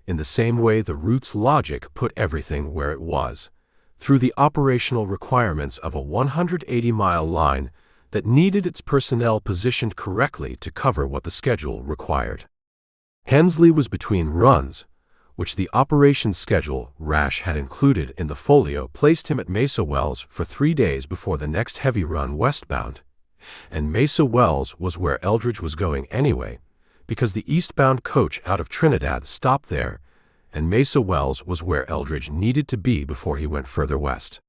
in the same way the route's logic put everything where it was, through the operational requirements of a 180-mile line that needed its personnel positioned correctly to cover what the schedule required. Hensley was between runs, which the operations schedule Rash had included in the folio placed him at Mesa Wells for 3 days before the next heavy run westbound, and Mesa Wells was where Eldridge was going anyway, because the eastbound coach out of Trinidad stopped there, and Mesa Wells was where Eldridge needed to be before he went further west.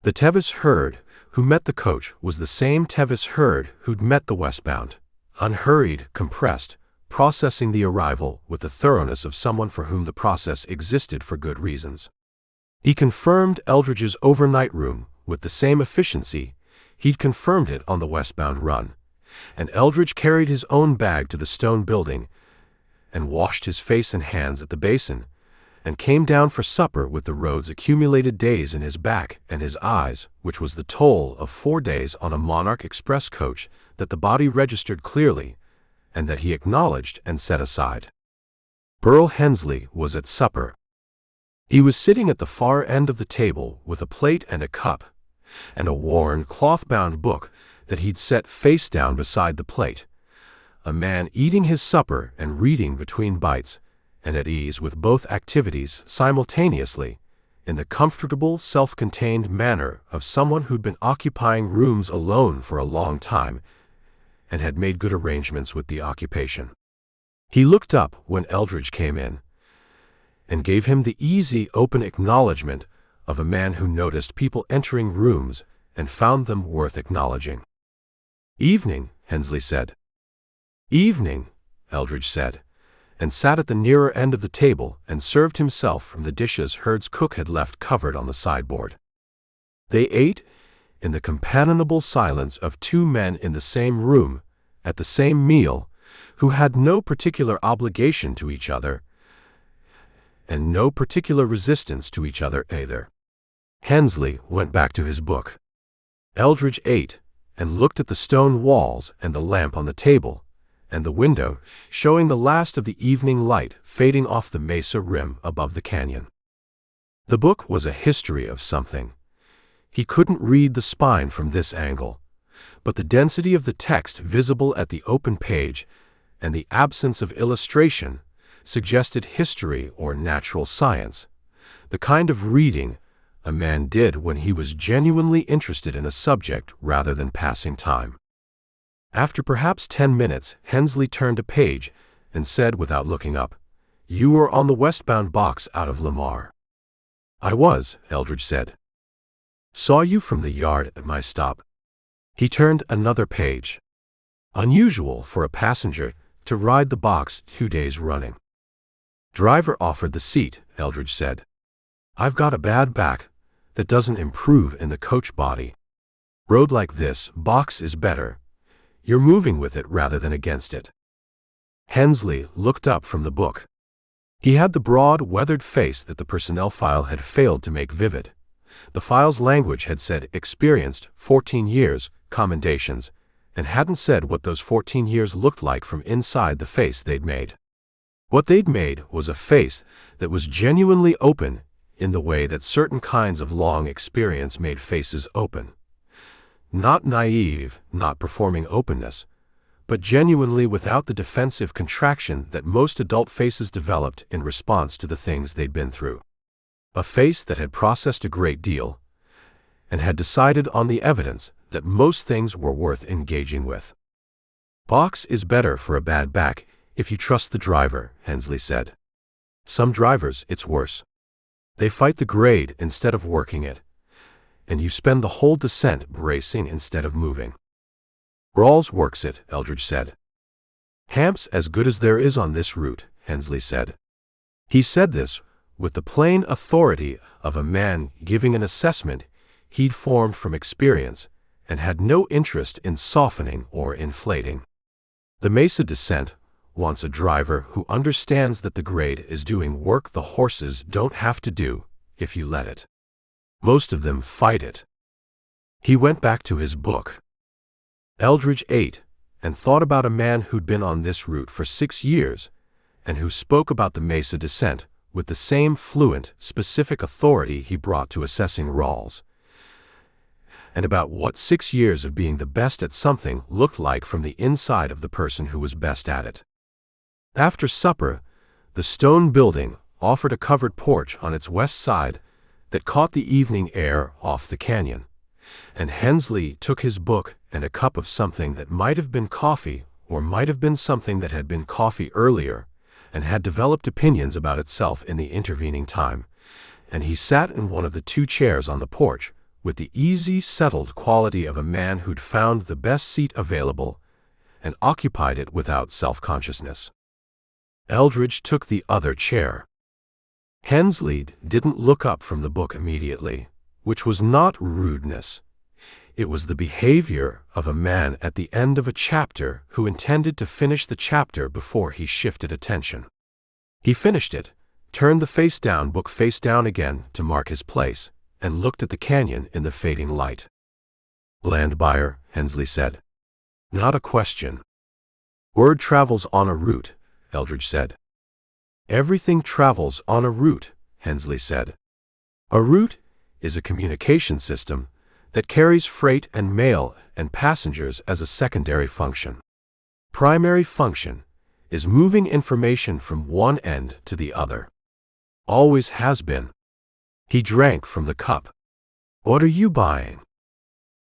The Tevis herd who met the coach was the same Tevis herd who'd met the westbound, unhurried, compressed, processing the arrival with the thoroughness of someone for whom the process existed for good reasons. He confirmed Eldridge's overnight room with the same efficiency he'd confirmed it on the westbound run, and Eldridge carried his own bag to the stone building and washed his face and hands at the basin, and came down for supper with the road's accumulated days in his back and his eyes, which was the toll of 4 days on a Monarch Express coach that the body registered clearly, and that he acknowledged and set aside. Burl Hensley was at supper. He was sitting at the far end of the table with a plate and a cup, and a worn, cloth-bound book that he'd set face down beside the plate, a man eating his supper and reading between bites, and at ease with both activities simultaneously, in the comfortable, self-contained manner of someone who'd been occupying rooms alone for a long time and had made good arrangements with the occupation. He looked up when Eldridge came in and gave him the easy, open acknowledgement of a man who noticed people entering rooms and found them worth acknowledging. "Evening," Hensley said. "Evening," Eldridge said, and sat at the nearer end of the table and served himself from the dishes Herd's cook had left covered on the sideboard. They ate in the companionable silence of 2 men in the same room, at the same meal, who had no particular obligation to each other, and no particular resistance to each other either. Hensley went back to his book. Eldridge ate, and looked at the stone walls and the lamp on the table, and the window, showing the last of the evening light fading off the mesa rim above the canyon. The book was a history of something. He couldn't read the spine from this angle, but the density of the text visible at the open page and the absence of illustration suggested history or natural science, the kind of reading a man did when he was genuinely interested in a subject rather than passing time. After perhaps 10 minutes, Hensley turned a page and said without looking up, "You were on the westbound box out of Lamar." "I was," Eldridge said. "Saw you from the yard at my stop." He turned another page. "Unusual for a passenger to ride the box 2 days running." "Driver offered the seat," Eldridge said. "I've got a bad back that doesn't improve in the coach body. Road like this, box is better. You're moving with it rather than against it." Hensley looked up from the book. He had the broad, weathered face that the personnel file had failed to make vivid, The file's language had said experienced 14 years, commendations, and hadn't said what those 14 years looked like from inside the face they'd made. What they'd made was a face that was genuinely open in the way that certain kinds of long experience made faces open. Not naive, not performing openness, but genuinely without the defensive contraction that most adult faces developed in response to the things they'd been through. A face that had processed a great deal and had decided on the evidence that most things were worth engaging with. Box is better for a bad back if you trust the driver, Hensley said. Some drivers, it's worse. They fight the grade instead of working it, and you spend the whole descent bracing instead of moving. Rawls works it, Eldridge said. Hamp's as good as there is on this route, Hensley said. He said this with the plain authority of a man giving an assessment he'd formed from experience and had no interest in softening or inflating. The Mesa descent wants a driver who understands that the grade is doing work the horses don't have to do if you let it. Most of them fight it. He went back to his book. Eldridge ate and thought about a man who'd been on this route for 6 years and who spoke about the Mesa descent with the same fluent, specific authority he brought to assessing Rawls, and about what 6 years of being the best at something looked like from the inside of the person who was best at it. After supper, the stone building offered a covered porch on its west side that caught the evening air off the canyon, and Hensley took his book and a cup of something that might have been coffee or might have been something that had been coffee earlier and had developed opinions about itself in the intervening time, and he sat in one of the 2 chairs on the porch with the easy, settled quality of a man who'd found the best seat available and occupied it without self-consciousness. Eldridge took the other chair. Hensley didn't look up from the book immediately, which was not rudeness. It was the behavior of a man at the end of a chapter who intended to finish the chapter before he shifted attention. He finished it, turned the book face down again to mark his place, and looked at the canyon in the fading light. Land buyer, Hensley said. Not a question. Word travels on a route, Eldridge said. Everything travels on a route, Hensley said. A route is a communication system that carries freight and mail and passengers as a secondary function. Primary function is moving information from one end to the other. Always has been. He drank from the cup. What are you buying?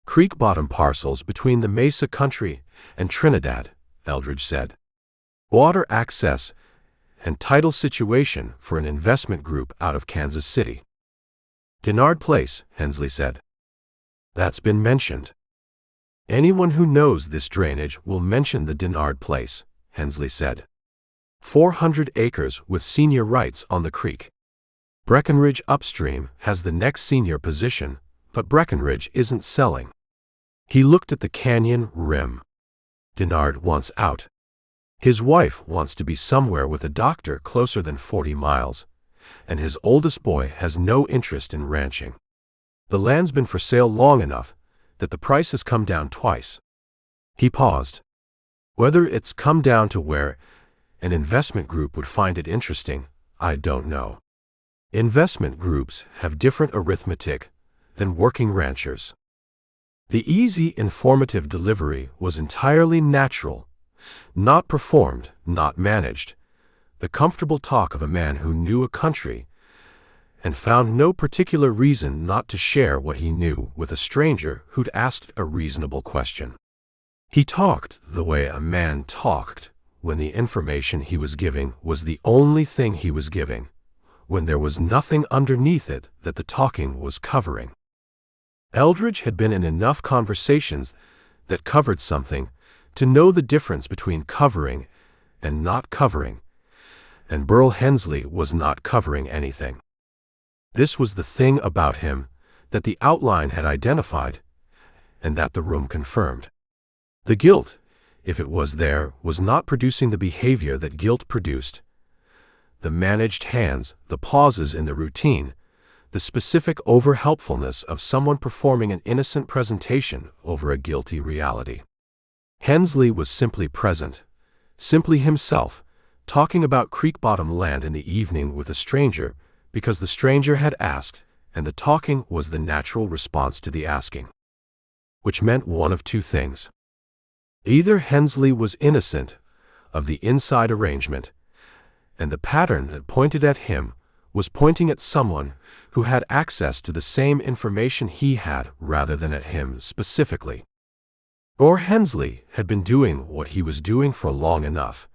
Creek bottom parcels between the Mesa country and Trinidad, Eldridge said. Water access and title situation for an investment group out of Kansas City. Dinard Place, Hensley said. That's been mentioned. Anyone who knows this drainage will mention the Dinard Place, Hensley said. 400 acres with senior rights on the creek. Breckenridge upstream has the next senior position, but Breckenridge isn't selling. He looked at the canyon rim. Dinard wants out. His wife wants to be somewhere with a doctor closer than 40 miles, and his oldest boy has no interest in ranching. The land's been for sale long enough that the price has come down twice. He paused. Whether it's come down to where an investment group would find it interesting, I don't know. Investment groups have different arithmetic than working ranchers. The easy, informative delivery was entirely natural, not performed, not managed, the comfortable talk of a man who knew a country and found no particular reason not to share what he knew with a stranger who'd asked a reasonable question. He talked the way a man talked when the information he was giving was the only thing he was giving, when there was nothing underneath it that the talking was covering. Eldridge had been in enough conversations that covered something to know the difference between covering and not covering, and Burl Hensley was not covering anything. This was the thing about him that the outline had identified and that the room confirmed. The guilt, if it was there, was not producing the behavior that guilt produced. The managed hands, the pauses in the routine, the specific over-helpfulness of someone performing an innocent presentation over a guilty reality. Hensley was simply present, simply himself, talking about creek-bottom land in the evening with a stranger because the stranger had asked, and the talking was the natural response to the asking. Which meant one of two things. Either Hensley was innocent of the inside arrangement, and the pattern that pointed at him was pointing at someone who had access to the same information he had rather than at him specifically. Or Hensley had been doing what he was doing for long enough,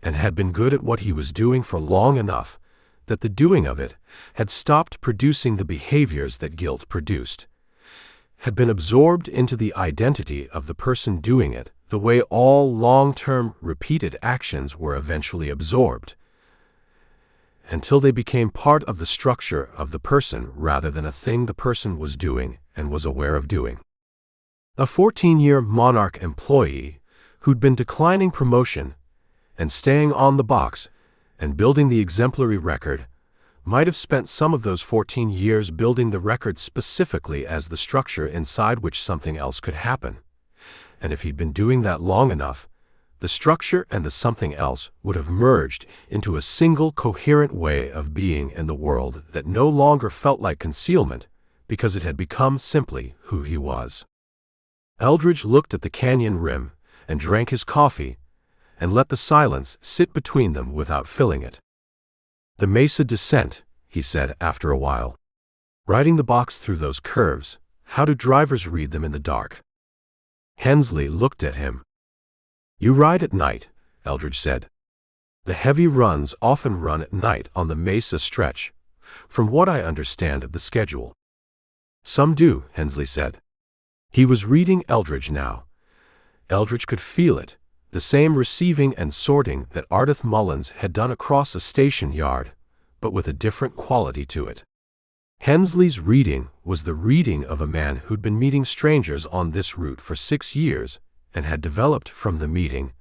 and had been good at what he was doing for long enough that the doing of it had stopped producing the behaviors that guilt produced, had been absorbed into the identity of the person doing it, the way all long-term repeated actions were eventually absorbed, until they became part of the structure of the person rather than a thing the person was doing and was aware of doing. A 14-year Monarch employee who'd been declining promotion and staying on the box and building the exemplary record might have spent some of those 14 years building the record specifically as the structure inside which something else could happen. And if he'd been doing that long enough, the structure and the something else would have merged into a single coherent way of being in the world that no longer felt like concealment because it had become simply who he was. Eldridge looked at the canyon rim and drank his coffee and let the silence sit between them without filling it. The mesa descent, he said after a while. Riding the box through those curves, how do drivers read them in the dark? Hensley looked at him. You ride at night, Eldridge said. The heavy runs often run at night on the mesa stretch, from what I understand of the schedule. Some do, Hensley said. He was reading Eldridge now. Eldridge could feel it, the same receiving and sorting that Ardith Mullins had done across a station yard, but with a different quality to it. Hensley's reading was the reading of a man who'd been meeting strangers on this route for 6 years and had developed from the meeting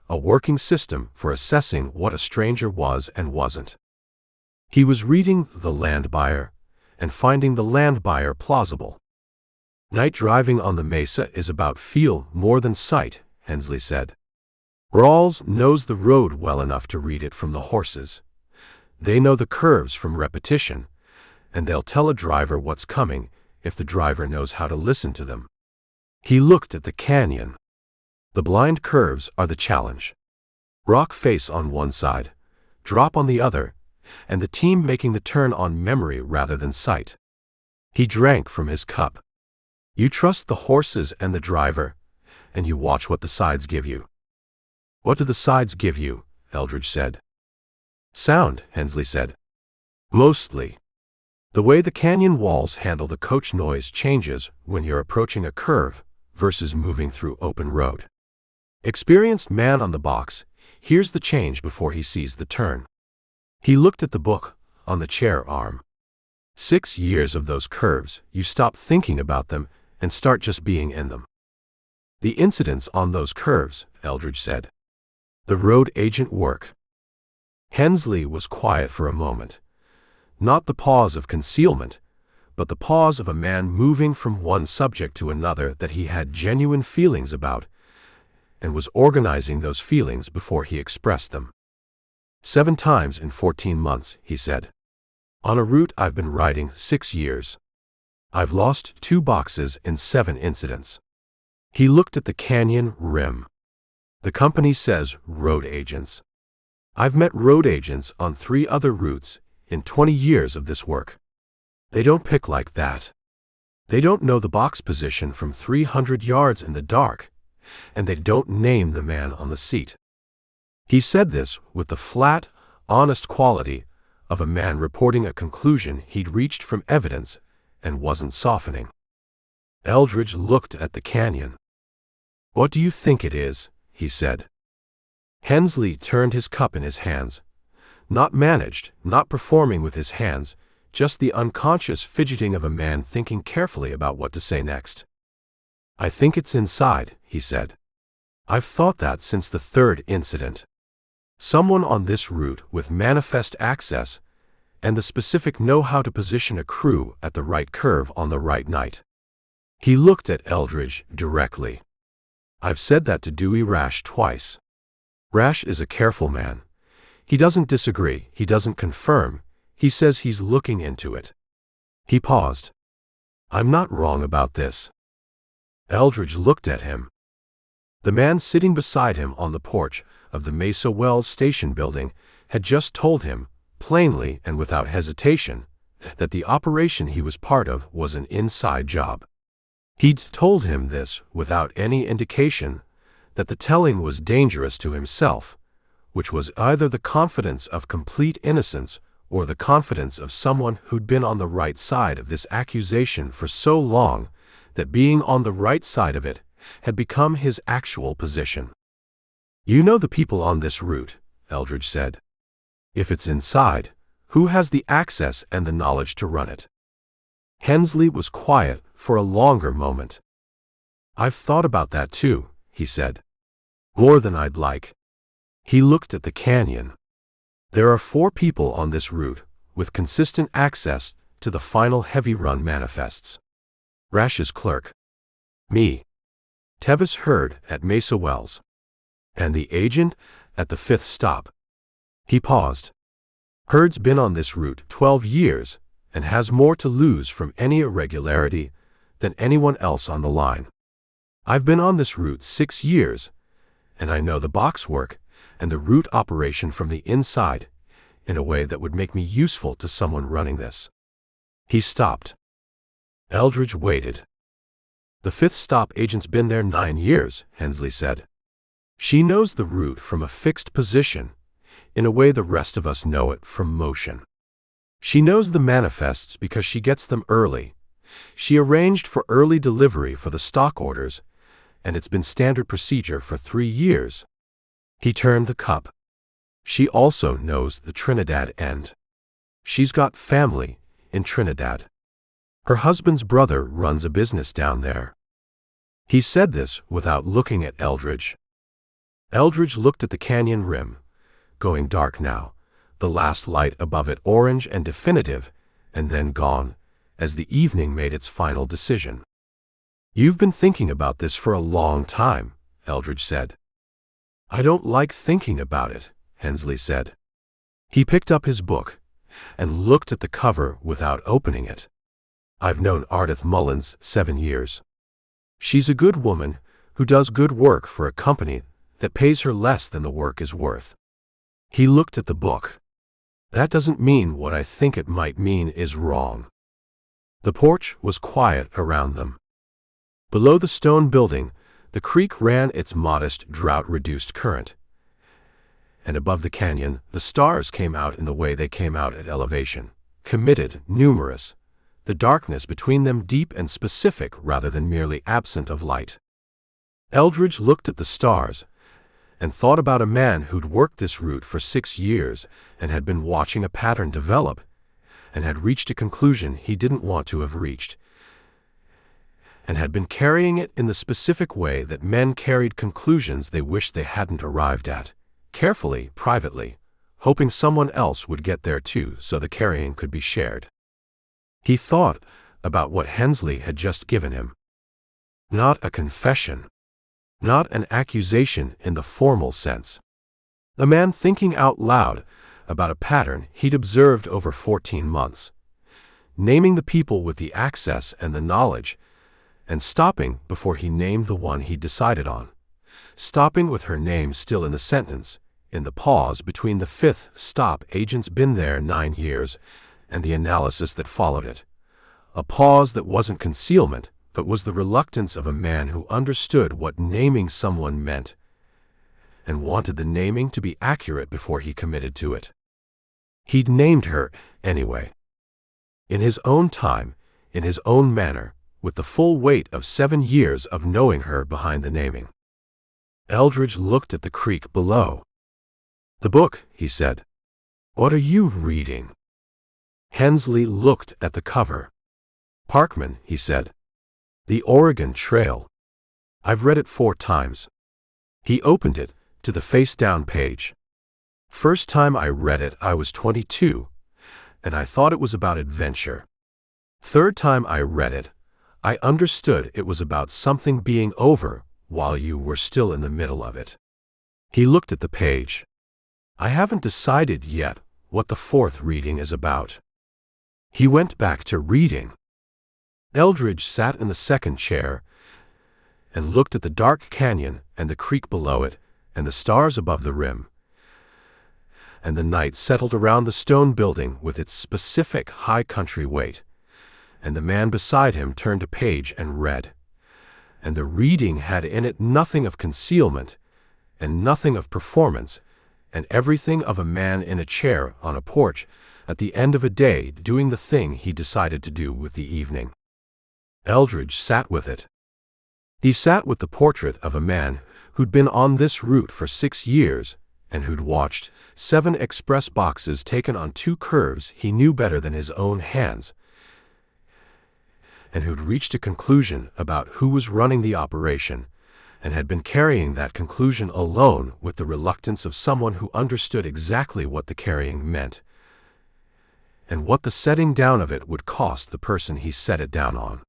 a working system for assessing what a stranger was and wasn't. He was reading the land buyer and finding the land buyer plausible. Night driving on the mesa is about feel more than sight, Hensley said. Rawls knows the road well enough to read it from the horses. They know the curves from repetition, and they'll tell a driver what's coming if the driver knows how to listen to them. He looked at the canyon. The blind curves are the challenge. Rock face on one side, drop on the other, and the team making the turn on memory rather than sight. He drank from his cup. You trust the horses and the driver, and you watch what the sides give you. What do the sides give you? Eldridge said. Sound, Hensley said. Mostly. The way the canyon walls handle the coach noise changes when you're approaching a curve versus moving through open road. Experienced man on the box hears the change before he sees the turn. He looked at the book on the chair arm. 6 years of those curves, you stop thinking about them and start just being in them. The incidents on those curves, Eldridge said. The road agent work. Hensley was quiet for a moment. Not the pause of concealment, but the pause of a man moving from one subject to another that he had genuine feelings about, and was organizing those feelings before he expressed them. 7 times in 14 months, he said. On a route I've been riding 6 years. I've lost 2 boxes in 7 incidents. He looked at the canyon rim. The company says road agents. I've met road agents on 3 other routes in 20 years of this work. They don't pick like that. They don't know the box position from 300 yards in the dark, and they don't name the man on the seat. He said this with the flat, honest quality of a man reporting a conclusion he'd reached from evidence and wasn't softening. Eldridge looked at the canyon. What do you think it is? He said. Hensley turned his cup in his hands. Not managed, not performing with his hands, just the unconscious fidgeting of a man thinking carefully about what to say next. I think it's inside, he said. I've thought that since the 3rd incident. Someone on this route with manifest access and the specific know-how to position a crew at the right curve on the right night. He looked at Eldridge directly. I've said that to Dewey Rash twice. Rash is a careful man. He doesn't disagree, he doesn't confirm, he says he's looking into it. He paused. I'm not wrong about this. Eldridge looked at him. The man sitting beside him on the porch of the Mesa Wells station building had just told him, plainly and without hesitation, that the operation he was part of was an inside job. He'd told him this without any indication that the telling was dangerous to himself, which was either the confidence of complete innocence or the confidence of someone who'd been on the right side of this accusation for so long that being on the right side of it had become his actual position. You know the people on this route, Eldridge said. If it's inside, who has the access and the knowledge to run it? Hensley was quiet for a longer moment. I've thought about that too, he said. More than I'd like. He looked at the canyon. There are 4 people on this route with consistent access to the final heavy run manifests. Rash's clerk. Me. Tevis Hurd at Mesa Wells. And the agent at the 5th stop. He paused. Hurd's been on this route 12 years and has more to lose from any irregularity than anyone else on the line. I've been on this route 6 years, and I know the box work and the route operation from the inside in a way that would make me useful to someone running this. He stopped. Eldridge waited. The 5th stop agent's been there 9 years, Hensley said. She knows the route from a fixed position, in a way the rest of us know it from motion. She knows the manifests because she gets them early. She arranged for early delivery for the stock orders, and it's been standard procedure for 3 years. He turned the cup. She also knows the Trinidad end. She's got family in Trinidad. Her husband's brother runs a business down there. He said this without looking at Eldridge. Eldridge looked at the canyon rim, going dark now, the last light above it orange and definitive, and then gone, as the evening made its final decision. You've been thinking about this for a long time, Eldridge said. I don't like thinking about it, Hensley said. He picked up his book and looked at the cover without opening it. I've known Ardith Mullins 7 years. She's a good woman who does good work for a company that pays her less than the work is worth. He looked at the book. That doesn't mean what I think it might mean is wrong. The porch was quiet around them. Below the stone building, the creek ran its modest drought-reduced current, and above the canyon, the stars came out in the way they came out at elevation, committed, numerous, the darkness between them deep and specific rather than merely absent of light. Eldridge looked at the stars and thought about a man who'd worked this route for 6 years and had been watching a pattern develop and had reached a conclusion he didn't want to have reached, and had been carrying it in the specific way that men carried conclusions they wished they hadn't arrived at, carefully, privately, hoping someone else would get there too so the carrying could be shared. He thought about what Hensley had just given him. Not a confession. Not an accusation in the formal sense. A man thinking out loud about a pattern he'd observed over 14 months, naming the people with the access and the knowledge, and stopping before he named the one he'd decided on, stopping with her name still in the sentence, in the pause between the 5th stop agent's been there 9 years and the analysis that followed it. A pause that wasn't concealment, but was the reluctance of a man who understood what naming someone meant and wanted the naming to be accurate before he committed to it. He'd named her anyway. In his own time, in his own manner, with the full weight of 7 years of knowing her behind the naming. Eldridge looked at the creek below. The book, he said. What are you reading? Hensley looked at the cover. Parkman, he said. The Oregon Trail. I've read it 4 times. He opened it to the face-down page. First time I read it I was 22, and I thought it was about adventure. Third time I read it, I understood it was about something being over while you were still in the middle of it. He looked at the page. I haven't decided yet what the fourth reading is about. He went back to reading. Eldridge sat in the second chair and looked at the dark canyon and the creek below it and the stars above the rim. And the night settled around the stone building with its specific high country weight. And the man beside him turned a page and read. And the reading had in it nothing of concealment and nothing of performance, and everything of a man in a chair on a porch at the end of a day doing the thing he decided to do with the evening. Eldridge sat with it. He sat with the portrait of a man who'd been on this route for 6 years and who'd watched 7 express boxes taken on 2 curves he knew better than his own hands, and who'd reached a conclusion about who was running the operation, and had been carrying that conclusion alone with the reluctance of someone who understood exactly what the carrying meant, and what the setting down of it would cost the person he set it down on.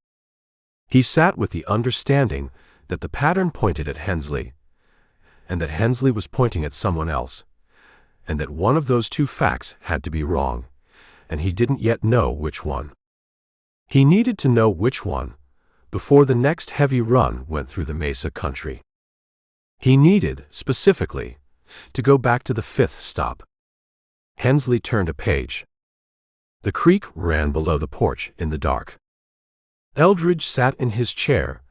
He sat with the understanding that the pattern pointed at Hensley, and that Hensley was pointing at someone else, and that one of those 2 facts had to be wrong, and he didn't yet know which one. He needed to know which one before the next heavy run went through the Mesa country. He needed, specifically, to go back to the 5th stop. Hensley turned a page. The creek ran below the porch in the dark. Eldridge sat in his chair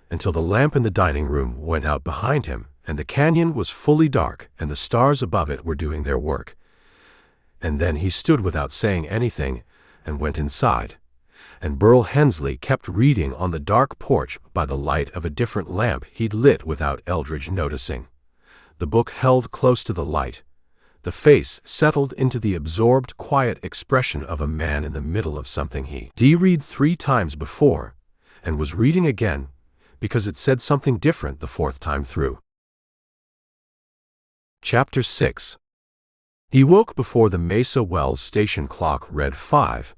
until the lamp in the dining room went out behind him and the canyon was fully dark and the stars above it were doing their work. And then he stood without saying anything and went inside. And Burl Hensley kept reading on the dark porch by the light of a different lamp he'd lit without Eldridge noticing. The book held close to the light. The face settled into the absorbed, quiet expression of a man in the middle of something he'd read 3 times before, and was reading again because it said something different the 4th time through. Chapter 6. He woke before the Mesa Wells station clock read 5,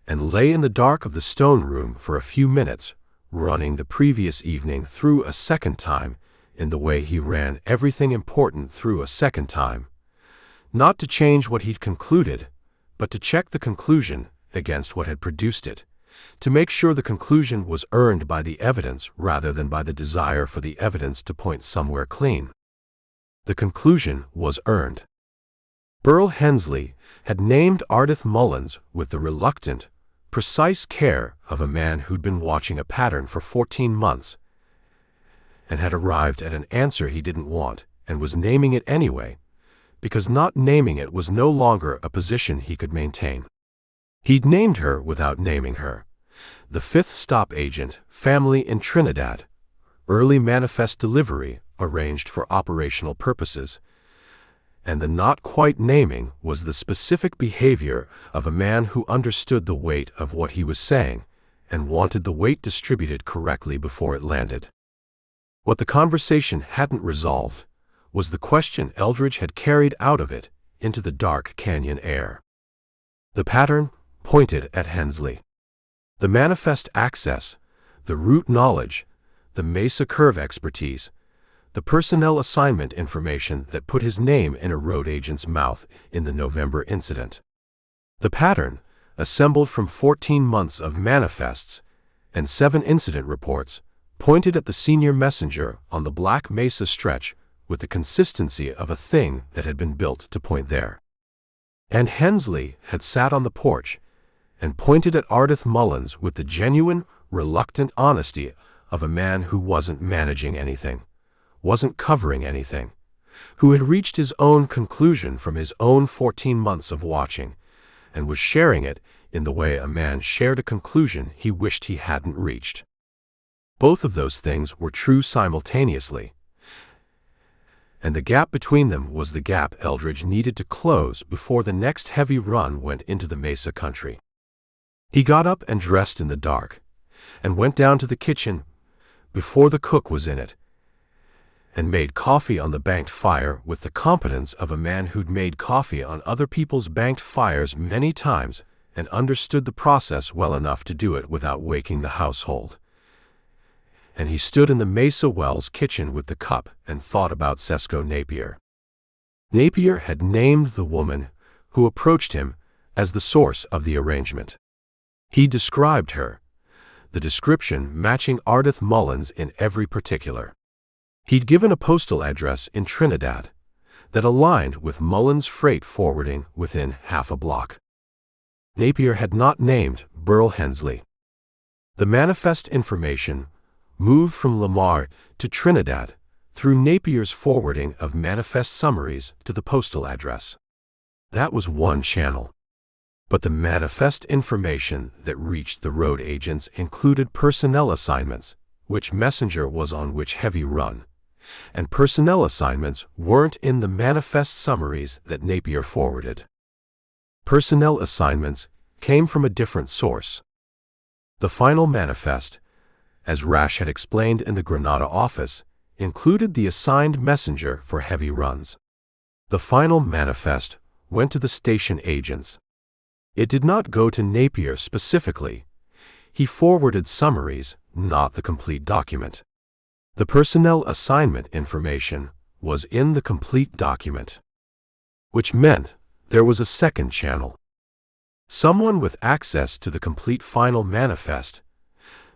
and lay in the dark of the stone room for a few minutes, running the previous evening through a second time in the way he ran everything important through a second time. Not to change what he'd concluded, but to check the conclusion against what had produced it, to make sure the conclusion was earned by the evidence rather than by the desire for the evidence to point somewhere clean. The conclusion was earned. Burl Hensley had named Ardith Mullins with the reluctant, precise care of a man who'd been watching a pattern for 14 months and had arrived at an answer he didn't want and was naming it anyway, because not naming it was no longer a position he could maintain. He'd named her without naming her. The 5th stop agent, family in Trinidad, early manifest delivery arranged for operational purposes, and the not quite naming was the specific behavior of a man who understood the weight of what he was saying and wanted the weight distributed correctly before it landed. What the conversation hadn't resolved was the question Eldridge had carried out of it into the dark canyon air. The pattern pointed at Hensley. The manifest access, the route knowledge, the Mesa curve expertise, the personnel assignment information that put his name in a road agent's mouth in the November incident. The pattern, assembled from 14 months of manifests and 7 incident reports, pointed at the senior messenger on the Black Mesa stretch with the consistency of a thing that had been built to point there. And Hensley had sat on the porch and pointed at Ardith Mullins with the genuine, reluctant honesty of a man who wasn't managing anything, wasn't covering anything, who had reached his own conclusion from his own 14 months of watching, and was sharing it in the way a man shared a conclusion he wished he hadn't reached. Both of those things were true simultaneously, and the gap between them was the gap Eldridge needed to close before the next heavy run went into the Mesa country. He got up and dressed in the dark, and went down to the kitchen before the cook was in it, and made coffee on the banked fire with the competence of a man who'd made coffee on other people's banked fires many times and understood the process well enough to do it without waking the household. And he stood in the Mesa Wells kitchen with the cup and thought about Sesko Napier. Napier had named the woman who approached him as the source of the arrangement. He described her, the description matching Ardith Mullins in every particular. He'd given a postal address in Trinidad that aligned with Mullins' freight forwarding within half a block. Napier had not named Burl Hensley. The manifest information moved from Lamar to Trinidad through Napier's forwarding of manifest summaries to the postal address. That was one channel. But the manifest information that reached the road agents included personnel assignments, which messenger was on which heavy run, and personnel assignments weren't in the manifest summaries that Napier forwarded. Personnel assignments came from a different source. The final manifest, as Rash had explained in the Granada office, included the assigned messenger for heavy runs. The final manifest went to the station agents. It did not go to Napier specifically. He forwarded summaries, not the complete document. The personnel assignment information was in the complete document, which meant there was a second channel. Someone with access to the complete final manifest,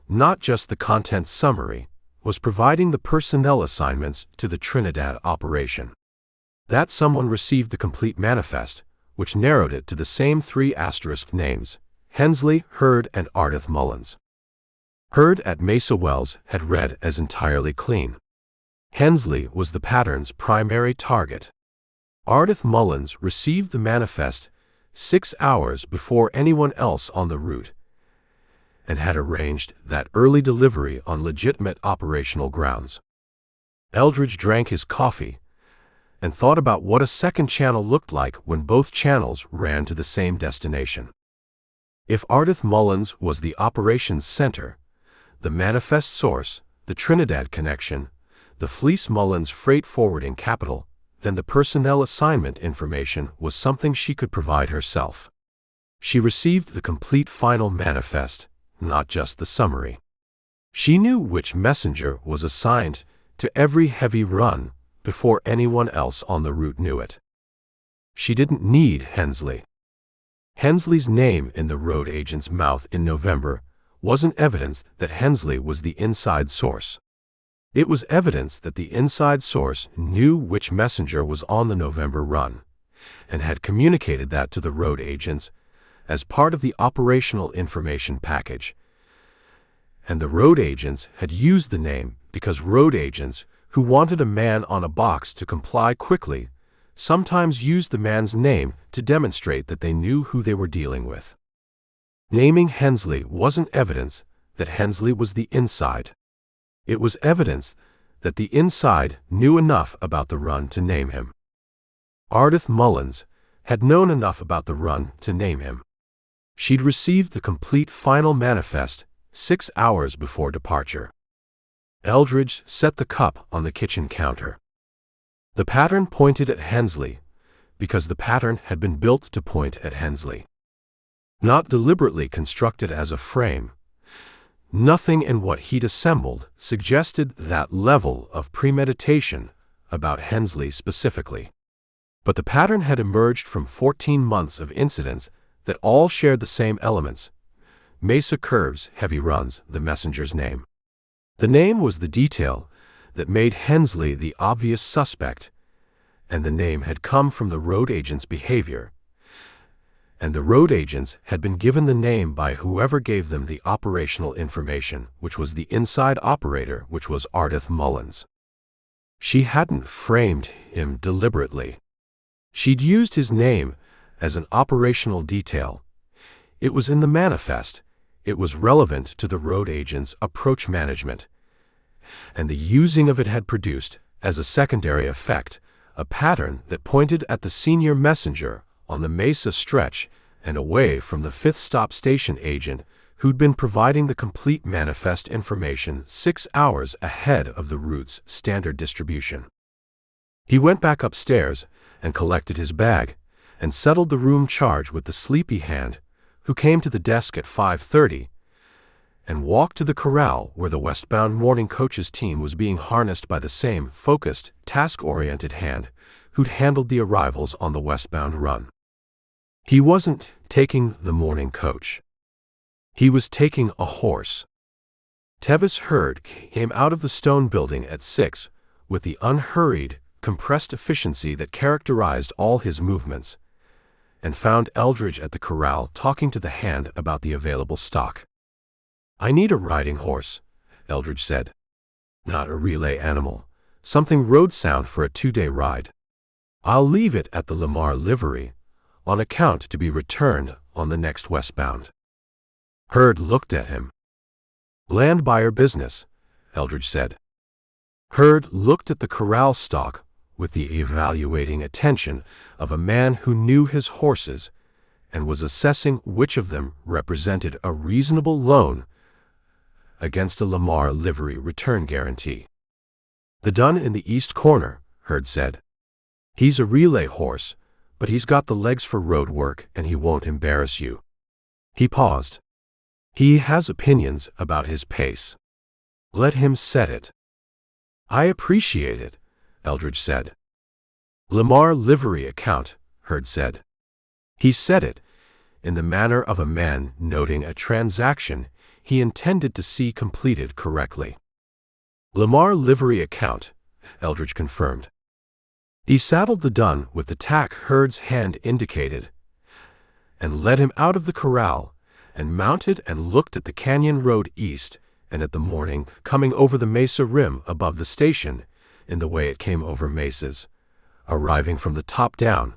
not just the content summary, was providing the personnel assignments to the Trinidad operation. That someone received the complete manifest, which narrowed it to the same 3 asterisk names: Hensley, Hurd, and Ardith Mullins. Hurd at Mesa Wells had read as entirely clean. Hensley was the pattern's primary target. Ardith Mullins received the manifest 6 hours before anyone else on the route and had arranged that early delivery on legitimate operational grounds. Eldridge drank his coffee and thought about what a second channel looked like when both channels ran to the same destination. If Ardith Mullins was the operations center, the manifest source, the Trinidad connection, the Fleece Mullins freight forwarding capital, then the personnel assignment information was something she could provide herself. She received the complete final manifest, not just the summary. She knew which messenger was assigned to every heavy run before anyone else on the route knew it. She didn't need Hensley. Hensley's name in the road agent's mouth in November wasn't evidence that Hensley was the inside source. It was evidence that the inside source knew which messenger was on the November run and had communicated that to the road agents as part of the operational information package. And the road agents had used the name because road agents who wanted a man on a box to comply quickly sometimes used the man's name to demonstrate that they knew who they were dealing with. Naming Hensley wasn't evidence that Hensley was the inside. It was evidence that the inside knew enough about the run to name him. Ardith Mullins had known enough about the run to name him. She'd received the complete final manifest 6 hours before departure. Eldridge set the cup on the kitchen counter. The pattern pointed at Hensley because the pattern had been built to point at Hensley. Not deliberately constructed as a frame. Nothing in what he'd assembled suggested that level of premeditation about Hensley specifically. But the pattern had emerged from 14 months of incidents that all shared the same elements: Mesa curves, heavy runs, the messenger's name. The name was the detail that made Hensley the obvious suspect, and the name had come from the road agent's behavior. And the road agents had been given the name by whoever gave them the operational information, which was the inside operator, which was Ardith Mullins. She hadn't framed him deliberately. She'd used his name as an operational detail. It was in the manifest. It was relevant to the road agent's approach management. And the using of it had produced, as a secondary effect, a pattern that pointed at the senior messenger on the Mesa stretch and away from the fifth stop station agent who'd been providing the complete manifest information 6 hours ahead of the route's standard distribution. He went back upstairs and collected his bag and settled the room charge with the sleepy hand, who came to the desk at 5:30 and walked to the corral where the westbound morning coach's team was being harnessed by the same focused, task-oriented hand who'd handled the arrivals on the westbound run. He wasn't taking the morning coach. He was taking a horse. Tevis Hurd came out of the stone building at 6 with the unhurried, compressed efficiency that characterized all his movements, and found Eldridge at the corral talking to the hand about the available stock. "I need a riding horse," Eldridge said. "Not a relay animal. Something road sound for a 2-day ride. I'll leave it at the Lamar livery, on account to be returned on the next westbound." Hurd looked at him. "Land buyer business," Eldridge said. Hurd looked at the corral stock with the evaluating attention of a man who knew his horses and was assessing which of them represented a reasonable loan against a Lamar livery return guarantee. "The dun in the east corner," Hurd said. "He's a relay horse, but he's got the legs for road work and he won't embarrass you." He paused. "He has opinions about his pace. Let him set it." "I appreciate it," Eldridge said. "Lamar livery account," Hurd said. He said it in the manner of a man noting a transaction he intended to see completed correctly. "Lamar livery account," Eldridge confirmed. He saddled the dun with the tack Hurd's hand indicated and led him out of the corral and mounted and looked at the canyon road east and at the morning coming over the mesa rim above the station in the way it came over mesas, arriving from the top down,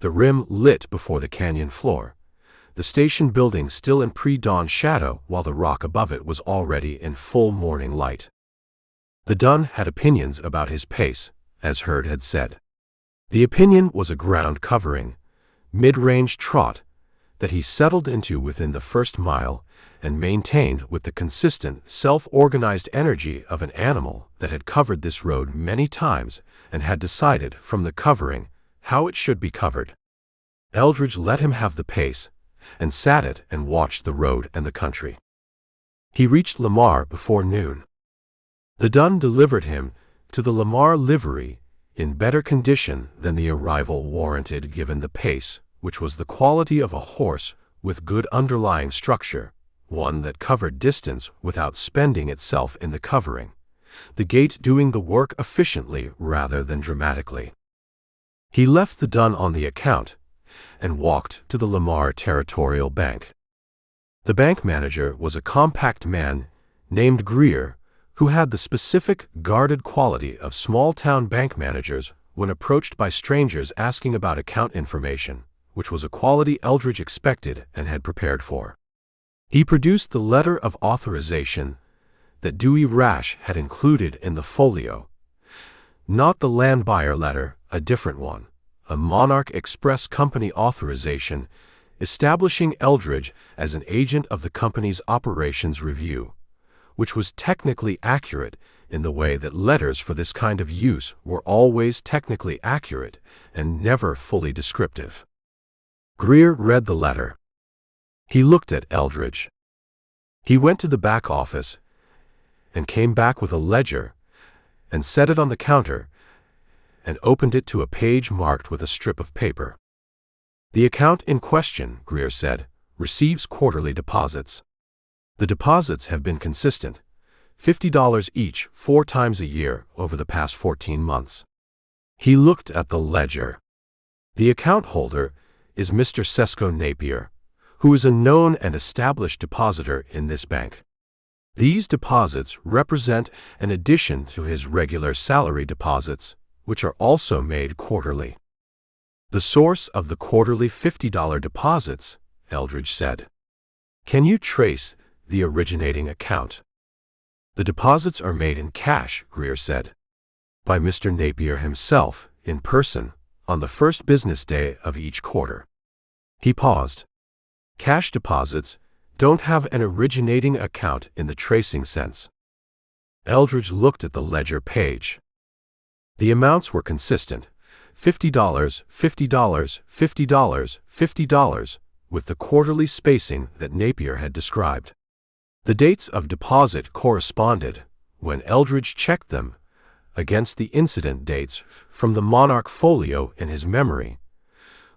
the rim lit before the canyon floor, the station building still in pre-dawn shadow while the rock above it was already in full morning light. The dun had opinions about his pace, as Hurd had said. The opinion was a ground covering, mid-range trot that he settled into within the first mile and maintained with the consistent, self-organized energy of an animal that had covered this road many times and had decided from the covering how it should be covered. Eldridge let him have the pace and sat it and watched the road and the country. He reached Lamar before noon. The dun delivered him to the Lamar livery in better condition than the arrival warranted given the pace, which was the quality of a horse with good underlying structure, one that covered distance without spending itself in the covering, the gait doing the work efficiently rather than dramatically. He left the dun on the account and walked to the Lamar Territorial Bank. The bank manager was a compact man named Greer, who had the specific guarded quality of small-town bank managers when approached by strangers asking about account information, which was a quality Eldridge expected and had prepared for. He produced the letter of authorization that Dewey Rash had included in the folio. Not the land buyer letter, a different one, a Monarch Express company authorization establishing Eldridge as an agent of the company's operations review, which was technically accurate in the way that letters for this kind of use were always technically accurate and never fully descriptive. Greer read the letter. He looked at Eldridge. He went to the back office and came back with a ledger and set it on the counter and opened it to a page marked with a strip of paper. "The account in question," Greer said, "receives quarterly deposits. The deposits have been consistent, $50 each 4 times a year over the past 14 months. He looked at the ledger. "The account holder is Mr. Sesko Napier, who is a known and established depositor in this bank. These deposits represent an addition to his regular salary deposits, which are also made quarterly." "The source of the quarterly $50 deposits," Eldridge said. "Can you trace the originating account?" "The deposits are made in cash," Greer said, "by Mr. Napier himself, in person, on the first business day of each quarter." He paused. "Cash deposits don't have an originating account in the tracing sense. Eldridge looked at the ledger page. The amounts were consistent: $50, $50, $50, $50, with the quarterly spacing that Napier had described. The dates of deposit corresponded, when Eldridge checked them, against the incident dates from the Monarch folio in his memory,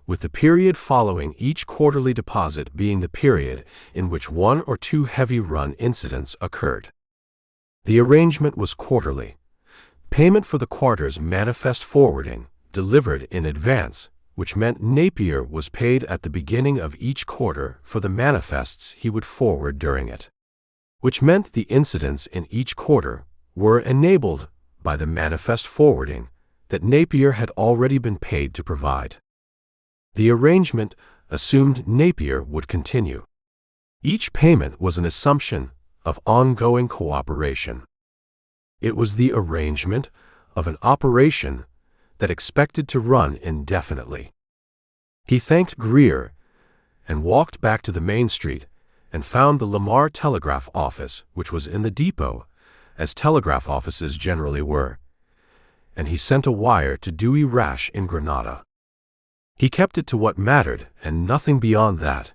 with the period following each quarterly deposit being the period in which one or two heavy-run incidents occurred. The arrangement was quarterly. Payment for the quarter's manifest forwarding, delivered in advance, which meant Napier was paid at the beginning of each quarter for the manifests he would forward during it, which meant the incidents in each quarter were enabled by the manifest forwarding that Napier had already been paid to provide. The arrangement assumed Napier would continue. Each payment was an assumption of ongoing cooperation. It was the arrangement of an operation that expected to run indefinitely. He thanked Greer and walked back to the main street and found the Lamar telegraph office, which was in the depot, as telegraph offices generally were, and he sent a wire to Dewey Rash in Granada. He kept it to what mattered and nothing beyond that,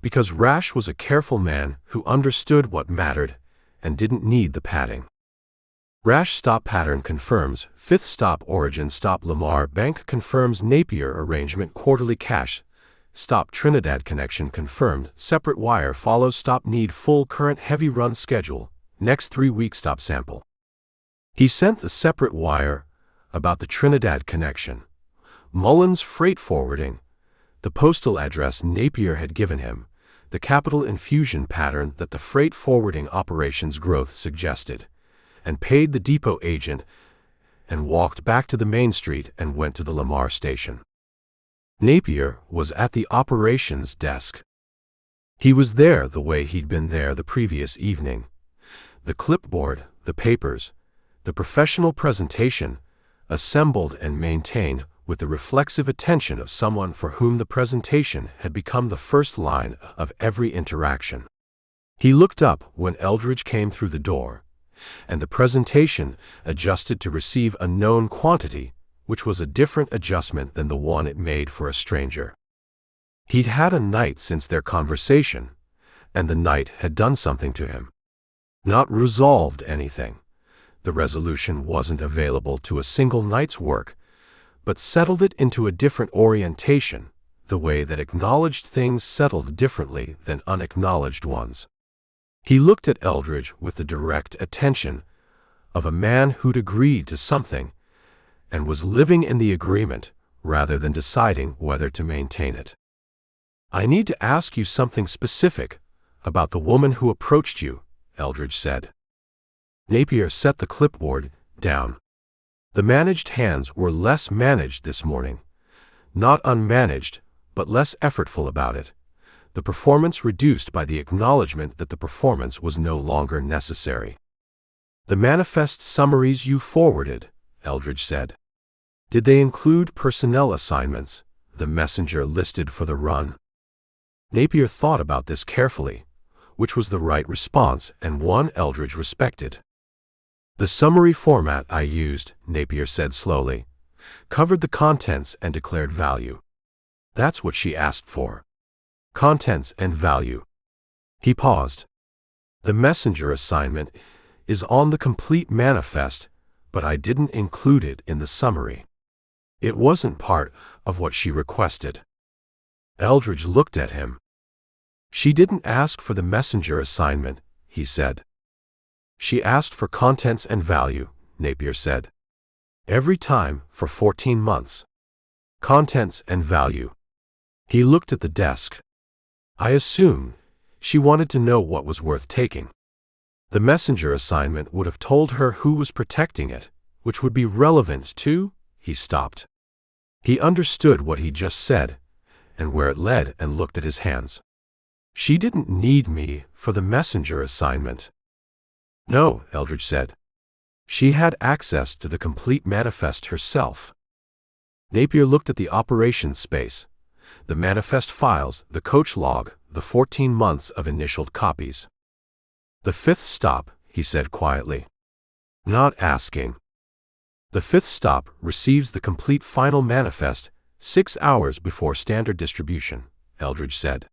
because Rash was a careful man who understood what mattered and didn't need the padding. Rash stop pattern confirms, 5th stop origin stop Lamar bank confirms Napier arrangement quarterly cash, stop Trinidad connection confirmed, separate wire follows stop need full current heavy run schedule, next 3-week stop sample. He sent the separate wire about the Trinidad connection, Mullins freight forwarding, the postal address Napier had given him, the capital infusion pattern that the freight forwarding operations growth suggested, and paid the depot agent and walked back to the main street and went to the Lamar station. Napier was at the operations desk. He was there the way he'd been there the previous evening. The clipboard, the papers, the professional presentation, assembled and maintained with the reflexive attention of someone for whom the presentation had become the first line of every interaction. He looked up when Eldridge came through the door, and the presentation adjusted to receive a known quantity, which was a different adjustment than the one it made for a stranger. He'd had a night since their conversation, and the night had done something to him. Not resolved anything. The resolution wasn't available to a single night's work, but settled it into a different orientation, the way that acknowledged things settled differently than unacknowledged ones. He looked at Eldridge with the direct attention of a man who'd agreed to something and was living in the agreement rather than deciding whether to maintain it. "I need to ask you something specific about the woman who approached you," Eldridge said. Napier set the clipboard down. The managed hands were less managed this morning, not unmanaged, but less effortful about it, the performance reduced by the acknowledgement that the performance was no longer necessary. "The manifest summaries you forwarded," Eldridge said. "Did they include personnel assignments, the messenger listed for the run?" Napier thought about this carefully, which was the right response and one Eldridge respected. "The summary format I used," Napier said slowly, "covered the contents and declared value. That's what she asked for. Contents and value." He paused. "The messenger assignment is on the complete manifest, but I didn't include it in the summary. It wasn't part of what she requested." Eldridge looked at him. "She didn't ask for the messenger assignment," he said. "She asked for contents and value," Napier said. "Every time for 14 months. Contents and value." He looked at the desk. "I assume she wanted to know what was worth taking. The messenger assignment would have told her who was protecting it, which would be relevant to—" He stopped. He understood what he just said and where it led and looked at his hands. "She didn't need me for the messenger assignment." "No," Eldridge said. "She had access to the complete manifest herself." Napier looked at the operations space, the manifest files, the coach log, the 14 months of initialed copies. "The fifth stop," he said quietly. Not asking. "The fifth stop receives the complete final manifest 6 hours before standard distribution," Eldridge said.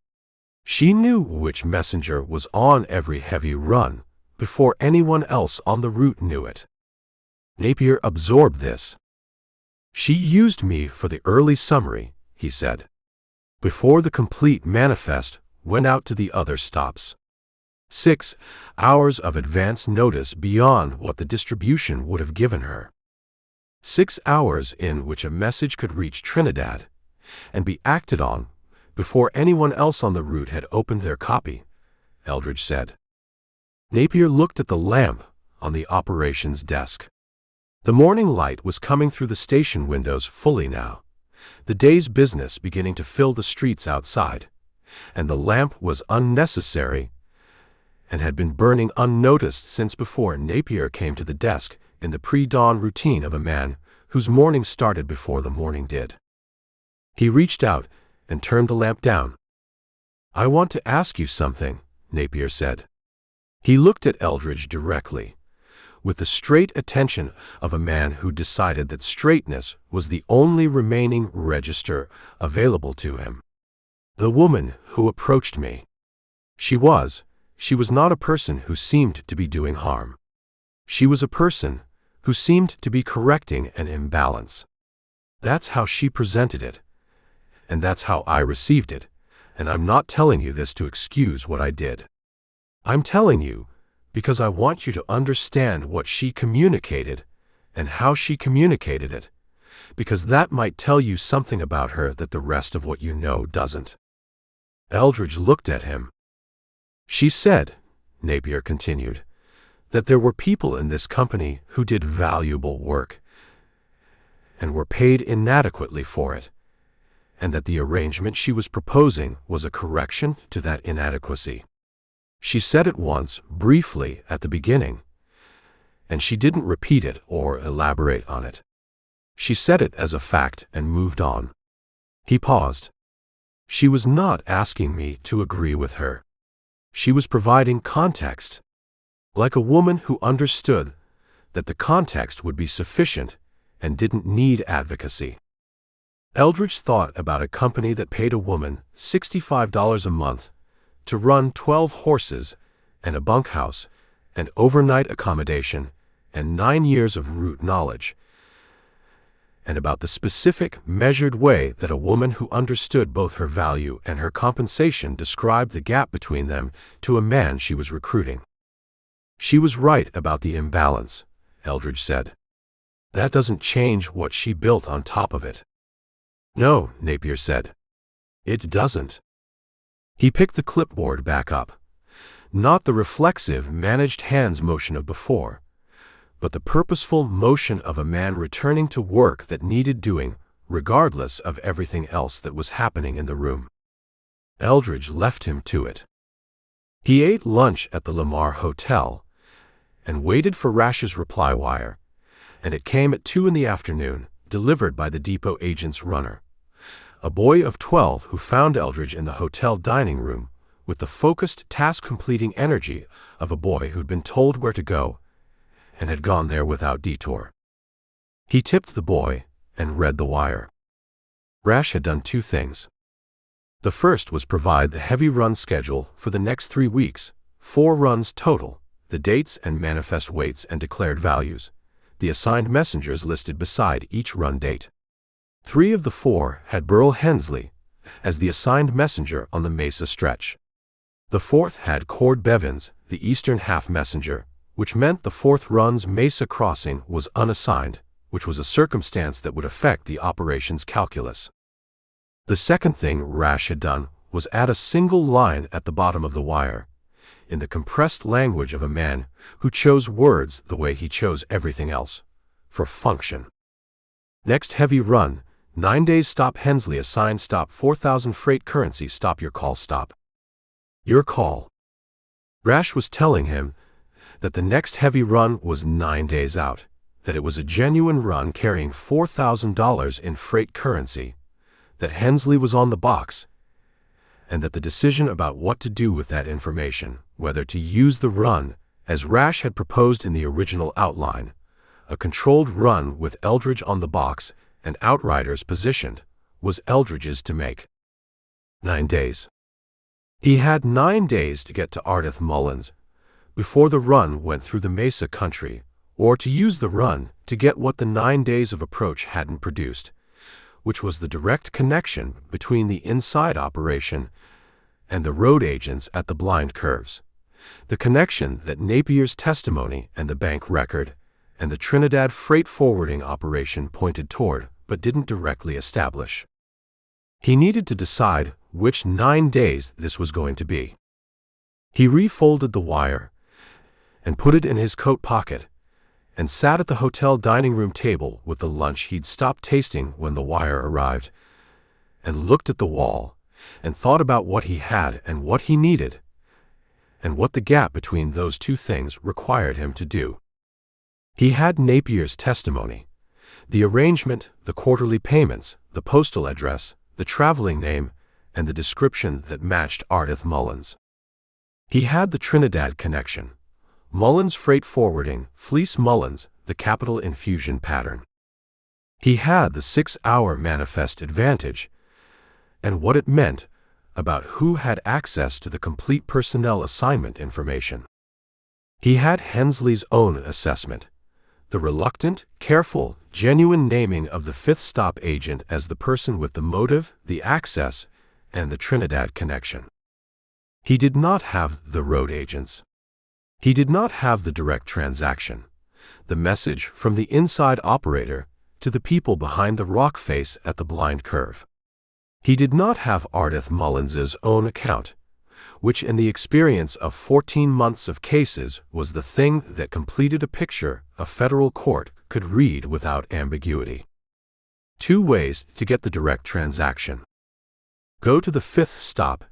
She knew which messenger was on every heavy run before anyone else on the route knew it. Napier absorbed this. "She used me for the early summary," he said, "before the complete manifest went out to the other stops. 6 hours of advance notice beyond what the distribution would have given her. 6 hours in which a message could reach Trinidad and be acted on before anyone else on the route had opened their copy," Eldridge said. Napier looked at the lamp on the operations desk. The morning light was coming through the station windows fully now, the day's business beginning to fill the streets outside, and the lamp was unnecessary and had been burning unnoticed since before Napier came to the desk in the pre-dawn routine of a man whose morning started before the morning did. He reached out and turned the lamp down. "I want to ask you something," Napier said. He looked at Eldridge directly, with the straight attention of a man who decided that straightness was the only remaining register available to him. "The woman who approached me. She was not a person who seemed to be doing harm. She was a person who seemed to be correcting an imbalance. That's how she presented it, and that's how I received it, and I'm not telling you this to excuse what I did. I'm telling you because I want you to understand what she communicated and how she communicated it, because that might tell you something about her that the rest of what you know doesn't." Eldridge looked at him. "She said," Napier continued, "that there were people in this company who did valuable work and were paid inadequately for it, and that the arrangement she was proposing was a correction to that inadequacy. She said it once, briefly, at the beginning, and she didn't repeat it or elaborate on it. She said it as a fact and moved on." He paused. "She was not asking me to agree with her. She was providing context, like a woman who understood that the context would be sufficient and didn't need advocacy." Eldridge thought about a company that paid a woman $65 a month to run 12 horses and a bunkhouse and overnight accommodation and 9 years of route knowledge, and about the specific, measured way that a woman who understood both her value and her compensation described the gap between them to a man she was recruiting. "She was right about the imbalance," Eldridge said. "That doesn't change what she built on top of it." "No," Napier said. "It doesn't." He picked the clipboard back up. Not the reflexive, managed hands motion of before, but the purposeful motion of a man returning to work that needed doing, regardless of everything else that was happening in the room. Eldridge left him to it. He ate lunch at the Lamar Hotel and waited for Rash's reply wire, and it came at 2 in the afternoon, delivered by the depot agent's runner, a boy of 12 who found Eldridge in the hotel dining room with the focused, task-completing energy of a boy who'd been told where to go and had gone there without detour. He tipped the boy and read the wire. Rash had done 2 things. The first was provide the heavy run schedule for the next 3 weeks, 4 runs total, the dates and manifest weights and declared values, the assigned messengers listed beside each run date. 3 of the 4 had Burl Hensley as the assigned messenger on the Mesa stretch. The 4th had Cord Bevins, the eastern half messenger, which meant the 4th run's Mesa crossing was unassigned, which was a circumstance that would affect the operations calculus. The second thing Rash had done was add a single line at the bottom of the wire, in the compressed language of a man who chose words the way he chose everything else, for function. Next heavy run, 9 days stop Hensley assigned stop 4,000 freight currency stop your call stop. Your call. Rash was telling him that the next heavy run was 9 days out, that it was a genuine run carrying $4,000 in freight currency, that Hensley was on the box, and that the decision about what to do with that information, whether to use the run, as Rash had proposed in the original outline, a controlled run with Eldridge on the box and outriders positioned, was Eldridge's to make. 9 days. He had 9 days to get to Ardith Mullins before the run went through the Mesa country, or to use the run to get what the 9 days of approach hadn't produced, which was the direct connection between the inside operation and the road agents at the blind curves, the connection that Napier's testimony and the bank record and the Trinidad freight forwarding operation pointed toward but didn't directly establish. He needed to decide which 9 days this was going to be. He refolded the wire and put it in his coat pocket and sat at the hotel dining room table with the lunch he'd stopped tasting when the wire arrived, and looked at the wall and thought about what he had and what he needed, and what the gap between those two things required him to do. He had Napier's testimony, the arrangement, the quarterly payments, the postal address, the traveling name, and the description that matched Ardith Mullins. He had the Trinidad connection, Mullins freight forwarding, Fleece Mullins, the capital infusion pattern. He had the 6-hour manifest advantage and what it meant about who had access to the complete personnel assignment information. He had Hensley's own assessment, the reluctant, careful, genuine naming of the fifth stop agent as the person with the motive, the access, and the Trinidad connection. He did not have the road agents. He did not have the direct transaction, the message from the inside operator to the people behind the rock face at the blind curve. He did not have Ardith Mullins's own account, which in the experience of 14 months of cases was the thing that completed a picture a federal court could read without ambiguity. 2 ways to get the direct transaction. Go to the fifth stop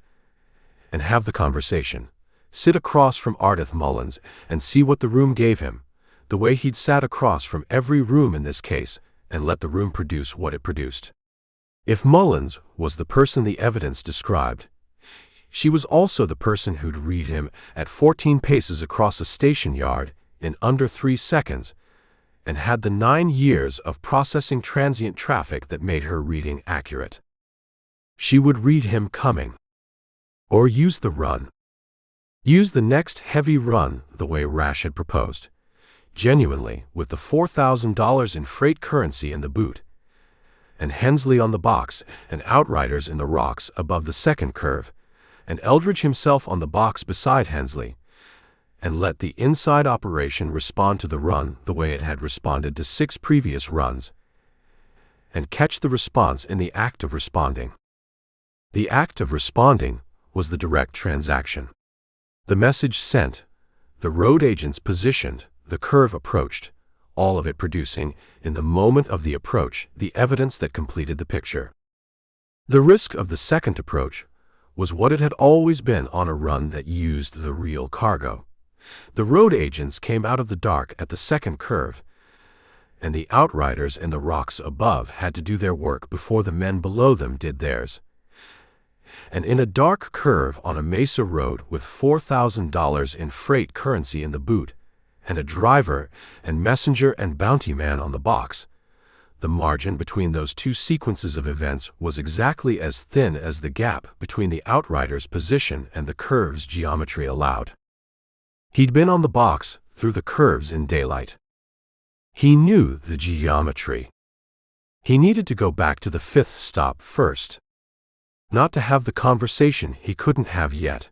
and have the conversation. Sit across from Ardith Mullins and see what the room gave him, the way he'd sat across from every room in this case, and let the room produce what it produced. If Mullins was the person the evidence described, she was also the person who'd read him at 14 paces across a station yard in under 3 seconds and had the 9 years of processing transient traffic that made her reading accurate. She would read him coming. Or use the run. Use the next heavy run the way Rash had proposed, genuinely with the $4,000 in freight currency in the boot, and Hensley on the box and outriders in the rocks above the second curve, and Eldridge himself on the box beside Hensley, and let the inside operation respond to the run the way it had responded to 6 previous runs, and catch the response in the act of responding. The act of responding was the direct transaction. The message sent, the road agents positioned, the curve approached, all of it producing, in the moment of the approach, the evidence that completed the picture. The risk of the second approach was what it had always been on a run that used the real cargo. The road agents came out of the dark at the second curve, and the outriders in the rocks above had to do their work before the men below them did theirs. And in a dark curve on a mesa road with $4,000 in freight currency in the boot, and a driver and messenger and bounty man on the box, the margin between those 2 sequences of events was exactly as thin as the gap between the outrider's position and the curve's geometry allowed. He'd been on the box through the curves in daylight. He knew the geometry. He needed to go back to the fifth stop first. Not to have the conversation he couldn't have yet.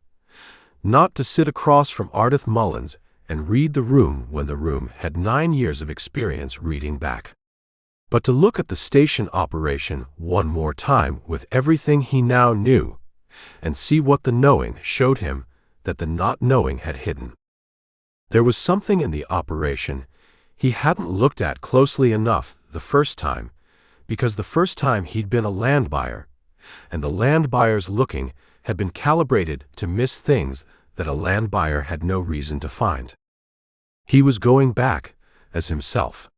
Not to sit across from Ardith Mullins and read the room when the room had 9 years of experience reading back. But to look at the station operation one more time with everything he now knew, and see what the knowing showed him that the not knowing had hidden. There was something in the operation he hadn't looked at closely enough the first time, because the first time he'd been a land buyer, and the land buyer's looking had been calibrated to miss things that a land buyer had no reason to find. He was going back as himself.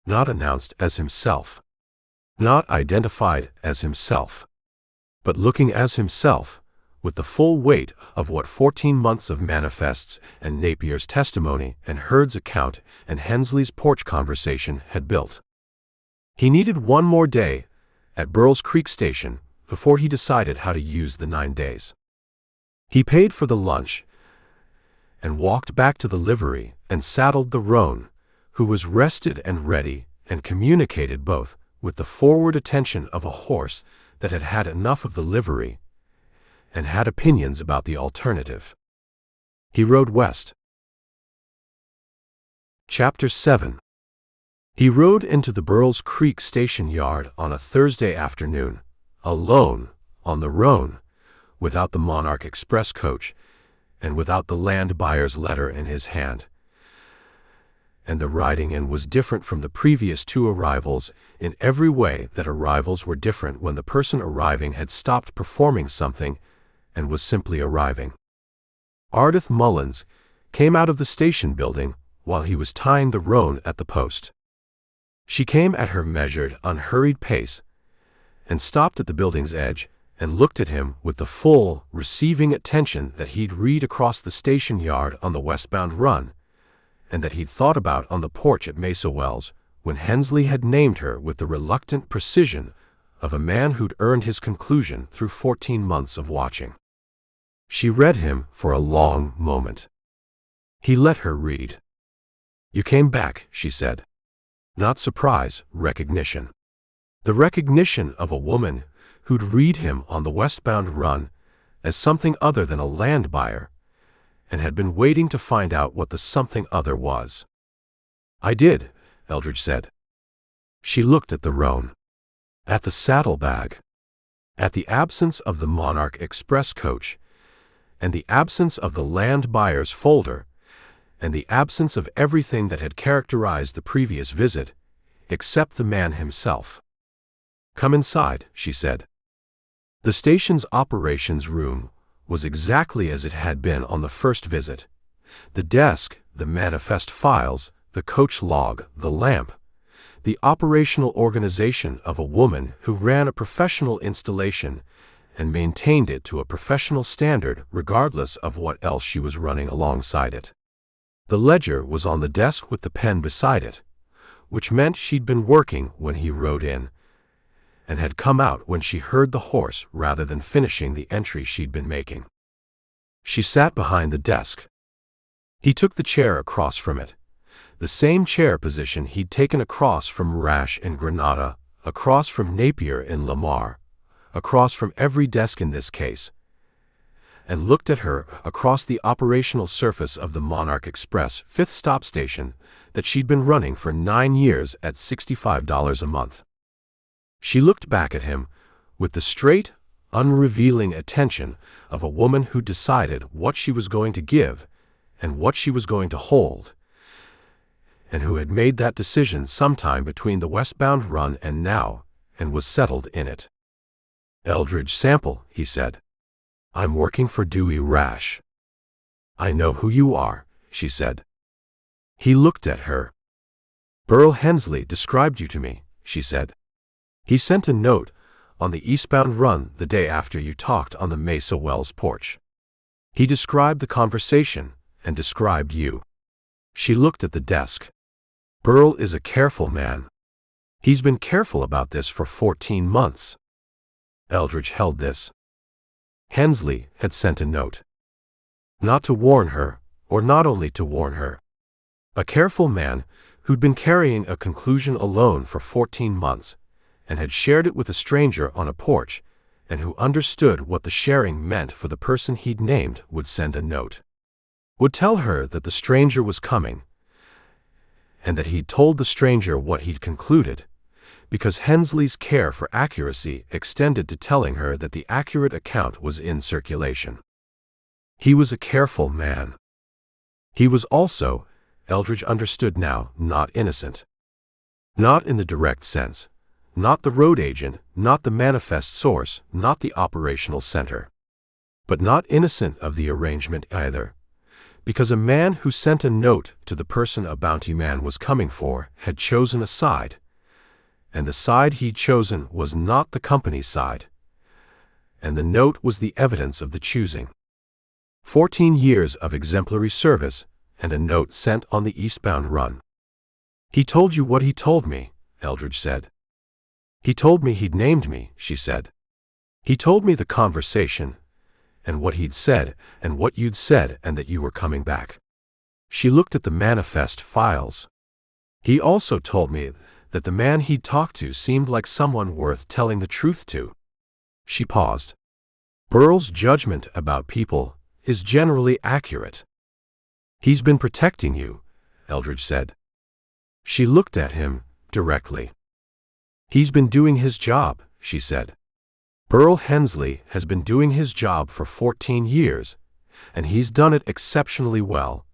Not announced as himself. not identified as himself, but looking as himself, with the full weight of what 14 months of manifests and Napier's testimony and Hurd's account and Hensley's porch conversation had built. He needed one more day at Burrell's Creek Station before he decided how to use the 9 days. He paid for the lunch and walked back to the livery and saddled the roan, who was rested and ready and communicated both with the forward attention of a horse that had had enough of the livery and had opinions about the alternative. He rode west. Chapter 7. He rode into the Burrell's Creek station yard on a Thursday afternoon, alone, on the roan, without the Monarch Express coach, and without the land buyer's letter in his hand. And the riding in was different from the previous 2 arrivals in every way that arrivals were different when the person arriving had stopped performing something and was simply arriving. Ardith Mullins came out of the station building while he was tying the roan at the post. She came at her measured, unhurried pace and stopped at the building's edge and looked at him with the full, receiving attention that he'd read across the station yard on the westbound run, and that he'd thought about on the porch at Mesa Wells when Hensley had named her with the reluctant precision of a man who'd earned his conclusion through 14 months of watching. She read him for a long moment. He let her read. "You came back," she said. Not surprise, recognition. The recognition of a woman who'd read him on the westbound run as something other than a land buyer, and had been waiting to find out what the something other was. "I did," Eldridge said. She looked at the roan, at the saddlebag, at the absence of the Monarch Express coach, and the absence of the land buyer's folder, and the absence of everything that had characterized the previous visit, except the man himself. "Come inside," she said. The station's operations room was exactly as it had been on the first visit. The desk, the manifest files, the coach log, the lamp, the operational organization of a woman who ran a professional installation and maintained it to a professional standard regardless of what else she was running alongside it. The ledger was on the desk with the pen beside it, which meant she'd been working when he rode in, and had come out when she heard the horse rather than finishing the entry she'd been making. She sat behind the desk. He took the chair across from it, the same chair position he'd taken across from Rash in Granada, across from Napier in Lamar, across from every desk in this case, and looked at her across the operational surface of the Monarch Express 5th stop station that she'd been running for 9 years at $65 a month. She looked back at him with the straight, unrevealing attention of a woman who decided what she was going to give and what she was going to hold, and who had made that decision sometime between the westbound run and now, and was settled in it. "Eldridge Sample," he said. "I'm working for Dewey Rash." "I know who you are," she said. He looked at her. "Burrell Hensley described you to me," she said. "He sent a note on the eastbound run the day after you talked on the Mesa Wells porch. He described the conversation and described you." She looked at the desk. "Burrell is a careful man. He's been careful about this for 14 months. Eldridge held this. Hensley had sent a note. Not to warn her, or not only to warn her. A careful man who'd been carrying a conclusion alone for 14 months, and had shared it with a stranger on a porch, and who understood what the sharing meant for the person he'd named, would send a note. Would tell her that the stranger was coming, and that he'd told the stranger what he'd concluded, because Hensley's care for accuracy extended to telling her that the accurate account was in circulation. He was a careful man. He was also, Eldridge understood now, not innocent. Not in the direct sense. Not the road agent, not the manifest source, not the operational center. But not innocent of the arrangement either, because a man who sent a note to the person a bounty man was coming for had chosen a side, and the side he'd chosen was not the company's side, and the note was the evidence of the choosing. 14 years of exemplary service and a note sent on the eastbound run. "He told you what he told me," Eldridge said. "He told me he'd named me," she said. "He told me the conversation, and what he'd said, and what you'd said, and that you were coming back." She looked at the manifest files. "He also told me that the man he'd talked to seemed like someone worth telling the truth to." She paused. "Burrell's judgment about people is generally accurate." "He's been protecting you," Eldridge said. She looked at him directly. "He's been doing his job," she said. "Burrell Hensley has been doing his job for 14 years, and he's done it exceptionally well,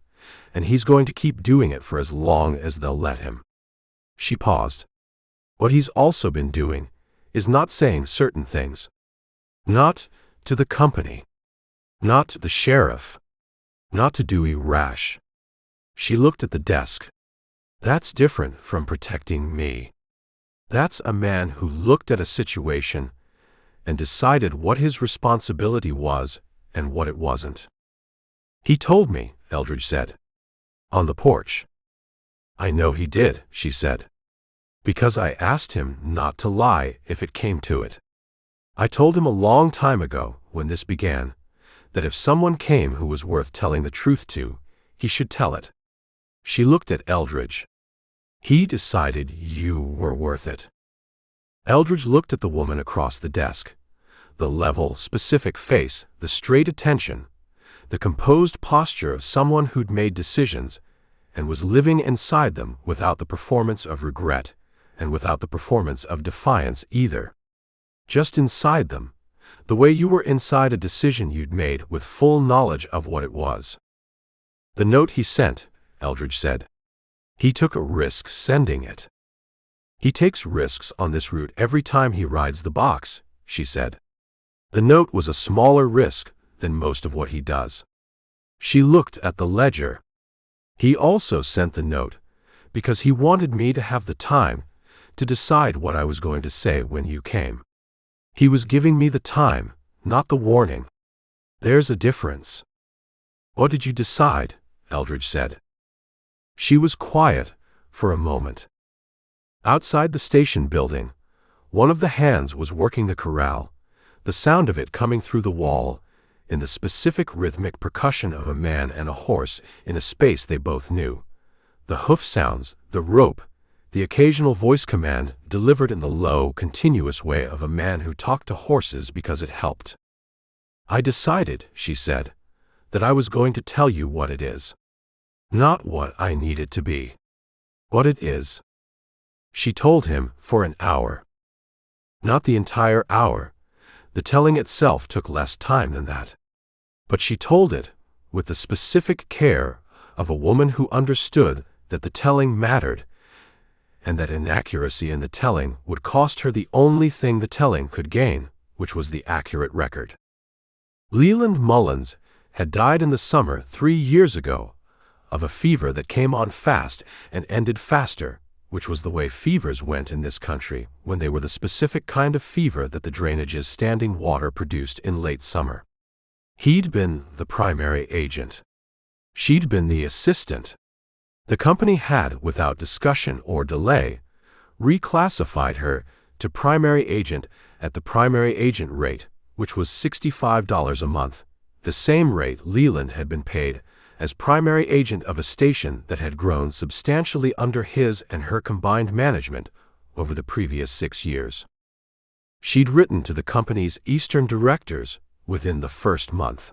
and he's going to keep doing it for as long as they'll let him." She paused. "What he's also been doing is not saying certain things. Not to the company. Not to the sheriff. Not to Dewey Rash." She looked at the desk. "That's different from protecting me. That's a man who looked at a situation and decided what his responsibility was and what it wasn't." "He told me," Eldridge said. "On the porch." "I know he did," she said. "Because I asked him not to lie if it came to it. I told him a long time ago, when this began, that if someone came who was worth telling the truth to, he should tell it." She looked at Eldridge. "He decided you were worth it." Eldridge looked at the woman across the desk. The level, specific face, the straight attention, the composed posture of someone who'd made decisions and was living inside them without the performance of regret and without the performance of defiance either. Just inside them, the way you were inside a decision you'd made with full knowledge of what it was. "The note he sent," Eldridge said. "He took a risk sending it." "He takes risks on this route every time he rides the box," she said. "The note was a smaller risk than most of what he does." She looked at the ledger. "He also sent the note because he wanted me to have the time to decide what I was going to say when you came. He was giving me the time, not the warning. There's a difference." "What did you decide?" Eldridge said. She was quiet for a moment. Outside the station building, one of the hands was working the corral, the sound of it coming through the wall, in the specific rhythmic percussion of a man and a horse in a space they both knew. The hoof sounds, the rope, the occasional voice command delivered in the low, continuous way of a man who talked to horses because it helped. "I decided," she said, "that I was going to tell you what it is. Not what I need it to be. What it is." She told him for an hour. Not the entire hour. The telling itself took less time than that. But she told it with the specific care of a woman who understood that the telling mattered, and that inaccuracy in the telling would cost her the only thing the telling could gain, which was the accurate record. Leland Mullins had died in the summer 3 years ago of a fever that came on fast and ended faster, which was the way fevers went in this country when they were the specific kind of fever that the drainage's standing water produced in late summer. He'd been the primary agent. She'd been the assistant. The company had, without discussion or delay, reclassified her to primary agent at the primary agent rate, which was $65 a month, the same rate Leland had been paid as primary agent of a station that had grown substantially under his and her combined management over the previous 6 years. She'd written to the company's Eastern directors within the first month.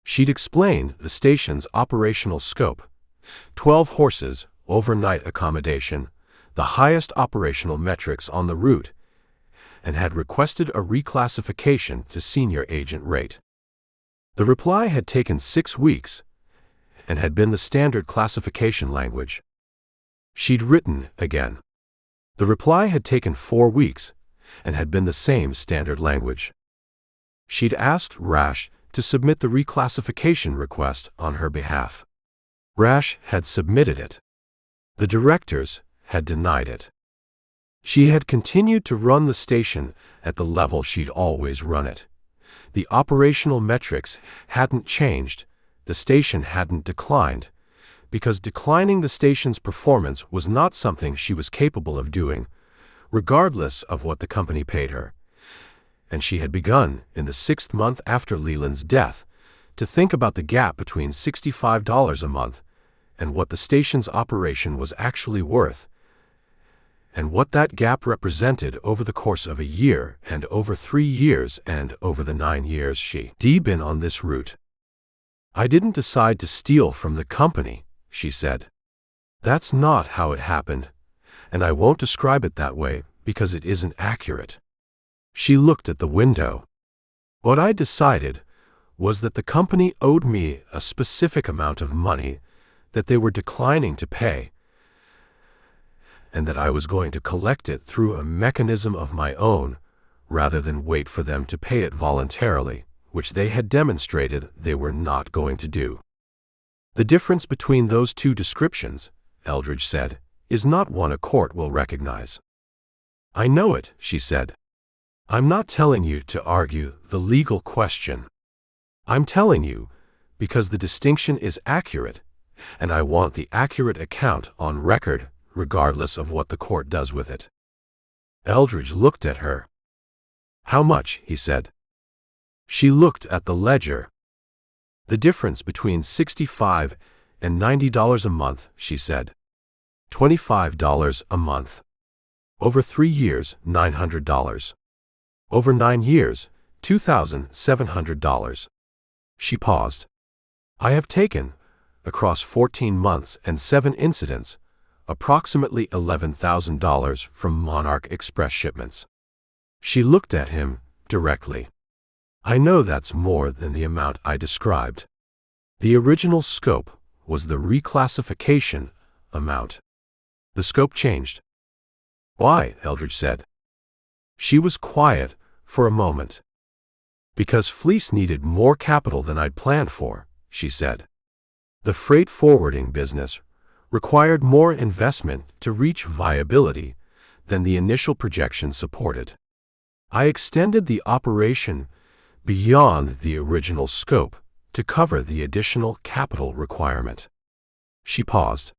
She'd explained the station's operational scope: 12 horses, overnight accommodation, the highest operational metrics on the route, and had requested a reclassification to senior agent rate. The reply had taken 6 weeks and had been the standard classification language. She'd written again. The reply had taken 4 weeks and had been the same standard language. She'd asked Rash to submit the reclassification request on her behalf. Rash had submitted it. The directors had denied it. She had continued to run the station at the level she'd always run it. The operational metrics hadn't changed, the station hadn't declined, because declining the station's performance was not something she was capable of doing, regardless of what the company paid her. And she had begun, in the 6th month after Leland's death, to think about the gap between $65 a month and what the station's operation was actually worth, and what that gap represented over the course of a year and over 3 years and over the 9 years she'd been on this route. "I didn't decide to steal from the company," she said. "That's not how it happened, and I won't describe it that way because it isn't accurate." She looked at the window. "What I decided was that the company owed me a specific amount of money that they were declining to pay, and that I was going to collect it through a mechanism of my own rather than wait for them to pay it voluntarily, which they had demonstrated they were not going to do." "The difference between those two descriptions," Eldridge said, "is not one a court will recognize." "I know it," she said. "I'm not telling you to argue the legal question. I'm telling you because the distinction is accurate, and I want the accurate account on record regardless of what the court does with it." Eldridge looked at her. "How much?" he said. She looked at the ledger. "The difference between $65 and $90 a month," she said. $25 a month. Over 3 years, $900. Over 9 years, $2,700. She paused. "I have taken, across 14 months and 7 incidents, approximately $11,000 from Monarch Express shipments." She looked at him directly. "I know that's more than the amount I described. The original scope was the reclassification amount. The scope changed." "Why?" Eldridge said. She was quiet for a moment. "Because Fleece needed more capital than I'd planned for," she said. "The freight forwarding business required more investment to reach viability than the initial projections supported. I extended the operation beyond the original scope to cover the additional capital requirement." She paused.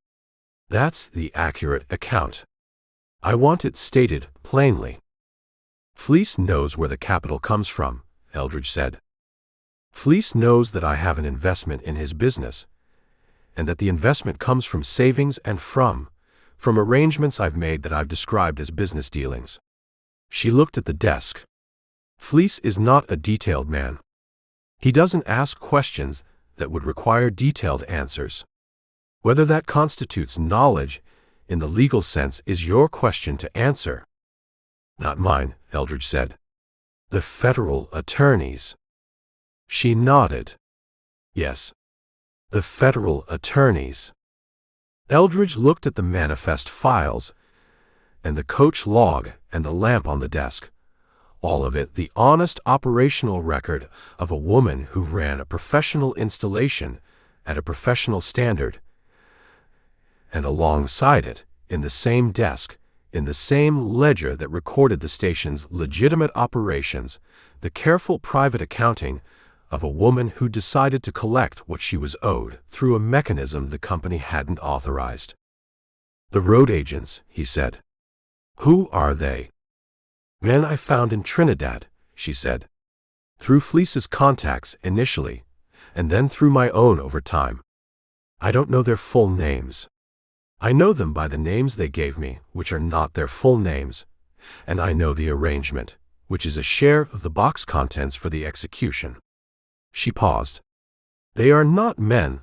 "That's the accurate account. I want it stated plainly." "Fleece knows where the capital comes from," Eldridge said. "Fleece knows that I have an investment in his business, and that the investment comes from savings and from arrangements I've made that I've described as business dealings." She looked at the desk. "Fleece is not a detailed man. He doesn't ask questions that would require detailed answers. Whether that constitutes knowledge in the legal sense is your question to answer." "Not mine," Eldridge said. "The federal attorneys." She nodded. "Yes. The federal attorneys." Eldridge looked at the manifest files, and the coach log, and the lamp on the desk. All of it the honest operational record of a woman who ran a professional installation at a professional standard. And alongside it, in the same desk, in the same ledger that recorded the station's legitimate operations, the careful private accounting of a woman who decided to collect what she was owed through a mechanism the company hadn't authorized. "The road agents," he said. "Who are they?" "Men I found in Trinidad," she said. "Through Fleece's contacts initially, and then through my own over time. I don't know their full names. I know them by the names they gave me, which are not their full names, and I know the arrangement, which is a share of the box contents for the execution." She paused. "They are not men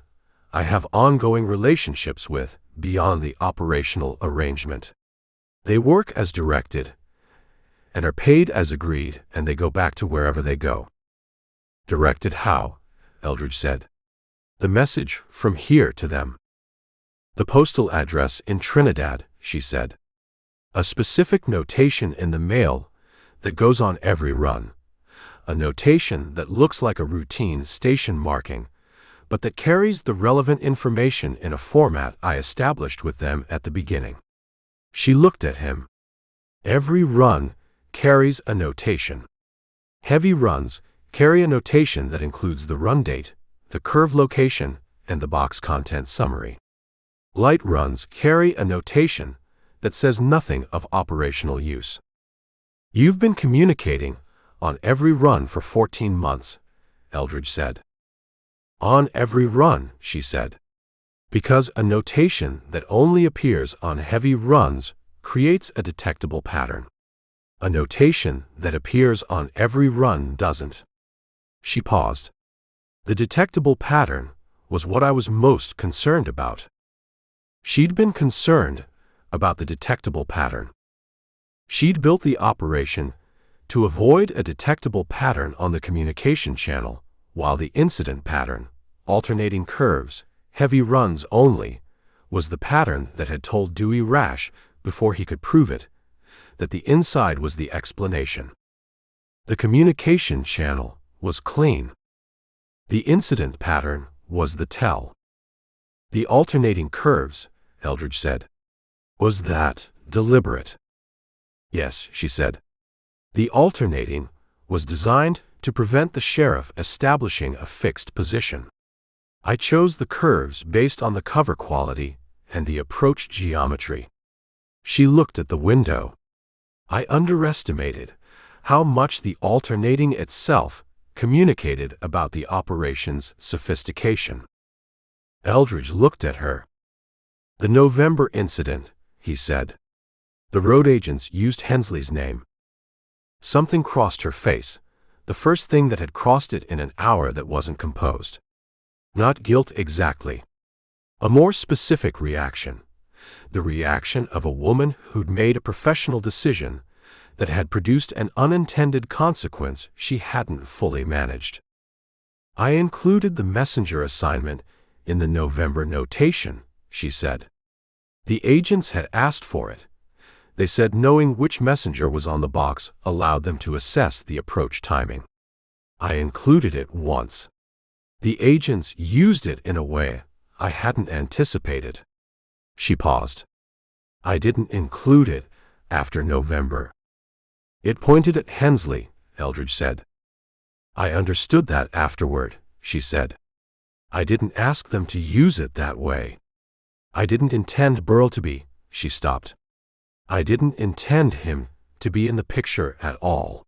I have ongoing relationships with beyond the operational arrangement. They work as directed, and are paid as agreed, and they go back to wherever they go." "Directed how?" Eldridge said. "The message from here to them." "The postal address in Trinidad," she said. "A specific notation in the mail that goes on every run. A notation that looks like a routine station marking, but that carries the relevant information in a format I established with them at the beginning." She looked at him. Every run carries a notation. Heavy runs carry a notation that includes the run date, the curve location, and the box content summary. Light runs carry a notation that says nothing of operational use. You've been communicating on every run for 14 months, Eldridge said. On every run, she said. Because a notation that only appears on heavy runs creates a detectable pattern. A notation that appears on every run doesn't. She paused. The detectable pattern was what I was most concerned about. She'd been concerned about the detectable pattern. She'd built the operation to avoid a detectable pattern on the communication channel, while the incident pattern, alternating curves, heavy runs only, was the pattern that had told Dewey Rash, before he could prove it, that the inside was the explanation. The communication channel was clean. The incident pattern was the tell. The alternating curves, Eldridge said. Was that deliberate? Yes, she said. The alternating was designed to prevent the sheriff establishing a fixed position. I chose the curves based on the cover quality and the approach geometry. She looked at the window. I underestimated how much the alternating itself communicated about the operation's sophistication. Eldridge looked at her. The November incident, he said. The road agents used Hensley's name. Something crossed her face, the first thing that had crossed it in an hour that wasn't composed. Not guilt exactly. A more specific reaction. The reaction of a woman who'd made a professional decision that had produced an unintended consequence she hadn't fully managed. I included the messenger assignment in the November notation, she said. The agents had asked for it. They said knowing which messenger was on the box allowed them to assess the approach timing. I included it once. The agents used it in a way I hadn't anticipated. She paused. I didn't include it after November. It pointed at Hensley, Eldridge said. I understood that afterward, she said. I didn't ask them to use it that way. I didn't intend Burl to be, she stopped. I didn't intend him to be in the picture at all.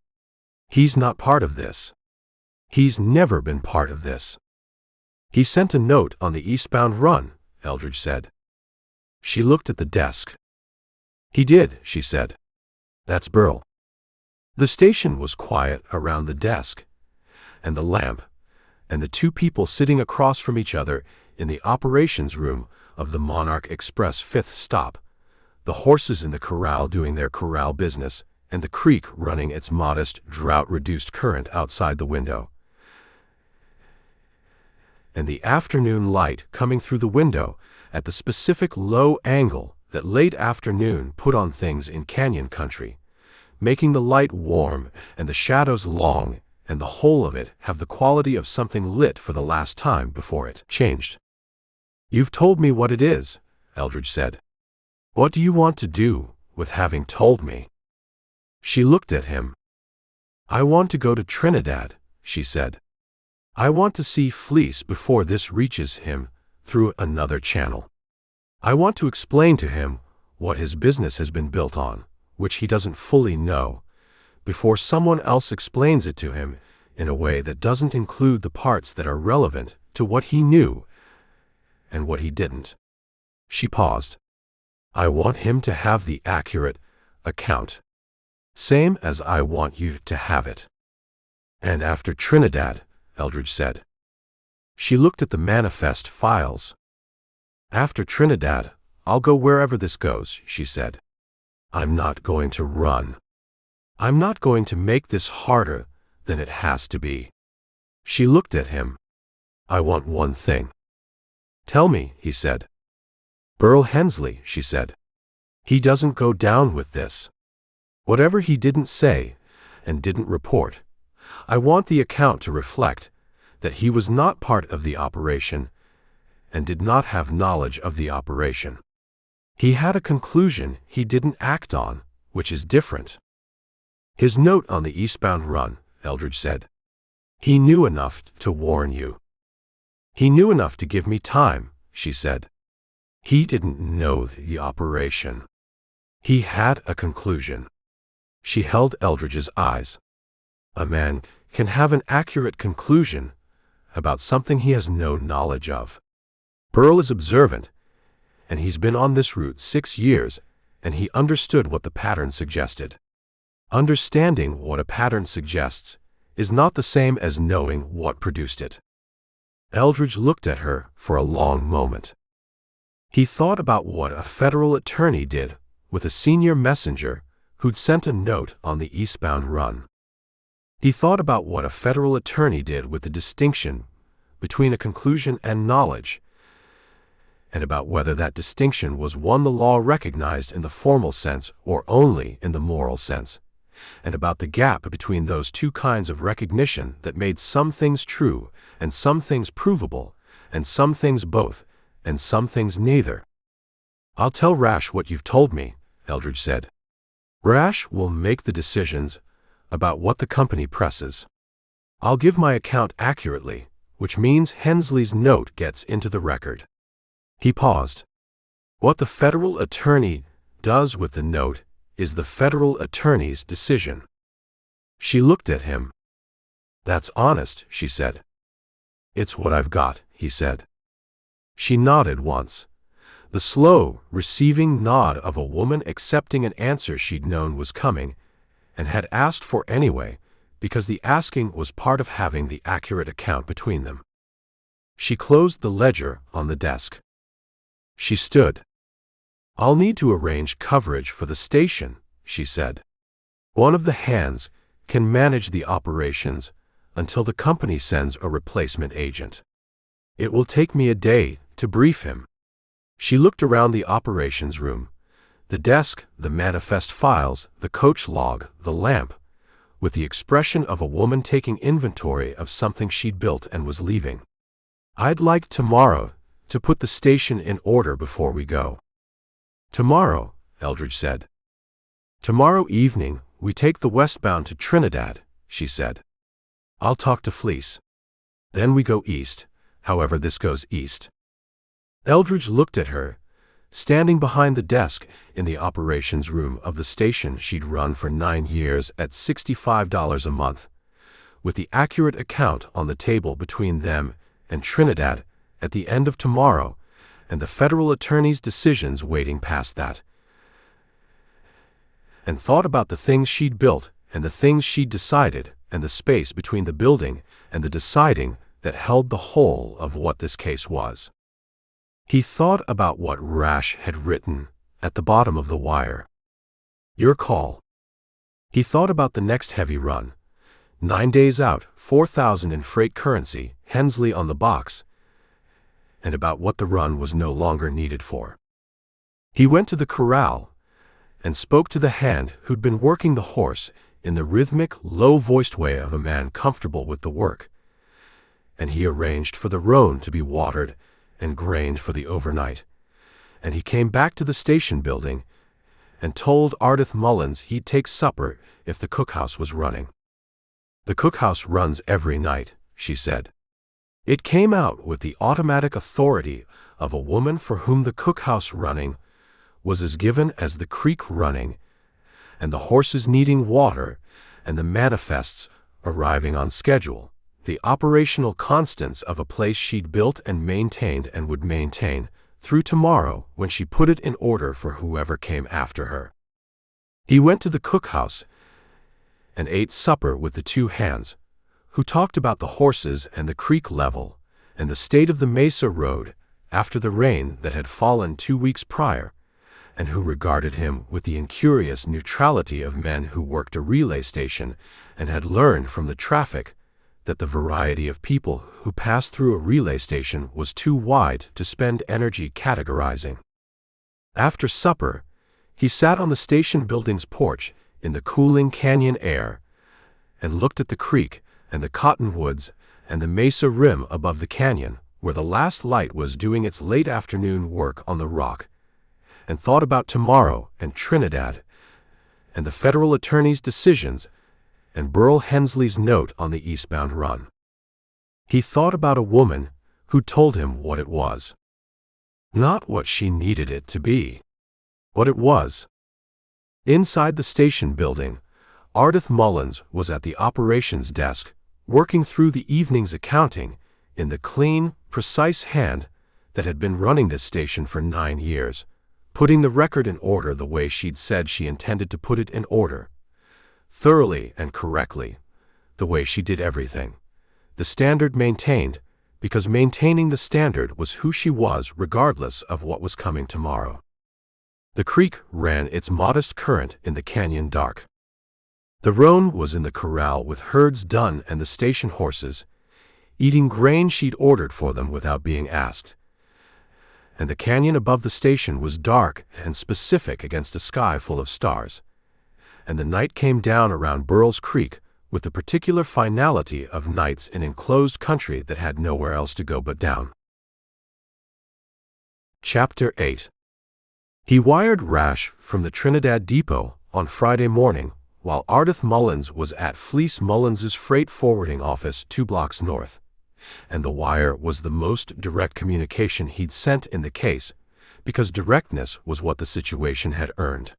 He's not part of this. He's never been part of this. He sent a note on the eastbound run, Eldridge said. She looked at the desk. He did, she said. That's Burl. The station was quiet around the desk, and the lamp, and the two people sitting across from each other in the operations room of the Monarch Express fifth stop, the horses in the corral doing their corral business, and the creek running its modest, drought-reduced current outside the window, and the afternoon light coming through the window at the specific low angle that late afternoon put on things in canyon country, making the light warm and the shadows long, and the whole of it have the quality of something lit for the last time before it changed. You've told me what it is, Eldridge said. What do you want to do with having told me? She looked at him. I want to go to Trinidad, she said. I want to see Fleece before this reaches him through another channel. I want to explain to him what his business has been built on, which he doesn't fully know, before someone else explains it to him in a way that doesn't include the parts that are relevant to what he knew and what he didn't. She paused. I want him to have the accurate account. Same as I want you to have it. And after Trinidad, Eldridge said. She looked at the manifest files. After Trinidad, I'll go wherever this goes, she said. I'm not going to run. I'm not going to make this harder than it has to be. She looked at him. I want one thing. Tell me, he said. Burl Hensley, she said. He doesn't go down with this. Whatever he didn't say and didn't report, I want the account to reflect that he was not part of the operation and did not have knowledge of the operation. He had a conclusion he didn't act on, which is different. His note on the eastbound run, Eldridge said. He knew enough to warn you. He knew enough to give me time, she said. He didn't know the operation. He had a conclusion. She held Eldridge's eyes. A man can have an accurate conclusion about something he has no knowledge of. Burl is observant, and he's been on this route 6 years, and he understood what the pattern suggested. Understanding what a pattern suggests is not the same as knowing what produced it. Eldridge looked at her for a long moment. He thought about what a federal attorney did with a senior messenger who'd sent a note on the eastbound run. He thought about what a federal attorney did with the distinction between a conclusion and knowledge, and about whether that distinction was one the law recognized in the formal sense or only in the moral sense, and about the gap between those two kinds of recognition that made some things true and some things provable, and some things both, and some things neither. I'll tell Rash what you've told me, Eldridge said. Rash will make the decisions about what the company presses. I'll give my account accurately, which means Hensley's note gets into the record. He paused. What the federal attorney does with the note is the federal attorney's decision. She looked at him. That's honest, she said. It's what I've got, he said. She nodded once. The slow, receiving nod of a woman accepting an answer she'd known was coming, and had asked for anyway, because the asking was part of having the accurate account between them. She closed the ledger on the desk. She stood. I'll need to arrange coverage for the station, she said. One of the hands can manage the operations until the company sends a replacement agent. It will take me a day to brief him. She looked around the operations room, the desk, the manifest files, the coach log, the lamp, with the expression of a woman taking inventory of something she'd built and was leaving. I'd like tomorrow to put the station in order before we go. Tomorrow, Eldridge said. Tomorrow evening, we take the westbound to Trinidad, she said. I'll talk to Fleece. Then we go east, however this goes east. Eldridge looked at her, standing behind the desk in the operations room of the station she'd run for 9 years at $65 a month, with the accurate account on the table between them and Trinidad at the end of tomorrow, and the federal attorney's decisions waiting past that, and thought about the things she'd built and the things she'd decided and the space between the building and the deciding that held the whole of what this case was. He thought about what Rash had written at the bottom of the wire. Your call. He thought about the next heavy run. 9 days out, 4,000 in freight currency, Hensley on the box, and about what the run was no longer needed for. He went to the corral and spoke to the hand who'd been working the horse in the rhythmic, low-voiced way of a man comfortable with the work, and he arranged for the roan to be watered and grained for the overnight, and he came back to the station building and told Ardith Mullins he'd take supper if the cookhouse was running. The cookhouse runs every night, she said. It came out with the automatic authority of a woman for whom the cookhouse running was as given as the creek running, and the horses needing water, and the manifests arriving on schedule, the operational constants of a place she'd built and maintained and would maintain through tomorrow when she put it in order for whoever came after her. He went to the cookhouse and ate supper with the two hands, who talked about the horses and the creek level and the state of the Mesa Road after the rain that had fallen 2 weeks prior, and who regarded him with the incurious neutrality of men who worked a relay station and had learned from the traffic that the variety of people who passed through a relay station was too wide to spend energy categorizing. After supper, he sat on the station building's porch in the cooling canyon air and looked at the creek and the cottonwoods and the mesa rim above the canyon, where the last light was doing its late afternoon work on the rock, and thought about tomorrow and Trinidad and the federal attorney's decisions, and Burl Hensley's note on the eastbound run. He thought about a woman who told him what it was. Not what she needed it to be. What it was. Inside the station building, Ardith Mullins was at the operations desk, working through the evening's accounting in the clean, precise hand that had been running this station for 9 years, putting the record in order the way she'd said she intended to put it in order. Thoroughly and correctly, the way she did everything. The standard maintained, because maintaining the standard was who she was regardless of what was coming tomorrow. The creek ran its modest current in the canyon dark. The roan was in the corral with herds done and the station horses, eating grain she'd ordered for them without being asked. And the canyon above the station was dark and specific against a sky full of stars. And the night came down around Burl's Creek with the particular finality of nights in enclosed country that had nowhere else to go but down. Chapter 8. He wired Rash from the Trinidad Depot on Friday morning while Ardith Mullins was at Fleece Mullins's freight forwarding office 2 blocks north, and the wire was the most direct communication he'd sent in the case, because directness was what the situation had earned.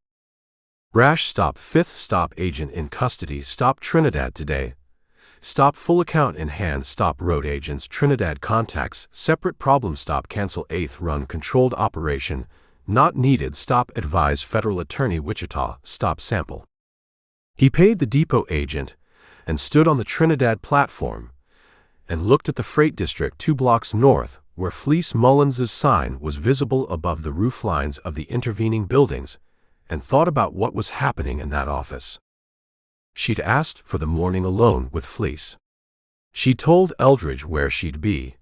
Rash stop 5th stop agent in custody, stop Trinidad today. Stop full account in hand, stop road agents Trinidad contacts, separate problem, stop cancel 8th run controlled operation, not needed, stop advise federal attorney Wichita, stop sample. He paid the depot agent and stood on the Trinidad platform and looked at the freight district 2 blocks north where Fleece Mullins's sign was visible above the roof lines of the intervening buildings, and thought about what was happening in that office. She'd asked for the morning alone with Fleece. She told Eldridge where she'd be,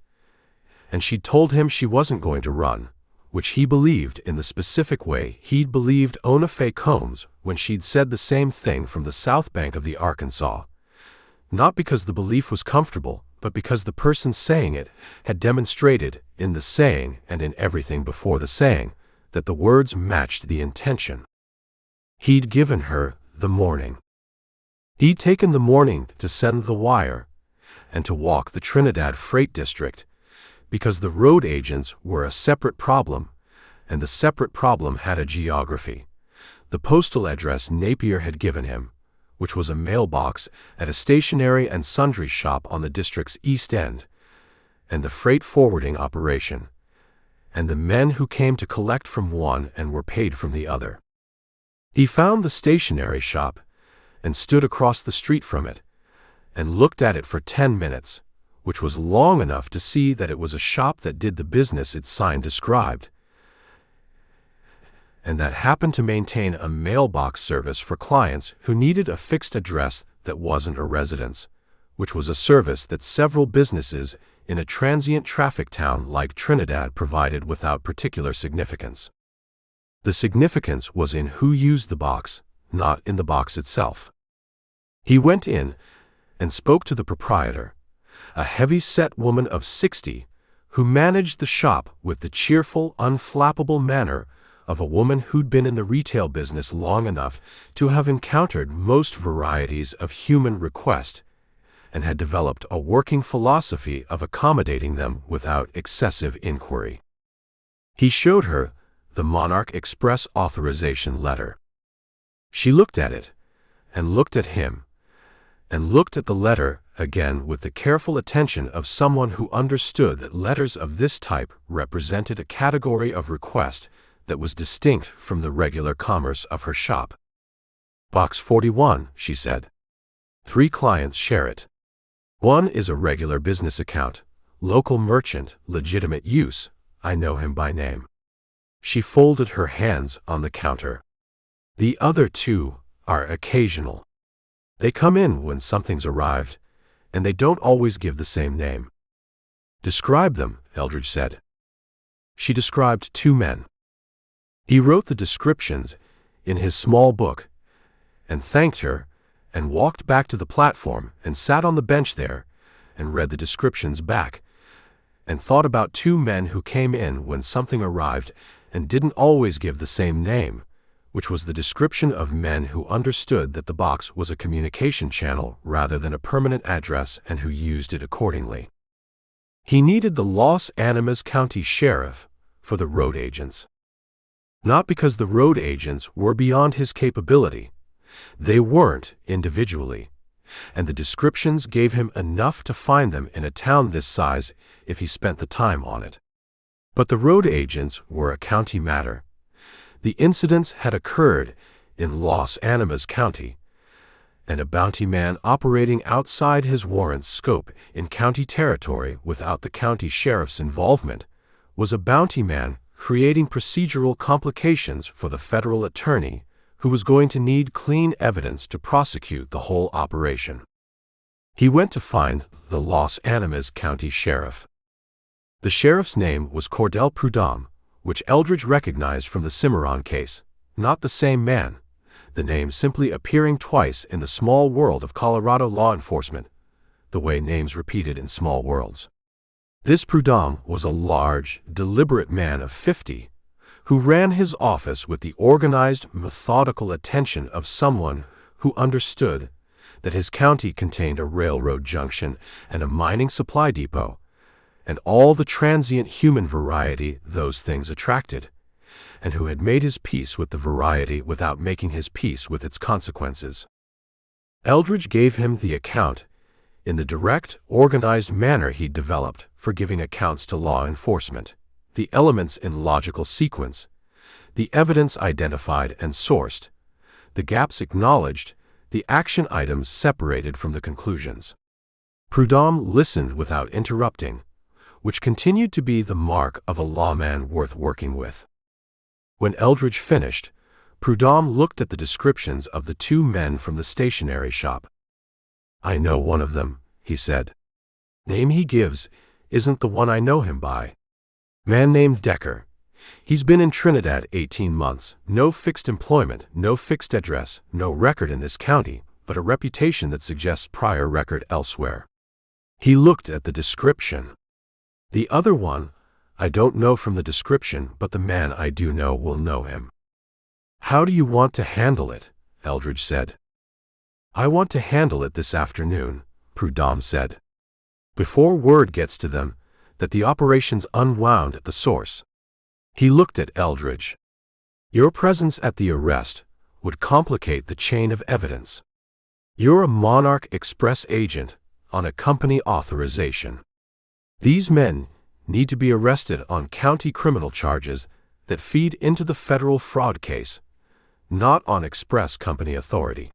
and she'd told him she wasn't going to run, which he believed in the specific way he'd believed Ona Faye Combs when she'd said the same thing from the south bank of the Arkansas. Not because the belief was comfortable, but because the person saying it had demonstrated in the saying and in everything before the saying that the words matched the intention. He'd given her the morning. He'd taken the morning to send the wire and to walk the Trinidad Freight District, because the road agents were a separate problem, and the separate problem had a geography. The postal address Napier had given him, which was a mailbox at a stationery and sundry shop on the district's east end, and the freight forwarding operation, and the men who came to collect from one and were paid from the other. He found the stationery shop and stood across the street from it and looked at it for 10 minutes, which was long enough to see that it was a shop that did the business its sign described, and that happened to maintain a mailbox service for clients who needed a fixed address that wasn't a residence, which was a service that several businesses in a transient traffic town like Trinidad provided without particular significance. The significance was in who used the box, not in the box itself. He went in and spoke to the proprietor, a heavy-set woman of 60, who managed the shop with the cheerful, unflappable manner of a woman who'd been in the retail business long enough to have encountered most varieties of human request and had developed a working philosophy of accommodating them without excessive inquiry. He showed her the Monarch Express authorization letter. She looked at it, and looked at him, and looked at the letter again with the careful attention of someone who understood that letters of this type represented a category of request that was distinct from the regular commerce of her shop. Box 41, she said. 3 clients share it. 1 is a regular business account, local merchant, legitimate use, I know him by name. She folded her hands on the counter. The other 2 are occasional. They come in when something's arrived, and they don't always give the same name. Describe them, Eldridge said. She described 2 men. He wrote the descriptions in his small book, and thanked her, and walked back to the platform and sat on the bench there, and read the descriptions back, and thought about 2 men who came in when something arrived and didn't always give the same name, which was the description of men who understood that the box was a communication channel rather than a permanent address and who used it accordingly. He needed the Los Animas County Sheriff for the road agents. Not because the road agents were beyond his capability. They weren't individually, and the descriptions gave him enough to find them in a town this size if he spent the time on it. But the road agents were a county matter. The incidents had occurred in Los Animas County, and a bounty man operating outside his warrant's scope in county territory without the county sheriff's involvement was a bounty man creating procedural complications for the federal attorney who was going to need clean evidence to prosecute the whole operation. He went to find the Los Animas County Sheriff. The sheriff's name was Cordell Prudhomme, which Eldridge recognized from the Cimarron case, not the same man, the name simply appearing twice in the small world of Colorado law enforcement, the way names repeated in small worlds. This Prudhomme was a large, deliberate man of 50, who ran his office with the organized, methodical attention of someone who understood that his county contained a railroad junction and a mining supply depot, and all the transient human variety those things attracted, and who had made his peace with the variety without making his peace with its consequences. Eldridge gave him the account in the direct, organized manner he'd developed for giving accounts to law enforcement, the elements in logical sequence, the evidence identified and sourced, the gaps acknowledged, the action items separated from the conclusions. Prudhomme listened without interrupting, which continued to be the mark of a lawman worth working with. When Eldridge finished, Prudhomme looked at the descriptions of the two men from the stationery shop. "I know one of them," he said. "Name he gives isn't the one I know him by. Man named Decker. He's been in Trinidad 18 months, no fixed employment, no fixed address, no record in this county, but a reputation that suggests prior record elsewhere." He looked at the description. "The other one, I don't know from the description, but the man I do know will know him." "How do you want to handle it?" Eldridge said. "I want to handle it this afternoon," Prudhomme said. "Before word gets to them that the operation's unwound at the source." He looked at Eldridge. "Your presence at the arrest would complicate the chain of evidence. You're a Monarch Express agent on a company authorization. These men need to be arrested on county criminal charges that feed into the federal fraud case, not on express company authority."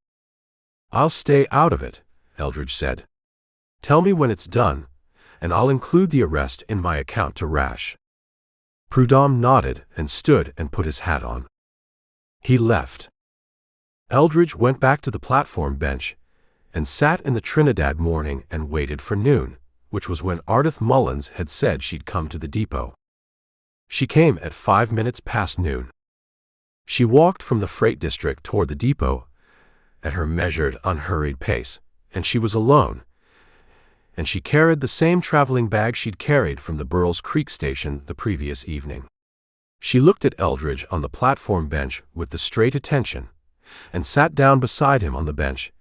"I'll stay out of it," Eldridge said. "Tell me when it's done, and I'll include the arrest in my account to Rash." Prudhomme nodded and stood and put his hat on. He left. Eldridge went back to the platform bench and sat in the Trinidad morning and waited for noon, which was when Ardith Mullins had said she'd come to the depot. She came at 5 minutes past noon. She walked from the freight district toward the depot at her measured, unhurried pace, and she was alone, and she carried the same traveling bag she'd carried from the Burles Creek station the previous evening. She looked at Eldridge on the platform bench with the straight attention, and sat down beside him on the bench,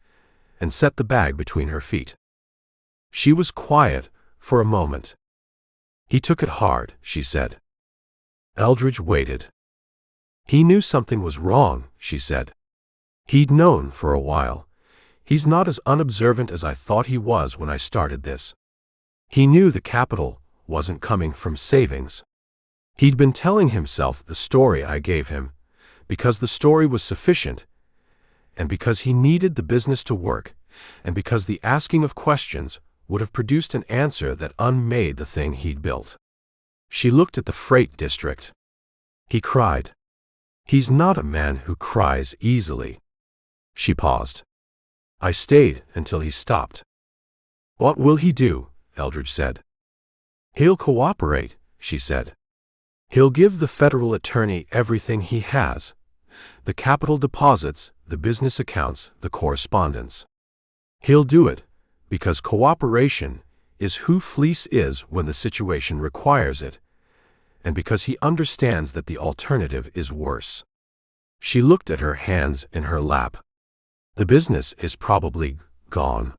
and set the bag between her feet. She was quiet for a moment. "He took it hard," she said. Eldridge waited. "He knew something was wrong," she said. "He'd known for a while. He's not as unobservant as I thought he was when I started this. He knew the capital wasn't coming from savings. He'd been telling himself the story I gave him, because the story was sufficient, and because he needed the business to work, and because the asking of questions would have produced an answer that unmade the thing he'd built." She looked at the freight district. "He cried. He's not a man who cries easily." She paused. "I stayed until he stopped." "What will he do?" Eldridge said. "He'll cooperate," she said. "He'll give the federal attorney everything he has: the capital deposits, the business accounts, the correspondence. He'll do it because cooperation is who Fleece is when the situation requires it, and because he understands that the alternative is worse." She looked at her hands in her lap. The business is probably gone.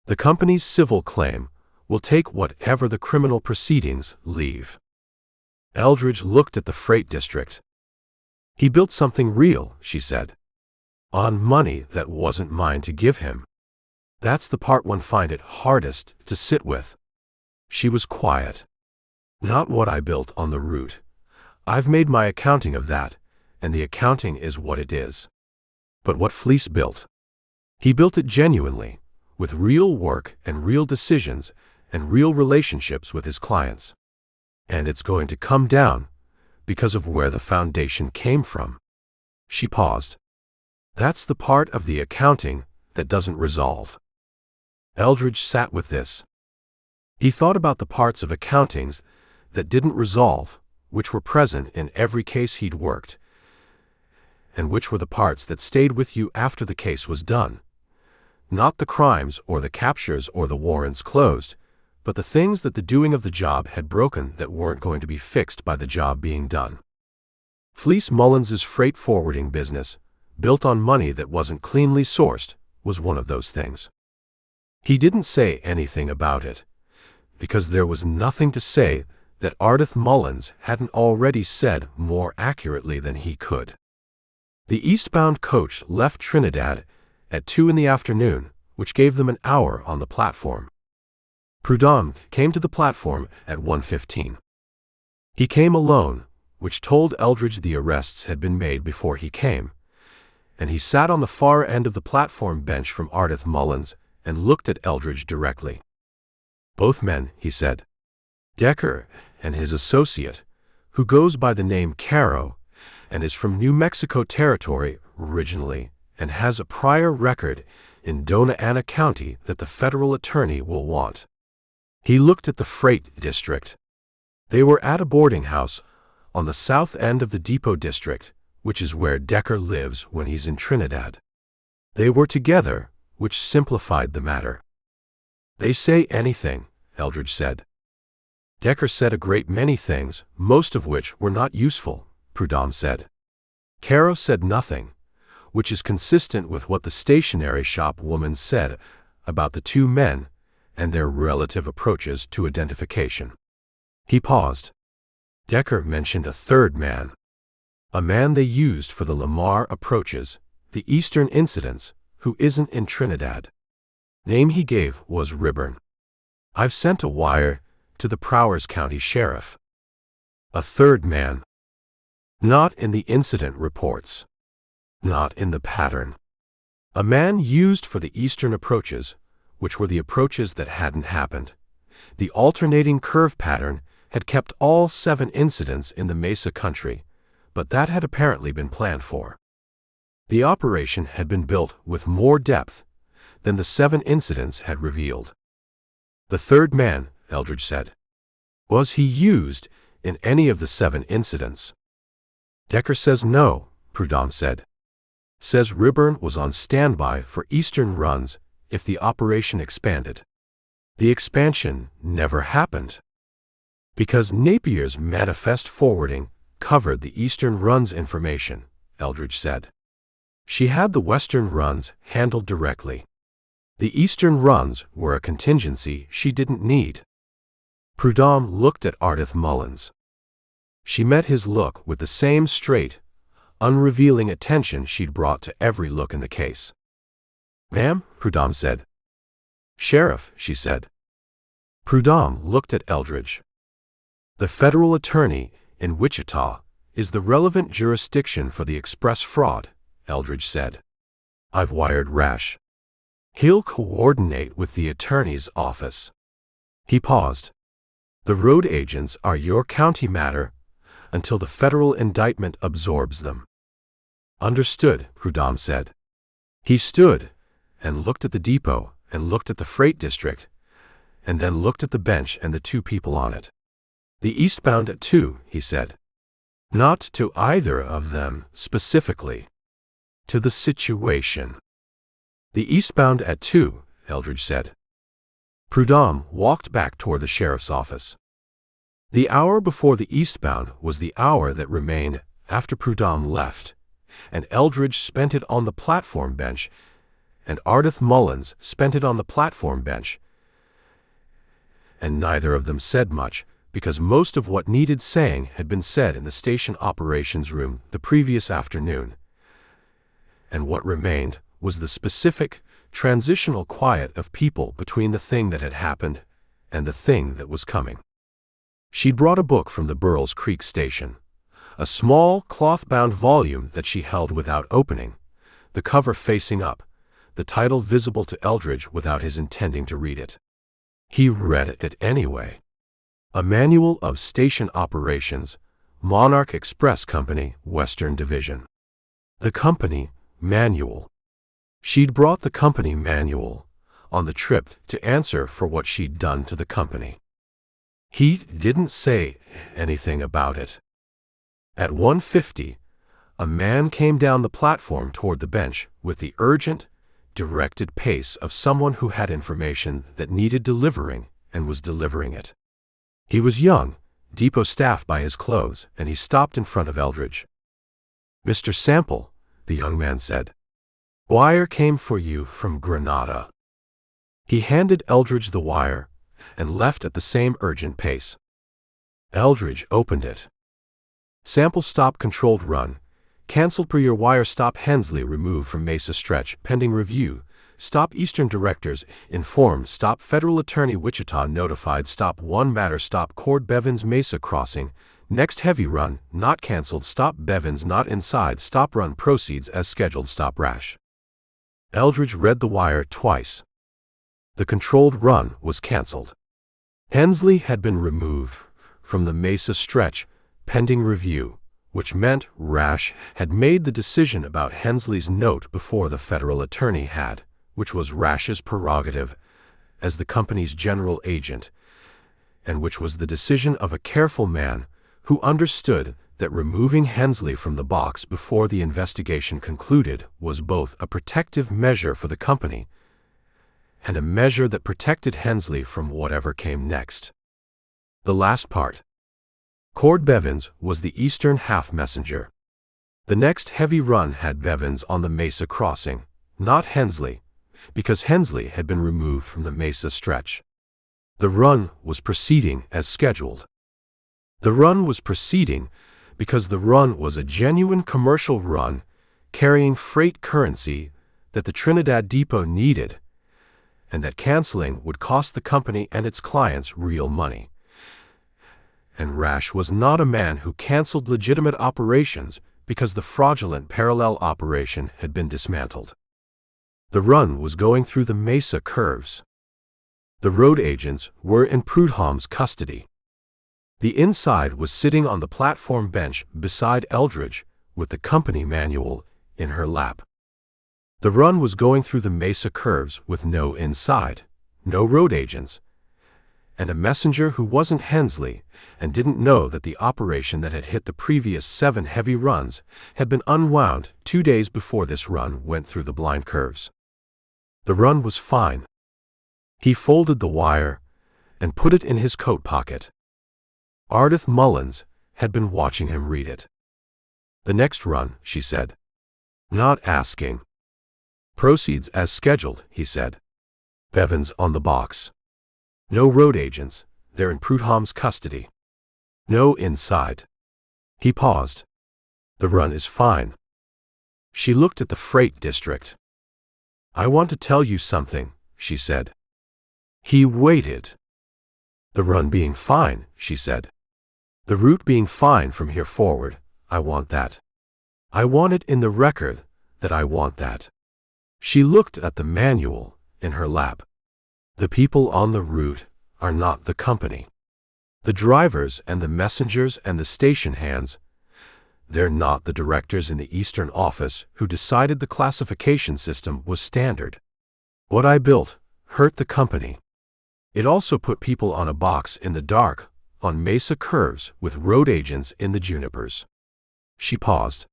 The company's civil claim will take whatever the criminal proceedings leave. Eldridge looked at the freight district. He built something real, she said. On money that wasn't mine to give him. That's the part one find it hardest to sit with. She was quiet. Not what I built on the route. I've made my accounting of that, and the accounting is what it is. But what Fleece built? He built it genuinely, with real work and real decisions and real relationships with his clients. And it's going to come down because of where the foundation came from. She paused. That's the part of the accounting that doesn't resolve. Eldridge sat with this. He thought about the parts of accountings that didn't resolve, which were present in every case he'd worked, and which were the parts that stayed with you after the case was done. Not the crimes or the captures or the warrants closed, but the things that the doing of the job had broken that weren't going to be fixed by the job being done. Fleece Mullins's freight forwarding business, built on money that wasn't cleanly sourced, was one of those things. He didn't say anything about it, because there was nothing to say that Ardith Mullins hadn't already said more accurately than he could. The eastbound coach left Trinidad at 2 in the afternoon, which gave them an hour on the platform. Prudhomme came to the platform at 1:15. He came alone, which told Eldridge the arrests had been made before he came, and he sat on the far end of the platform bench from Ardith Mullins and looked at Eldridge directly. Both men, he said. Decker and his associate, who goes by the name Caro and is from New Mexico Territory originally and has a prior record in Dona Ana County that the federal attorney will want. He looked at the freight district. They were at a boarding house on the south end of the depot district, which is where Decker lives when he's in Trinidad. They were together, which simplified the matter. They say anything, Eldridge said. Decker said a great many things, most of which were not useful, Prudhomme said. Caro said nothing, which is consistent with what the stationery shop woman said about the two men and their relative approaches to identification. He paused. Decker mentioned a third man. A man they used for the Lamar approaches, the Eastern incidents, who isn't in Trinidad. Name he gave was Riburn. I've sent a wire to the Prowers County Sheriff. A third man. Not in the incident reports. Not in the pattern. A man used for the Eastern approaches, which were the approaches that hadn't happened. The alternating curve pattern had kept all 7 incidents in the Mesa country, but that had apparently been planned for. The operation had been built with more depth than the 7 incidents had revealed. The third man, Eldridge said. Was he used in any of the 7 incidents? Decker says no, Prudhomme said. Says Riburn was on standby for Eastern runs if the operation expanded. The expansion never happened. Because Napier's manifest forwarding covered the Eastern runs information, Eldridge said. She had the Western runs handled directly. The Eastern runs were a contingency she didn't need. Prudhomme looked at Ardith Mullins. She met his look with the same straight, unrevealing attention she'd brought to every look in the case. Ma'am, Prudhomme said. Sheriff, she said. Prudhomme looked at Eldridge. The federal attorney in Wichita is the relevant jurisdiction for the express fraud, Eldridge said. I've wired Rash. He'll coordinate with the attorney's office. He paused. The road agents are your county matter until the federal indictment absorbs them. Understood, Prudhomme said. He stood and looked at the depot and looked at the freight district and then looked at the bench and the 2 people on it. The eastbound at 2, he said. Not to either of them specifically. To the situation. The eastbound at 2, Eldridge said. Prudhomme walked back toward the sheriff's office. The hour before the eastbound was the hour that remained after Prudhomme left, and Eldridge spent it on the platform bench, and Ardith Mullins spent it on the platform bench. And neither of them said much, because most of what needed saying had been said in the station operations room the previous afternoon. And what remained was the specific, transitional quiet of people between the thing that had happened and the thing that was coming. She'd brought a book from the Burles Creek station, a small, cloth-bound volume that she held without opening, the cover facing up, the title visible to Eldridge without his intending to read it. He read it anyway. A manual of station operations, Monarch Express Company, Western Division. The company manual. She'd brought the company manual on the trip to answer for what she'd done to the company. He didn't say anything about it. At 1:50, a man came down the platform toward the bench with the urgent, directed pace of someone who had information that needed delivering and was delivering it. He was young, depot staff by his clothes, and he stopped in front of Eldridge. "Mr. Sample," the young man said, "wire came for you from Granada." He handed Eldridge the wire and left at the same urgent pace. Eldridge opened it. "Sample stop controlled run. Cancelled per your wire. Stop Hensley removed from Mesa Stretch pending review. Stop Eastern Directors informed. Stop Federal Attorney Wichita notified. Stop 1 matter. Stop Cord Bevins Mesa Crossing. Next heavy run not cancelled. Stop Bevins not inside. Stop run proceeds as scheduled. Stop Rash." Eldridge read the wire twice. The controlled run was cancelled. Hensley had been removed from the Mesa Stretch pending review, which meant Rash had made the decision about Hensley's note before the federal attorney had, which was Rash's prerogative as the company's general agent, and which was the decision of a careful man who understood that removing Hensley from the box before the investigation concluded was both a protective measure for the company and a measure that protected Hensley from whatever came next. The last part. Cord Bevins was the eastern half messenger. The next heavy run had Bevins on the Mesa crossing, not Hensley, because Hensley had been removed from the Mesa Stretch. The run was proceeding as scheduled. The run was proceeding because the run was a genuine commercial run carrying freight currency that the Trinidad depot needed, and that canceling would cost the company and its clients real money. And Rash was not a man who canceled legitimate operations because the fraudulent parallel operation had been dismantled. The run was going through the Mesa curves. The road agents were in Prudhomme's custody. The inside was sitting on the platform bench beside Eldridge with the company manual in her lap. The run was going through the Mesa curves with no inside, no road agents, and a messenger who wasn't Hensley and didn't know that the operation that had hit the previous 7 heavy runs had been unwound 2 days before this run went through the blind curves. The run was fine. He folded the wire and put it in his coat pocket. Ardith Mullins had been watching him read it. "The next run," she said. Not asking. "Proceeds as scheduled," he said. "Bevins on the box. No road agents, they're in Prudhomme's custody. No inside." He paused. "The run is fine." She looked at the freight district. "I want to tell you something," she said. He waited. "The run being fine," she said. "The route being fine from here forward, I want that. I want it in the record that I want that." She looked at the manual in her lap. "The people on the route are not the company. The drivers and the messengers and the station hands, they're not the directors in the Eastern office who decided the classification system was standard. What I built hurt the company. It also put people on a box in the dark on Mesa curves with road agents in the junipers." She paused.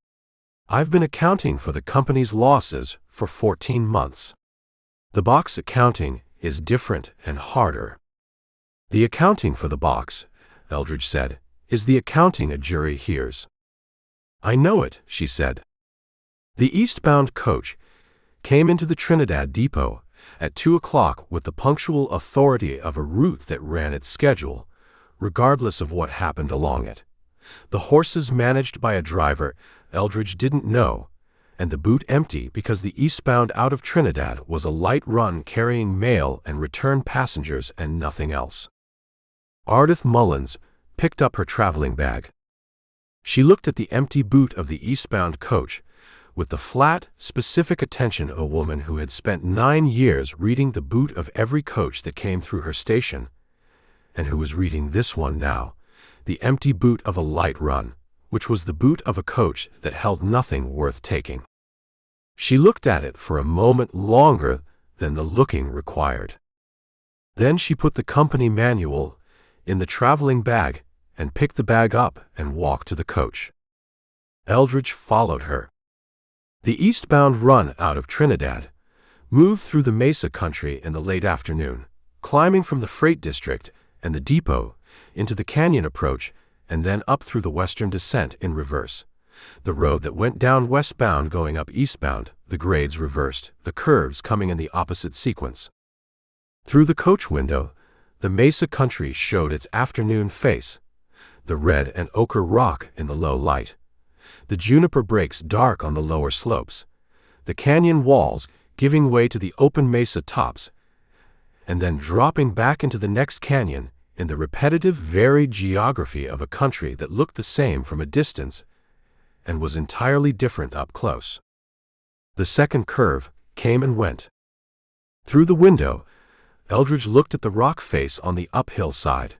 "I've been accounting for the company's losses for 14 months. The box accounting is different and harder." "The accounting for the box," Eldridge said, "is the accounting a jury hears." "I know it," she said. The eastbound coach came into the Trinidad depot at 2 o'clock with the punctual authority of a route that ran its schedule, regardless of what happened along it. The horses managed by a driver Eldridge didn't know, and the boot empty because the eastbound out of Trinidad was a light run carrying mail and return passengers and nothing else. Ardith Mullins picked up her traveling bag. She looked at the empty boot of the eastbound coach with the flat, specific attention of a woman who had spent 9 years reading the boot of every coach that came through her station, and who was reading this one now, the empty boot of a light run, which was the boot of a coach that held nothing worth taking. She looked at it for a moment longer than the looking required. Then she put the company manual in the traveling bag and picked the bag up and walked to the coach. Eldridge followed her. The eastbound run out of Trinidad moved through the Mesa country in the late afternoon, climbing from the freight district and the depot into the canyon approach and then up through the western descent in reverse. The road that went down westbound going up eastbound, the grades reversed, the curves coming in the opposite sequence. Through the coach window, the Mesa country showed its afternoon face, the red and ochre rock in the low light, the juniper brakes dark on the lower slopes, the canyon walls giving way to the open mesa tops, and then dropping back into the next canyon in the repetitive, varied geography of a country that looked the same from a distance and was entirely different up close. The second curve came and went. Through the window, Eldridge looked at the rock face on the uphill side,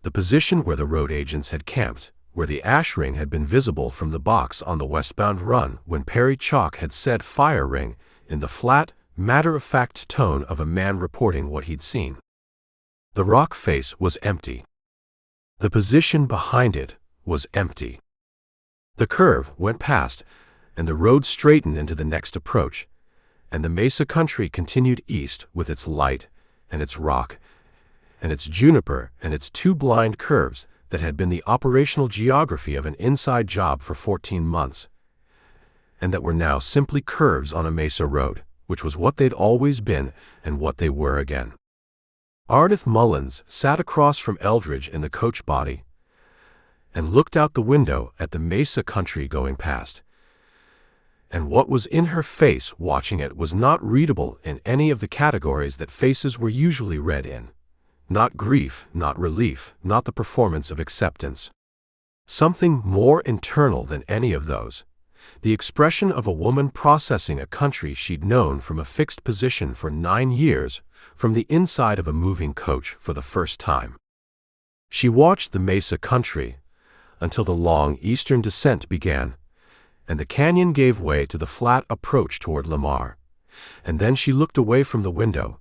the position where the road agents had camped, where the ash ring had been visible from the box on the westbound run when Perry Chalk had said fire ring in the flat, matter-of-fact tone of a man reporting what he'd seen. The rock face was empty. The position behind it was empty. The curve went past, and the road straightened into the next approach, and the Mesa country continued east with its light and its rock and its juniper and its 2 blind curves that had been the operational geography of an inside job for 14 months, and that were now simply curves on a mesa road, which was what they'd always been and what they were again. Ardith Mullins sat across from Eldridge in the coach body and looked out the window at the mesa country going past, and what was in her face watching it was not readable in any of the categories that faces were usually read in. Not grief, not relief, not the performance of acceptance. Something more internal than any of those. The expression of a woman processing a country she'd known from a fixed position for 9 years, from the inside of a moving coach for the first time. She watched the Mesa country until the long eastern descent began, and the canyon gave way to the flat approach toward Lamar, and then she looked away from the window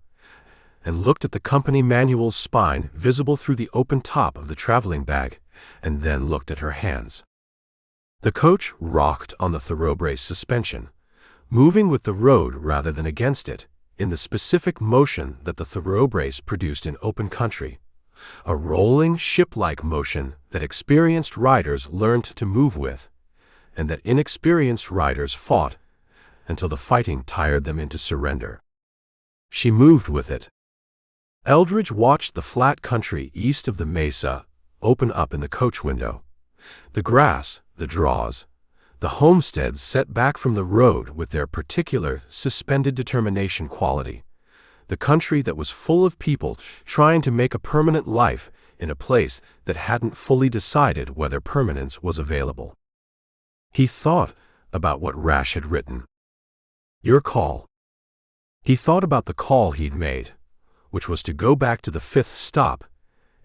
and looked at the company manual's spine visible through the open top of the traveling bag, and then looked at her hands. The coach rocked on the thoroughbrace suspension, moving with the road rather than against it, in the specific motion that the thoroughbrace produced in open country, a rolling, ship-like motion that experienced riders learned to move with, and that inexperienced riders fought until the fighting tired them into surrender. She moved with it. Eldridge watched the flat country east of the mesa open up in the coach window. The grass, the draws, the homesteads set back from the road with their particular suspended determination quality. The country that was full of people trying to make a permanent life in a place that hadn't fully decided whether permanence was available. He thought about what Rash had written. Your call. He thought about the call he'd made, which was to go back to the 5th stop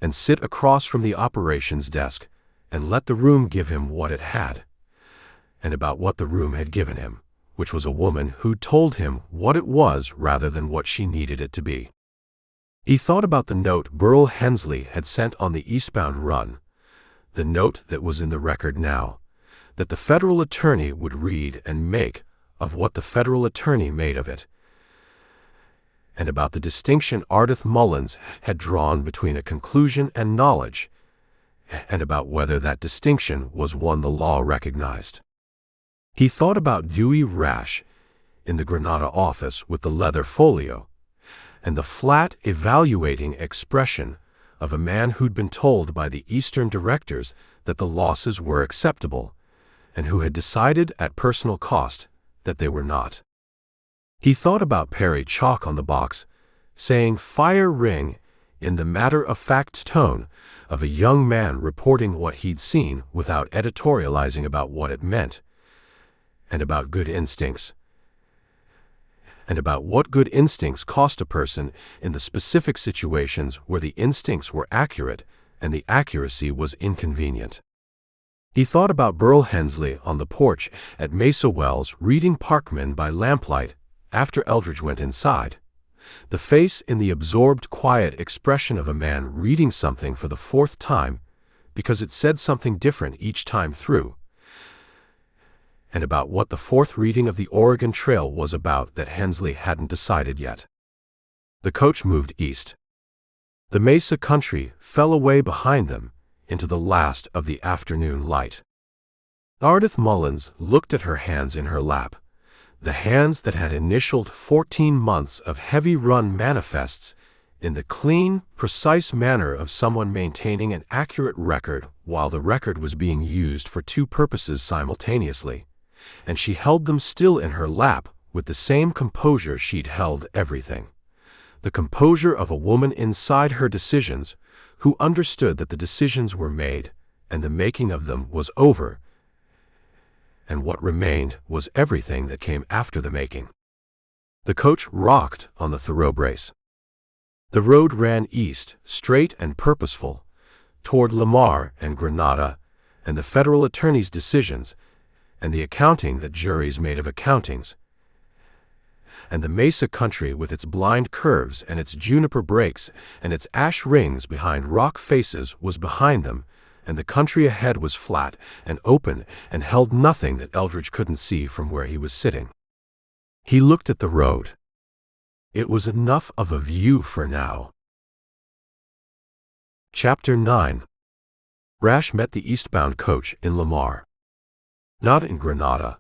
and sit across from the operations desk and let the room give him what it had, and about what the room had given him, which was a woman who told him what it was rather than what she needed it to be. He thought about the note Burl Hensley had sent on the eastbound run, the note that was in the record now, that the federal attorney would read and make of what the federal attorney made of it, and about the distinction Ardith Mullins had drawn between a conclusion and knowledge, and about whether that distinction was one the law recognized. He thought about Dewey Rash in the Granada office with the leather folio, and the flat, evaluating expression of a man who'd been told by the Eastern directors that the losses were acceptable, and who had decided at personal cost that they were not. He thought about Perry chalk on the box, saying "fire ring" in the matter-of-fact tone of a young man reporting what he'd seen without editorializing about what it meant, and about good instincts, and about what good instincts cost a person in the specific situations where the instincts were accurate and the accuracy was inconvenient. He thought about Burl Hensley on the porch at Mesa Wells reading Parkman by lamplight after Eldridge went inside, the face in the absorbed, quiet expression of a man reading something for the fourth time because it said something different each time through, and about what the fourth reading of the Oregon Trail was about that Hensley hadn't decided yet. The coach moved east. The Mesa country fell away behind them into the last of the afternoon light. Ardith Mullins looked at her hands in her lap, the hands that had initialed 14 months of heavy-run manifests in the clean, precise manner of someone maintaining an accurate record while the record was being used for two purposes simultaneously, and she held them still in her lap with the same composure she'd held everything. The composure of a woman inside her decisions who understood that the decisions were made and the making of them was over, and what remained was everything that came after the making. The coach rocked on the thoroughbrace. The road ran east, straight and purposeful, toward Lamar and Granada, and the federal attorney's decisions, and the accounting that juries made of accountings, and the Mesa country with its blind curves and its juniper breaks and its ash rings behind rock faces was behind them, and the country ahead was flat and open and held nothing that Eldridge couldn't see from where he was sitting. He looked at the road. It was enough of a view for now. Chapter 9. Rash met the eastbound coach in Lamar. Not in Granada,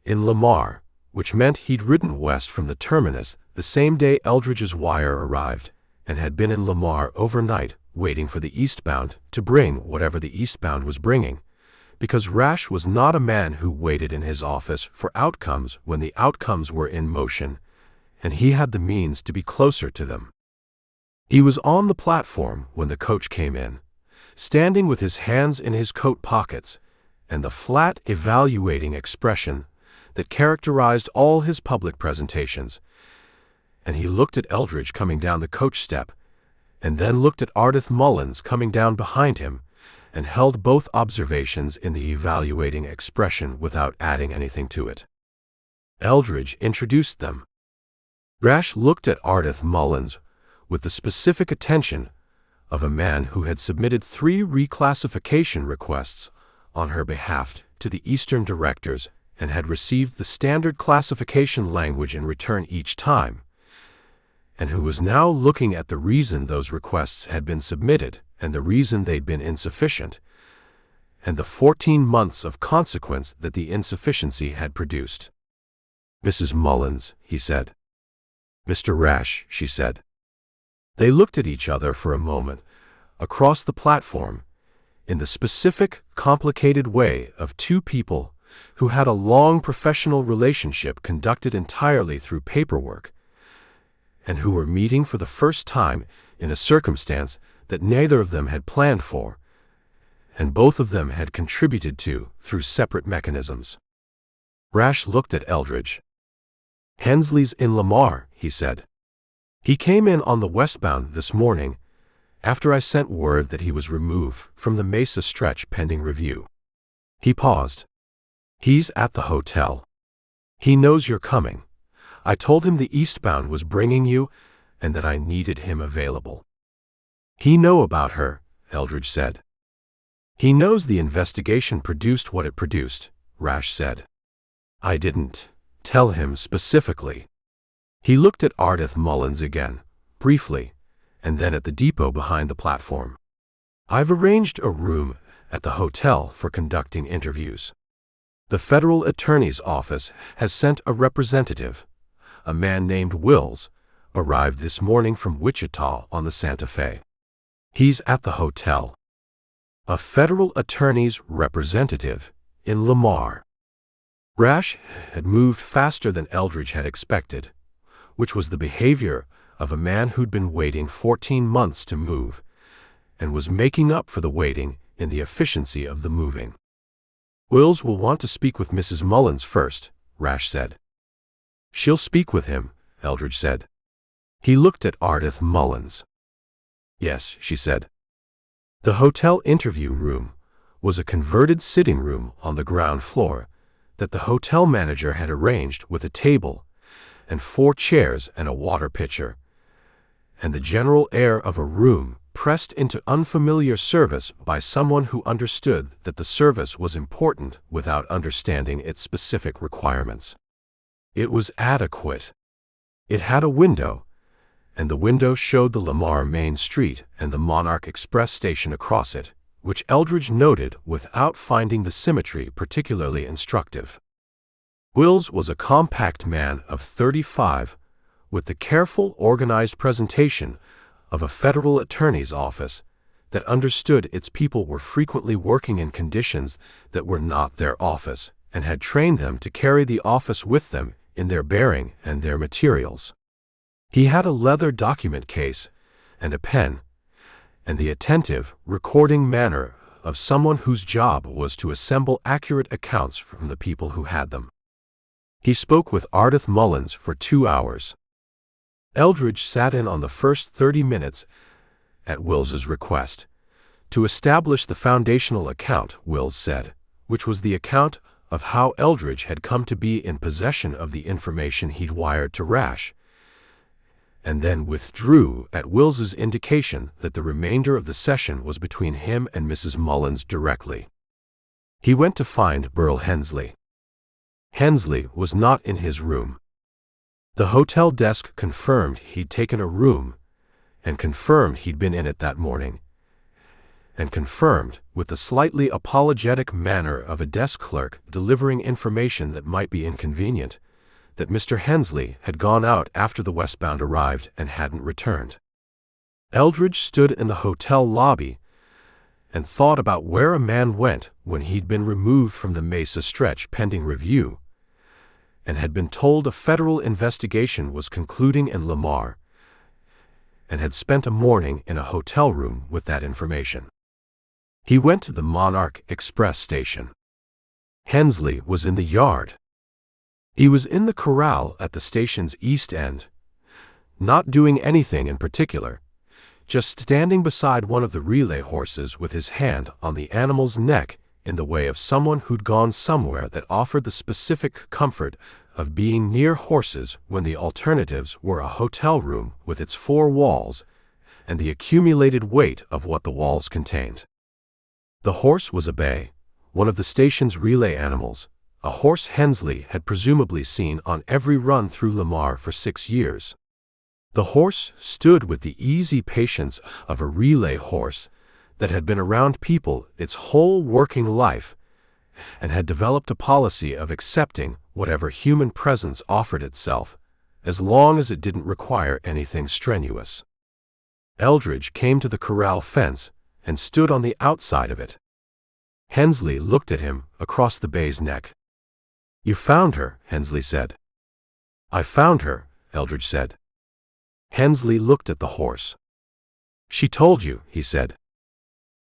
in Lamar, which meant he'd ridden west from the terminus the same day Eldridge's wire arrived, and had been in Lamar overnight waiting for the eastbound to bring whatever the eastbound was bringing, because Rash was not a man who waited in his office for outcomes when the outcomes were in motion, and he had the means to be closer to them. He was on the platform when the coach came in, standing with his hands in his coat pockets, and the flat, evaluating expression that characterized all his public presentations, and he looked at Eldridge coming down the coach step, and then looked at Ardith Mullins coming down behind him, and held both observations in the evaluating expression without adding anything to it. Eldridge introduced them. Rash looked at Ardith Mullins with the specific attention of a man who had submitted 3 reclassification requests on her behalf to the Eastern directors and had received the standard classification language in return each time, and who was now looking at the reason those requests had been submitted and the reason they'd been insufficient, and the 14 months of consequence that the insufficiency had produced. "Mrs. Mullins," he said. "Mr. Rash," she said. They looked at each other for a moment, across the platform, in the specific, complicated way of two people who had a long professional relationship conducted entirely through paperwork, and who were meeting for the first time in a circumstance that neither of them had planned for, and both of them had contributed to through separate mechanisms. Rash looked at Eldridge. "Hensley's in Lamar," he said. "He came in on the westbound this morning, after I sent word that he was removed from the Mesa stretch pending review." He paused. "He's at the hotel. He knows you're coming. I told him the eastbound was bringing you and that I needed him available." "He know about her," Eldridge said. "He knows the investigation produced what it produced," Rash said. "I didn't tell him specifically." He looked at Ardith Mullins again, briefly, and then at the depot behind the platform. "I've arranged a room at the hotel for conducting interviews." The federal attorney's office has sent a representative. A man named Wills arrived this morning from Wichita on the Santa Fe. He's at the hotel. A federal attorney's representative in Lamar. Rash had moved faster than Eldridge had expected, which was the behavior of a man who'd been waiting 14 months to move and was making up for the waiting in the efficiency of the moving. Wills will want to speak with Mrs. Mullins first, Rash said. She'll speak with him, Eldridge said. He looked at Ardith Mullins. Yes, she said. The hotel interview room was a converted sitting room on the ground floor that the hotel manager had arranged with a table and 4 chairs and a water pitcher, and the general air of a room pressed into unfamiliar service by someone who understood that the service was important without understanding its specific requirements. It was adequate. It had a window, and the window showed the Lamar Main Street and the Monarch Express station across it, which Eldridge noted without finding the symmetry particularly instructive. Wills was a compact man of 35, with the careful, organized presentation of a federal attorney's office that understood its people were frequently working in conditions that were not their office and had trained them to carry the office with them in their bearing and their materials. He had a leather document case and a pen, and the attentive, recording manner of someone whose job was to assemble accurate accounts from the people who had them. He spoke with Ardith Mullins for 2 hours. Eldridge sat in on the first 30 minutes at Wills's request to establish the foundational account, Wills said, which was the account of how Eldridge had come to be in possession of the information he'd wired to Rash, and then withdrew at Wills's indication that the remainder of the session was between him and Mrs. Mullins directly. He went to find Burl Hensley. Hensley was not in his room. The hotel desk confirmed he'd taken a room, and confirmed he'd been in it that morning, and confirmed, with the slightly apologetic manner of a desk clerk delivering information that might be inconvenient, that Mr. Hensley had gone out after the westbound arrived and hadn't returned. Eldridge stood in the hotel lobby and thought about where a man went when he'd been removed from the Mesa stretch pending review, and had been told a federal investigation was concluding in Lamar, and had spent a morning in a hotel room with that information. He went to the Monarch Express station. Hensley was in the yard. He was in the corral at the station's east end, not doing anything in particular, just standing beside one of the relay horses with his hand on the animal's neck in the way of someone who'd gone somewhere that offered the specific comfort of being near horses when the alternatives were a hotel room with its 4 walls and the accumulated weight of what the walls contained. The horse was a bay, one of the station's relay animals, a horse Hensley had presumably seen on every run through Lamar for 6 years. The horse stood with the easy patience of a relay horse that had been around people its whole working life and had developed a policy of accepting whatever human presence offered itself, as long as it didn't require anything strenuous. Eldridge came to the corral fence and stood on the outside of it. Hensley looked at him across the bay's neck. "You found her," Hensley said. "I found her," Eldridge said. Hensley looked at the horse. "She told you," he said.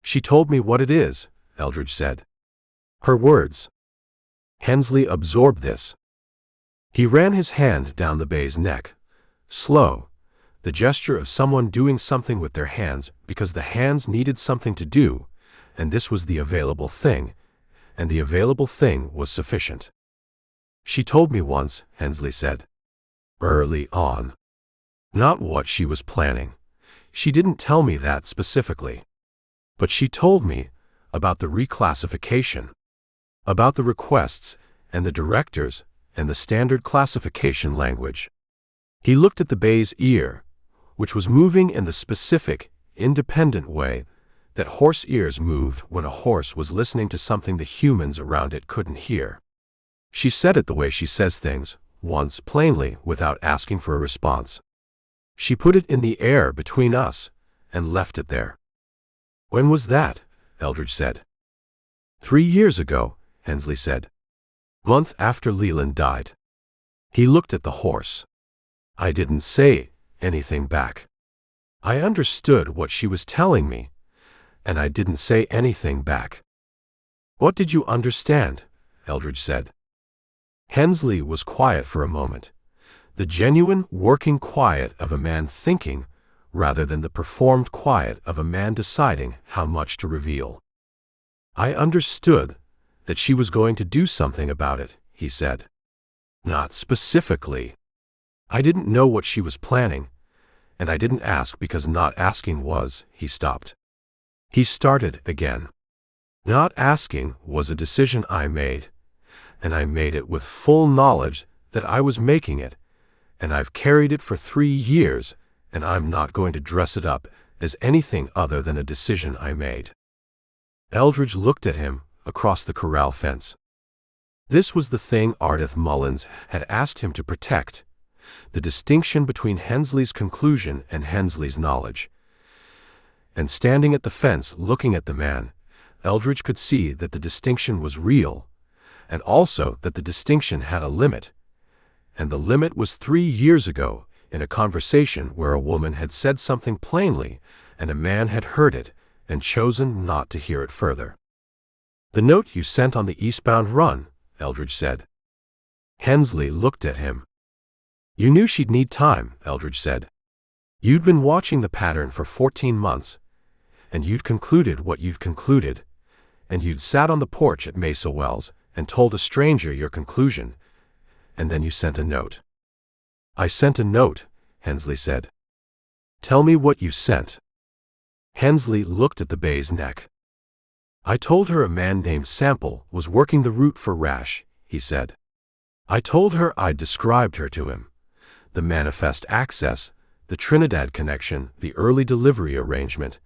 "She told me what it is," Eldridge said. "Her words." Hensley absorbed this. He ran his hand down the bay's neck, slow, the gesture of someone doing something with their hands because the hands needed something to do, and this was the available thing, and the available thing was sufficient. "She told me once," Hensley said. "Early on. Not what she was planning. She didn't tell me that specifically. But she told me about the reclassification, about the requests and the directors and the standard classification language." He looked at the bay's ear, which was moving in the specific, independent way that horse ears moved when a horse was listening to something the humans around it couldn't hear. She said it the way she says things, once plainly without asking for a response. She put it in the air between us and left it there. When was that? Eldridge said. 3 years ago, Hensley said. Month after Leland died. He looked at the horse. I didn't say anything back. I understood what she was telling me, and I didn't say anything back. What did you understand? Eldridge said. Hensley was quiet for a moment, the genuine working quiet of a man thinking rather than the performed quiet of a man deciding how much to reveal. I understood that she was going to do something about it, he said. Not specifically. I didn't know what she was planning, and I didn't ask because not asking was, he stopped. He started again. Not asking was a decision I made, and I made it with full knowledge that I was making it, and I've carried it for 3 years, and I'm not going to dress it up as anything other than a decision I made. Eldridge looked at him across the corral fence. This was the thing Ardith Mullins had asked him to protect, the distinction between Hensley's conclusion and Hensley's knowledge. And standing at the fence looking at the man, Eldridge could see that the distinction was real, and also that the distinction had a limit. And the limit was 3 years ago, in a conversation where a woman had said something plainly, and a man had heard it and chosen not to hear it further. The note you sent on the eastbound run, Eldridge said. Hensley looked at him. You knew she'd need time, Eldridge said. You'd been watching the pattern for 14 months, and you'd concluded what you'd concluded, and you'd sat on the porch at Mesa Wells and told a stranger your conclusion, and then you sent a note. I sent a note, Hensley said. Tell me what you sent. Hensley looked at the bay's neck. I told her a man named Sample was working the route for Rash, he said. I told her I'd described her to him. The manifest access, the Trinidad connection, the early delivery arrangement,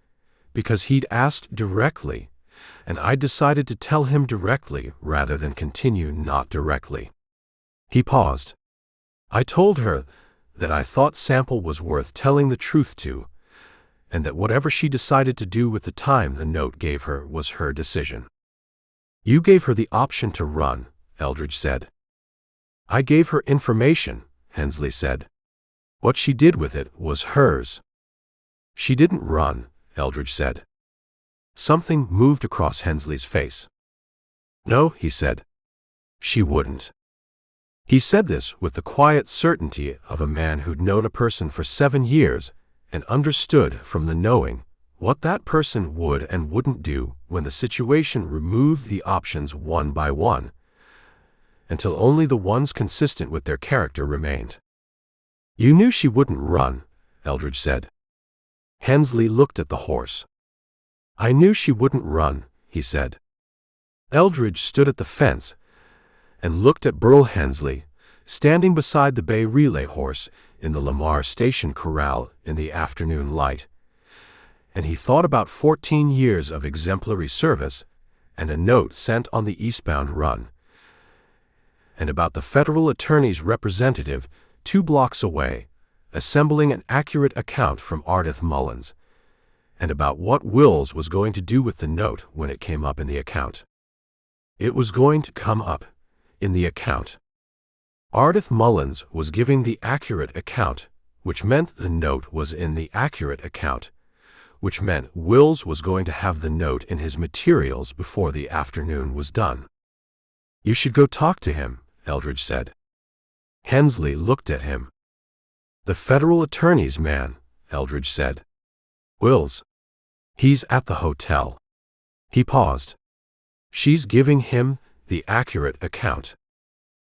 because he'd asked directly, and I decided to tell him directly rather than continue not directly. He paused. I told her that I thought Sample was worth telling the truth to, and that whatever she decided to do with the time the note gave her was her decision. You gave her the option to run, Eldridge said. I gave her information, Hensley said. What she did with it was hers. She didn't run, Eldridge said. Something moved across Hensley's face. No, he said. She wouldn't. He said this with the quiet certainty of a man who'd known a person for 7 years and understood from the knowing what that person would and wouldn't do when the situation removed the options one by one, until only the ones consistent with their character remained. You knew she wouldn't run, Eldridge said. Hensley looked at the horse. I knew she wouldn't run, he said. Eldridge stood at the fence and looked at Burl Hensley, standing beside the bay relay horse in the Lamar Station corral in the afternoon light, and he thought about 14 years of exemplary service and a note sent on the eastbound run, and about the federal attorney's representative 2 blocks away, assembling an accurate account from Ardith Mullins, and about what Wills was going to do with the note when it came up in the account. It was going to come up in the account. Ardith Mullins was giving the accurate account, which meant the note was in the accurate account, which meant Wills was going to have the note in his materials before the afternoon was done. You should go talk to him, Eldridge said. Hensley looked at him. The federal attorney's man, Eldridge said. Wills. He's at the hotel. He paused. She's giving him the accurate account.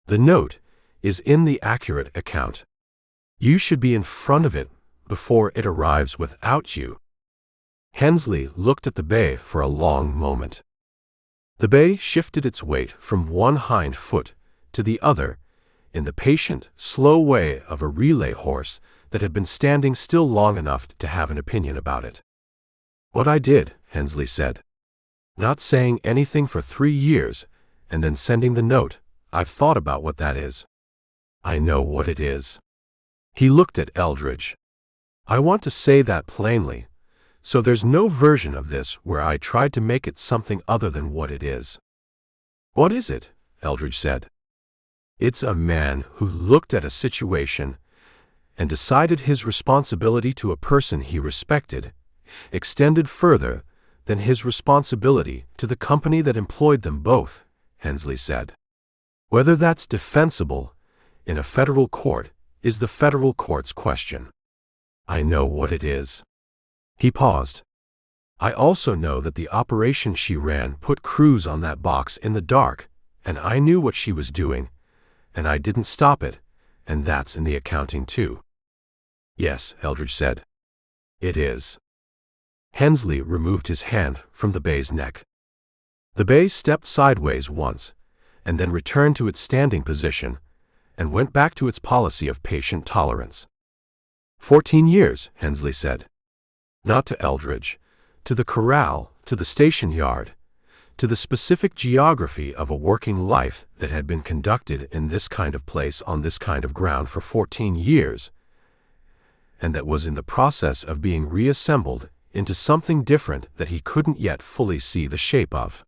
The note is in the accurate account. You should be in front of it before it arrives without you. Hensley looked at the bay for a long moment. The bay shifted its weight from one hind foot to the other in the patient, slow way of a relay horse that had been standing still long enough to have an opinion about it. What I did, Hensley said. Not saying anything for 3 years, and then sending the note, I've thought about what that is. I know what it is. He looked at Eldridge. I want to say that plainly, so there's no version of this where I tried to make it something other than what it is. What is it? Eldridge said. It's a man who looked at a situation and decided his responsibility to a person he respected extended further than his responsibility to the company that employed them both, Hensley said. Whether that's defensible in a federal court is the federal court's question. I know what it is. He paused. I also know that the operation she ran put crews on that box in the dark, and I knew what she was doing, and I didn't stop it, and that's in the accounting too. Yes, Eldridge said. It is. Hensley removed his hand from the bay's neck. The bay stepped sideways once, and then returned to its standing position, and went back to its policy of patient tolerance. 14 years, Hensley said. Not to Eldridge, to the corral, to the station yard, to the specific geography of a working life that had been conducted in this kind of place on this kind of ground for 14 years, and that was in the process of being reassembled into something different that he couldn't yet fully see the shape of.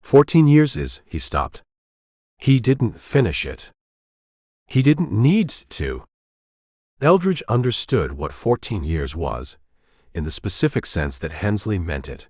14 years is, he stopped. He didn't finish it. He didn't need to. Eldridge understood what 14 years was, in the specific sense that Hensley meant it.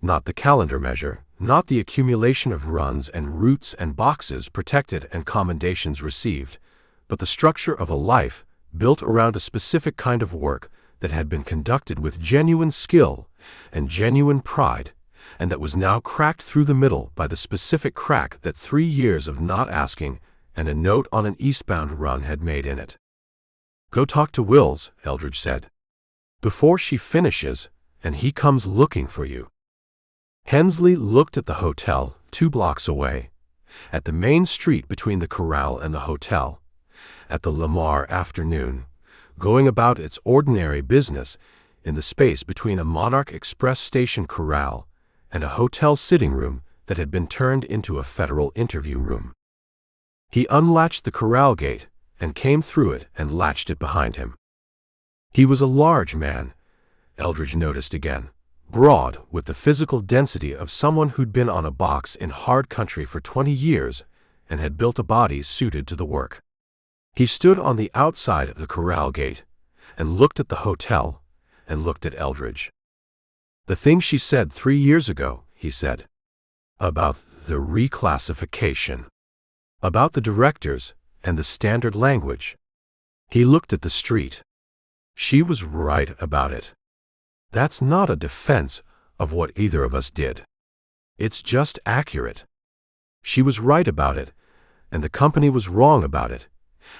Not the calendar measure, not the accumulation of runs and routes and boxes protected and commendations received, but the structure of a life built around a specific kind of work that had been conducted with genuine skill and genuine pride, and that was now cracked through the middle by the specific crack that 3 years of not asking and a note on an eastbound run had made in it. Go talk to Wills, Eldridge said. Before she finishes, and he comes looking for you. Hensley looked at the hotel 2 blocks away, at the main street between the corral and the hotel, at the Lamar afternoon, going about its ordinary business in the space between a Monarch Express station corral and a hotel sitting room that had been turned into a federal interview room. He unlatched the corral gate and came through it and latched it behind him. He was a large man, Eldridge noticed again, broad with the physical density of someone who'd been on a box in hard country for 20 years and had built a body suited to the work. He stood on the outside of the corral gate and looked at the hotel and looked at Eldridge. The thing she said 3 years ago, he said. About the reclassification. About the directors and the standard language. He looked at the street. She was right about it. That's not a defense of what either of us did. It's just accurate. She was right about it, and the company was wrong about it.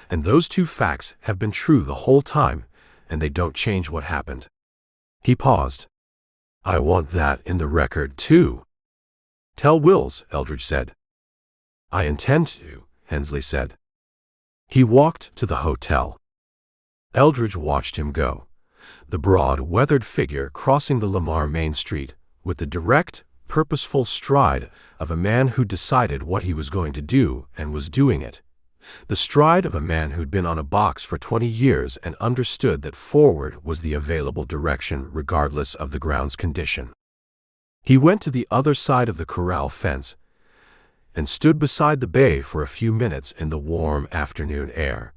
And those 2 facts have been true the whole time, and they don't change what happened. He paused. I want that in the record, too. Tell Wills, Eldridge said. I intend to, Hensley said. He walked to the hotel. Eldridge watched him go, the broad, weathered figure crossing the Lamar Main Street with the direct, purposeful stride of a man who decided what he was going to do and was doing it. The stride of a man who'd been on a box for 20 years and understood that forward was the available direction regardless of the ground's condition. He went to the other side of the corral fence and stood beside the bay for a few minutes in the warm afternoon air,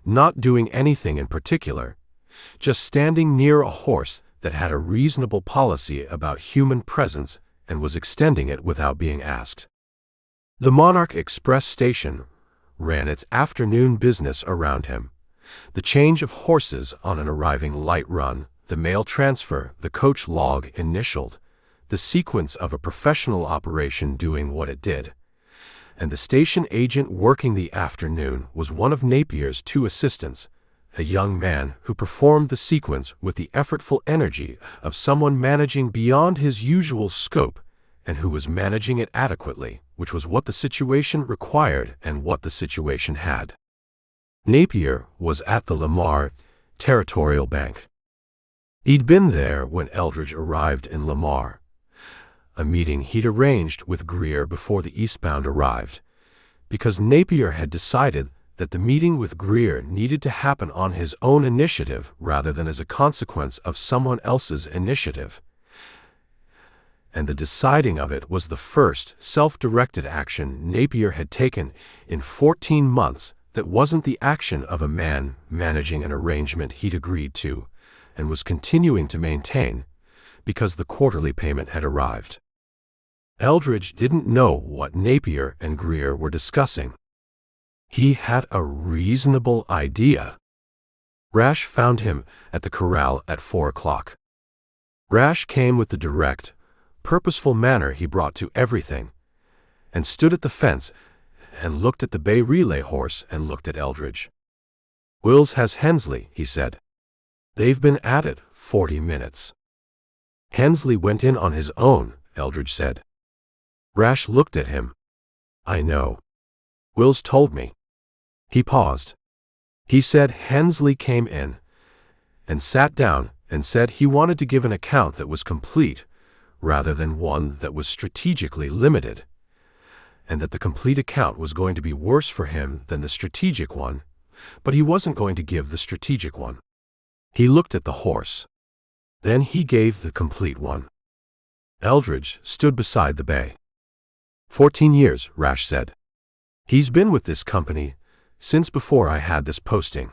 not doing anything in particular, just standing near a horse that had a reasonable policy about human presence and was extending it without being asked. The Monarch Express station ran its afternoon business around him. The change of horses on an arriving light run, the mail transfer, the coach log initialed, the sequence of a professional operation doing what it did. And the station agent working the afternoon was one of Napier's 2 assistants, a young man who performed the sequence with the effortful energy of someone managing beyond his usual scope and who was managing it adequately, which was what the situation required and what the situation had. Napier was at the Lamar Territorial Bank. He'd been there when Eldridge arrived in Lamar, a meeting he'd arranged with Greer before the eastbound arrived, because Napier had decided that the meeting with Greer needed to happen on his own initiative rather than as a consequence of someone else's initiative. And the deciding of it was the first self-directed action Napier had taken in 14 months that wasn't the action of a man managing an arrangement he'd agreed to and was continuing to maintain because the quarterly payment had arrived. Eldridge didn't know what Napier and Greer were discussing. He had a reasonable idea. Rash found him at the corral at 4 o'clock. Rash came with the direct, purposeful manner he brought to everything, and stood at the fence and looked at the bay relay horse and looked at Eldridge. "Wills has Hensley," he said. "They've been at it 40 minutes. "Hensley went in on his own," Eldridge said. Rash looked at him. "I know. Wills told me." He paused. He said Hensley came in and sat down and said he wanted to give an account that was complete rather than one that was strategically limited, and that the complete account was going to be worse for him than the strategic one, but he wasn't going to give the strategic one. He looked at the horse. Then he gave the complete one. Eldridge stood beside the bay. 14 years, Rash said. "He's been with this company since before I had this posting."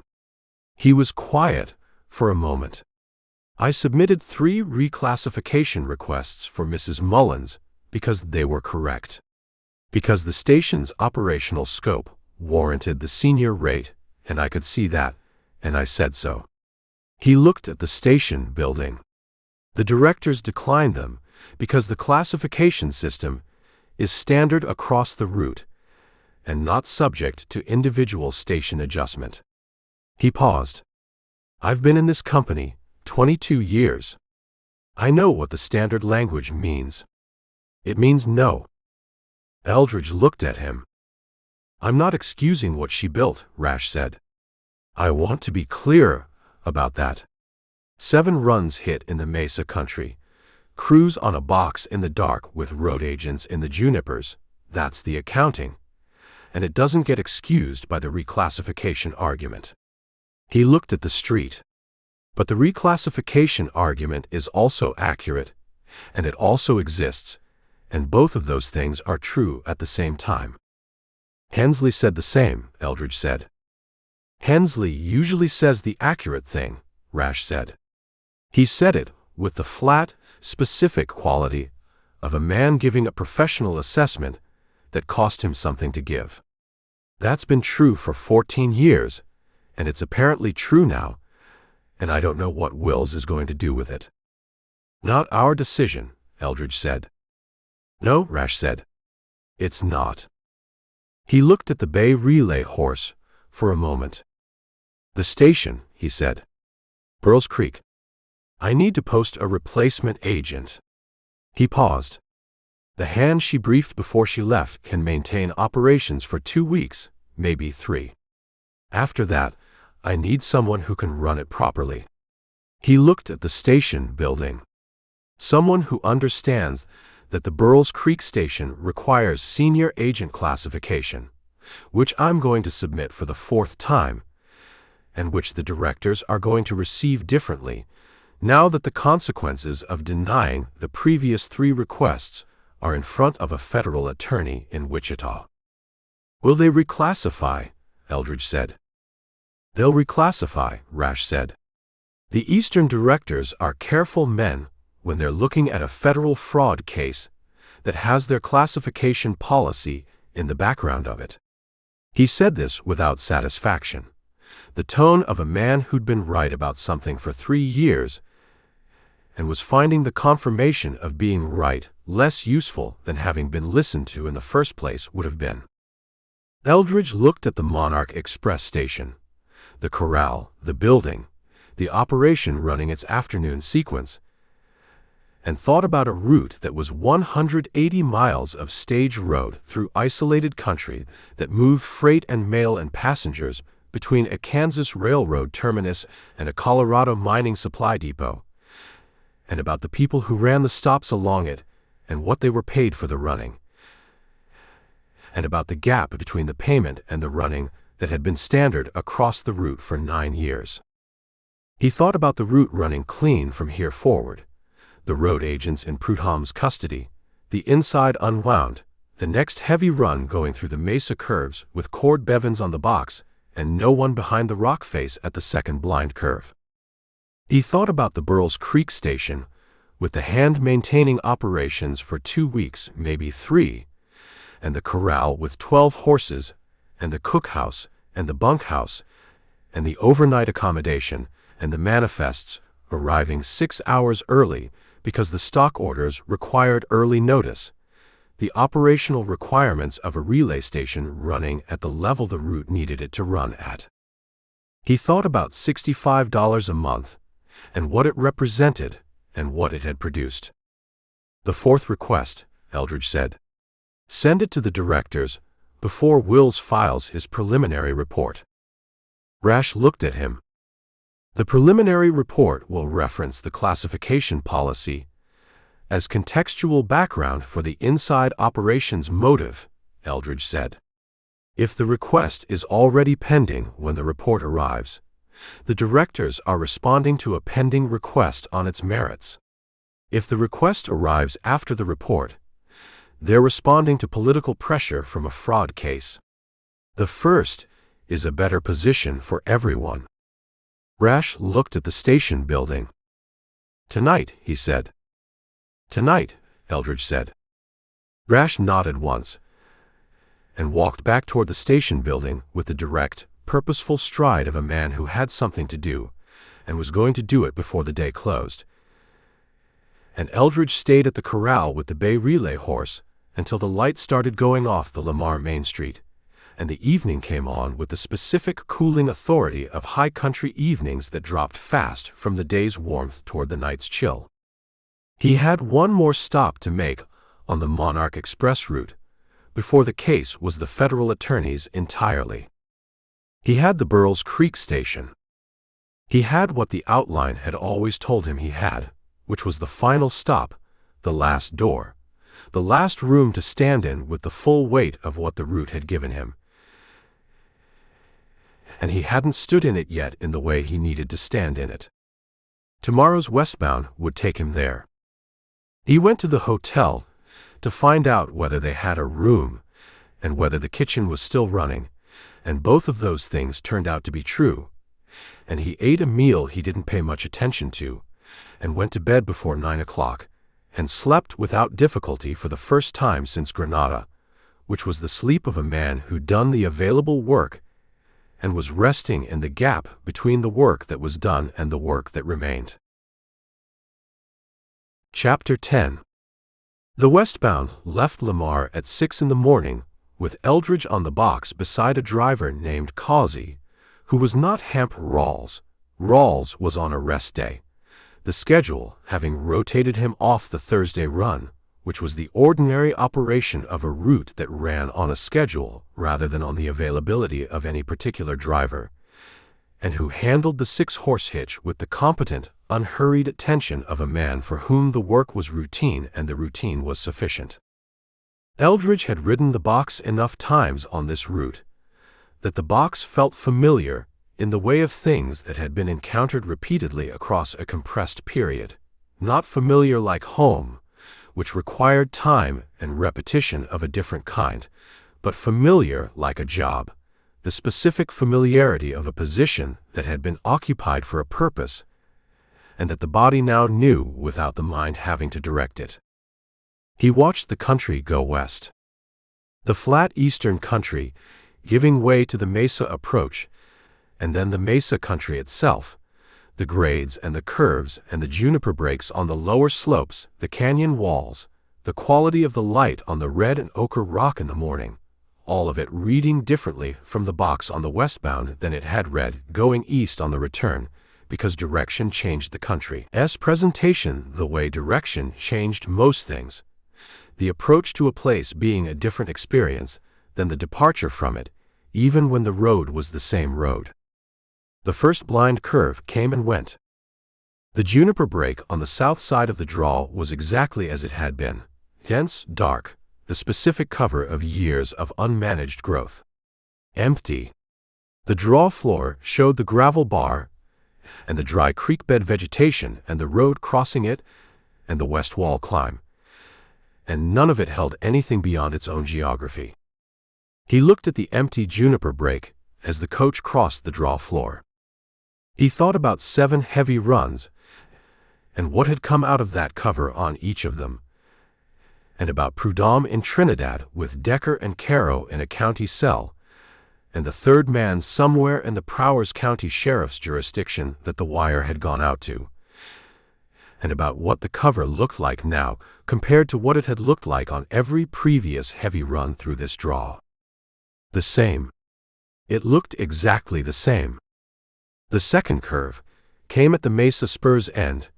He was quiet for a moment. "I submitted 3 reclassification requests for Mrs. Mullins because they were correct. Because the station's operational scope warranted the senior rate, and I could see that, and I said so." He looked at the station building. "The directors declined them because the classification system is standard across the route and not subject to individual station adjustment." He paused. "I've been in this company 22 years. I know what the standard language means. It means no." Eldridge looked at him. "I'm not excusing what she built," Rash said. "I want to be clear about that. 7 runs hit in the Mesa country. Crews on a box in the dark with road agents in the junipers. That's the accounting. And it doesn't get excused by the reclassification argument." He looked at the street. "But the reclassification argument is also accurate, and it also exists, and both of those things are true at the same time." "Hensley said the same," Eldridge said. "Hensley usually says the accurate thing," Rash said. "He said it with the flat, specific quality of a man giving a professional assessment that cost him something to give. That's been true for 14 years, and it's apparently true now, and I don't know what Wills is going to do with it." "Not our decision," Eldridge said. "No," Rash said. "It's not." He looked at the bay relay horse for a moment. "The station," he said. "Burl's Creek. I need to post a replacement agent." He paused. "The hand she briefed before she left can maintain operations for 2 weeks, maybe 3. After that, I need someone who can run it properly." He looked at the station building. "Someone who understands that the Burl's Creek station requires senior agent classification, which I'm going to submit for the 4th time, and which the directors are going to receive differently now that the consequences of denying the previous 3 requests are in front of a federal attorney in Wichita." "Will they reclassify?" Eldridge said. "They'll reclassify," Rash said. "The Eastern directors are careful men when they're looking at a federal fraud case that has their classification policy in the background of it." He said this without satisfaction, the tone of a man who'd been right about something for 3 years and was finding the confirmation of being right less useful than having been listened to in the first place would have been. Eldridge looked at the Monarch Express station, the corral, the building, the operation running its afternoon sequence, and thought about a route that was 180 miles of stage road through isolated country that moved freight and mail and passengers between a Kansas railroad terminus and a Colorado mining supply depot, and about the people who ran the stops along it and what they were paid for the running, and about the gap between the payment and the running that had been standard across the route for 9 years. He thought about the route running clean from here forward, the road agents in Prudhomme's custody, the inside unwound, the next heavy run going through the mesa curves with Cord Bevins on the box and no one behind the rock face at the second blind curve. He thought about the Burles Creek station, with the hand maintaining operations for 2 weeks, maybe 3, and the corral with 12 horses, and the cookhouse, and the bunkhouse, and the overnight accommodation, and the manifests arriving 6 hours early because the stock orders required early notice, the operational requirements of a relay station running at the level the route needed it to run at. He thought about $65 a month, and what it represented, and what it had produced. The fourth request, Eldridge said. Send it to the directors before Wills files his preliminary report. Rash looked at him. The preliminary report will reference the classification policy as contextual background for the inside operations motive, Eldridge said. If the request is already pending when the report arrives, the directors are responding to a pending request on its merits. If the request arrives after the report, they're responding to political pressure from a fraud case. The first is a better position for everyone. Rash looked at the station building. Tonight, he said. Tonight, Eldridge said. Rash nodded once and walked back toward the station building with the direct, purposeful stride of a man who had something to do and was going to do it before the day closed. And Eldridge stayed at the corral with the bay relay horse until the lights started going off the Lamar Main Street, and the evening came on with the specific cooling authority of high country evenings that dropped fast from the day's warmth toward the night's chill. He had one more stop to make on the Monarch Express route before the case was the federal attorney's entirely. He had the Burles Creek station. He had what the outline had always told him he had, which was the final stop, the last door, the last room to stand in with the full weight of what the route had given him. And he hadn't stood in it yet in the way he needed to stand in it. Tomorrow's westbound would take him there. He went to the hotel to find out whether they had a room and whether the kitchen was still running, and both of those things turned out to be true. And he ate a meal he didn't pay much attention to, and went to bed before 9 o'clock, and slept without difficulty for the first time since Granada, which was the sleep of a man who'd done the available work and was resting in the gap between the work that was done and the work that remained. Chapter 10. The westbound left Lamar at 6 in the morning, with Eldridge on the box beside a driver named Causey, who was not Hamp Rawls. Rawls was on a rest day, the schedule having rotated him off the Thursday run, which was the ordinary operation of a route that ran on a schedule rather than on the availability of any particular driver, and who handled the 6-horse hitch with the competent, unhurried attention of a man for whom the work was routine and the routine was sufficient. Eldridge had ridden the box enough times on this route that the box felt familiar in the way of things that had been encountered repeatedly across a compressed period, not familiar like home, which required time and repetition of a different kind, but familiar like a job, the specific familiarity of a position that had been occupied for a purpose, and that the body now knew without the mind having to direct it. He watched the country go west. The flat eastern country giving way to the mesa approach, and then the mesa country itself, the grades and the curves and the juniper breaks on the lower slopes, the canyon walls, the quality of the light on the red and ochre rock in the morning, all of it reading differently from the box on the westbound than it had read going east on the return, because direction changed the country's presentation the way direction changed most things, the approach to a place being a different experience than the departure from it, even when the road was the same road. The first blind curve came and went. The juniper break on the south side of the draw was exactly as it had been, dense, dark, the specific cover of years of unmanaged growth. Empty. The draw floor showed the gravel bar and the dry creek bed vegetation and the road crossing it and the west wall climb, and none of it held anything beyond its own geography. He looked at the empty juniper brake as the coach crossed the draw floor. He thought about 7 heavy runs and what had come out of that cover on each of them, and about Prudhomme in Trinidad with Decker and Caro in a county cell, and the third man somewhere in the Prowers County Sheriff's jurisdiction that the wire had gone out to, and about what the cover looked like now compared to what it had looked like on every previous heavy run through this draw. The same. It looked exactly the same. The second curve came at the Mesa Spur's end,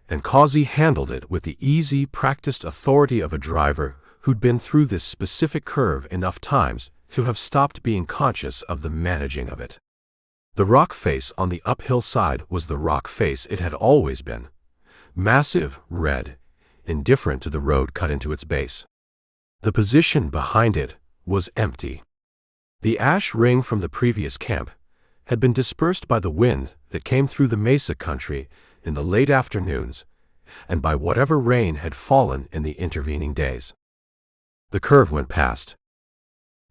and Causey handled it with the easy, practiced authority of a driver who'd been through this specific curve enough times to have stopped being conscious of the managing of it. The rock face on the uphill side was the rock face it had always been. Massive, red, indifferent to the road cut into its base. The position behind it was empty. The ash ring from the previous camp had been dispersed by the wind that came through the mesa country in the late afternoons and by whatever rain had fallen in the intervening days. The curve went past.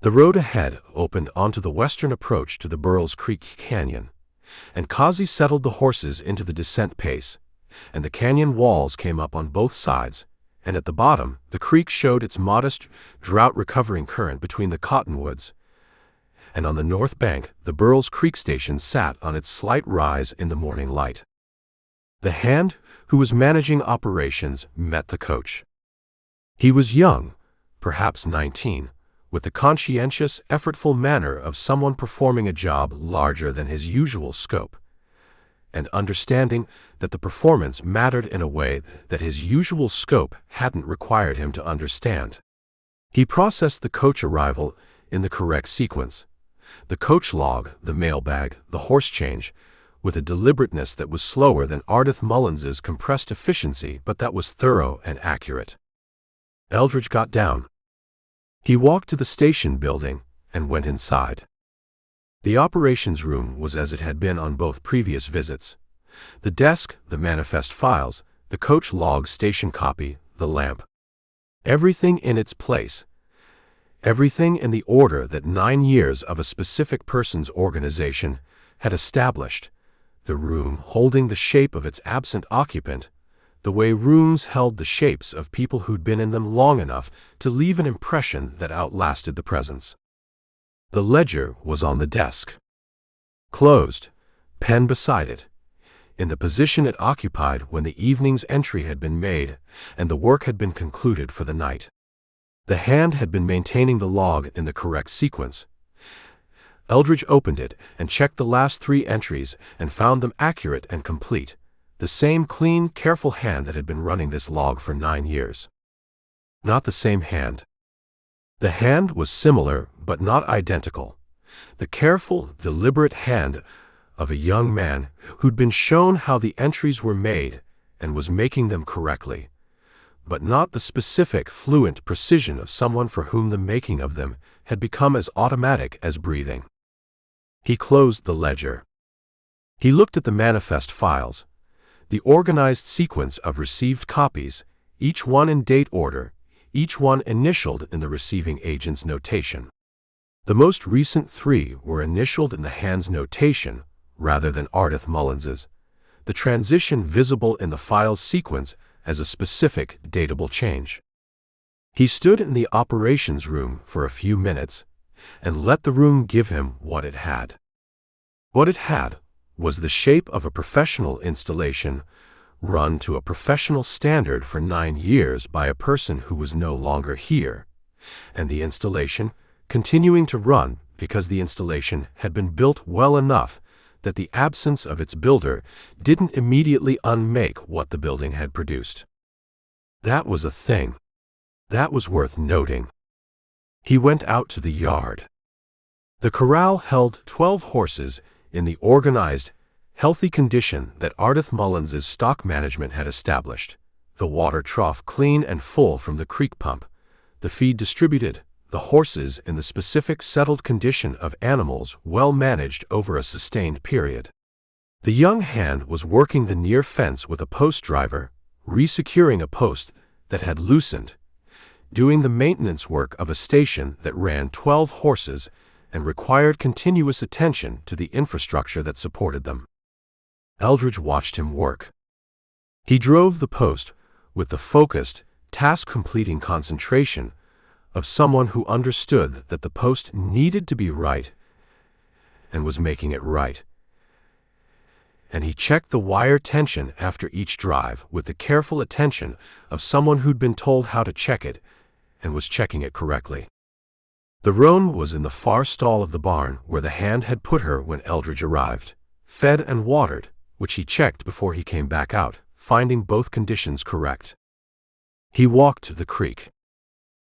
The road ahead opened onto the western approach to the Burles Creek Canyon, and Causey settled the horses into the descent pace, and the canyon walls came up on both sides, and at the bottom the creek showed its modest, drought-recovering current between the cottonwoods, and on the north bank the Burles Creek station sat on its slight rise in the morning light. The hand who was managing operations met the coach. He was young, perhaps 19, with the conscientious, effortful manner of someone performing a job larger than his usual scope, and understanding that the performance mattered in a way that his usual scope hadn't required him to understand. He processed the coach arrival in the correct sequence, the coach log, the mailbag, the horse change, with a deliberateness that was slower than Ardith Mullins's compressed efficiency, but that was thorough and accurate. Eldridge got down. He walked to the station building and went inside. The operations room was as it had been on both previous visits. The desk, the manifest files, the coach log station copy, the lamp. Everything in its place. Everything in the order that 9 years of a specific person's organization had established, the room holding the shape of its absent occupant, the way rooms held the shapes of people who'd been in them long enough to leave an impression that outlasted the presence. The ledger was on the desk. Closed, pen beside it, in the position it occupied when the evening's entry had been made and the work had been concluded for the night. The hand had been maintaining the log in the correct sequence. Eldridge opened it and checked the last 3 entries and found them accurate and complete, the same clean, careful hand that had been running this log for 9 years. Not the same hand. The hand was similar but not identical. The careful, deliberate hand of a young man who'd been shown how the entries were made and was making them correctly, but not the specific, fluent precision of someone for whom the making of them had become as automatic as breathing. He closed the ledger. He looked at the manifest files, the organized sequence of received copies, each one in date order, each one initialed in the receiving agent's notation. The most recent 3 were initialed in the hand's notation rather than Ardith Mullins's, the transition visible in the file's sequence as a specific, datable change. He stood in the operations room for a few minutes and let the room give him what it had. What it had was the shape of a professional installation run to a professional standard for 9 years by a person who was no longer here, and the installation continuing to run because the installation had been built well enough that the absence of its builder didn't immediately unmake what the building had produced. That was a thing. That was worth noting. He went out to the yard. The corral held 12 horses in the organized, healthy condition that Ardith Mullins's stock management had established, the water trough clean and full from the creek pump, the feed distributed, the horses in the specific settled condition of animals well managed over a sustained period. The young hand was working the near fence with a post driver, resecuring a post that had loosened, doing the maintenance work of a station that ran 12 horses and required continuous attention to the infrastructure that supported them. Eldridge watched him work. He drove the post with the focused, task-completing concentration of someone who understood that the post needed to be right and was making it right. And he checked the wire tension after each drive with the careful attention of someone who'd been told how to check it and was checking it correctly. The roan was in the far stall of the barn where the hand had put her when Eldridge arrived, fed and watered, which he checked before he came back out, finding both conditions correct. He walked to the creek.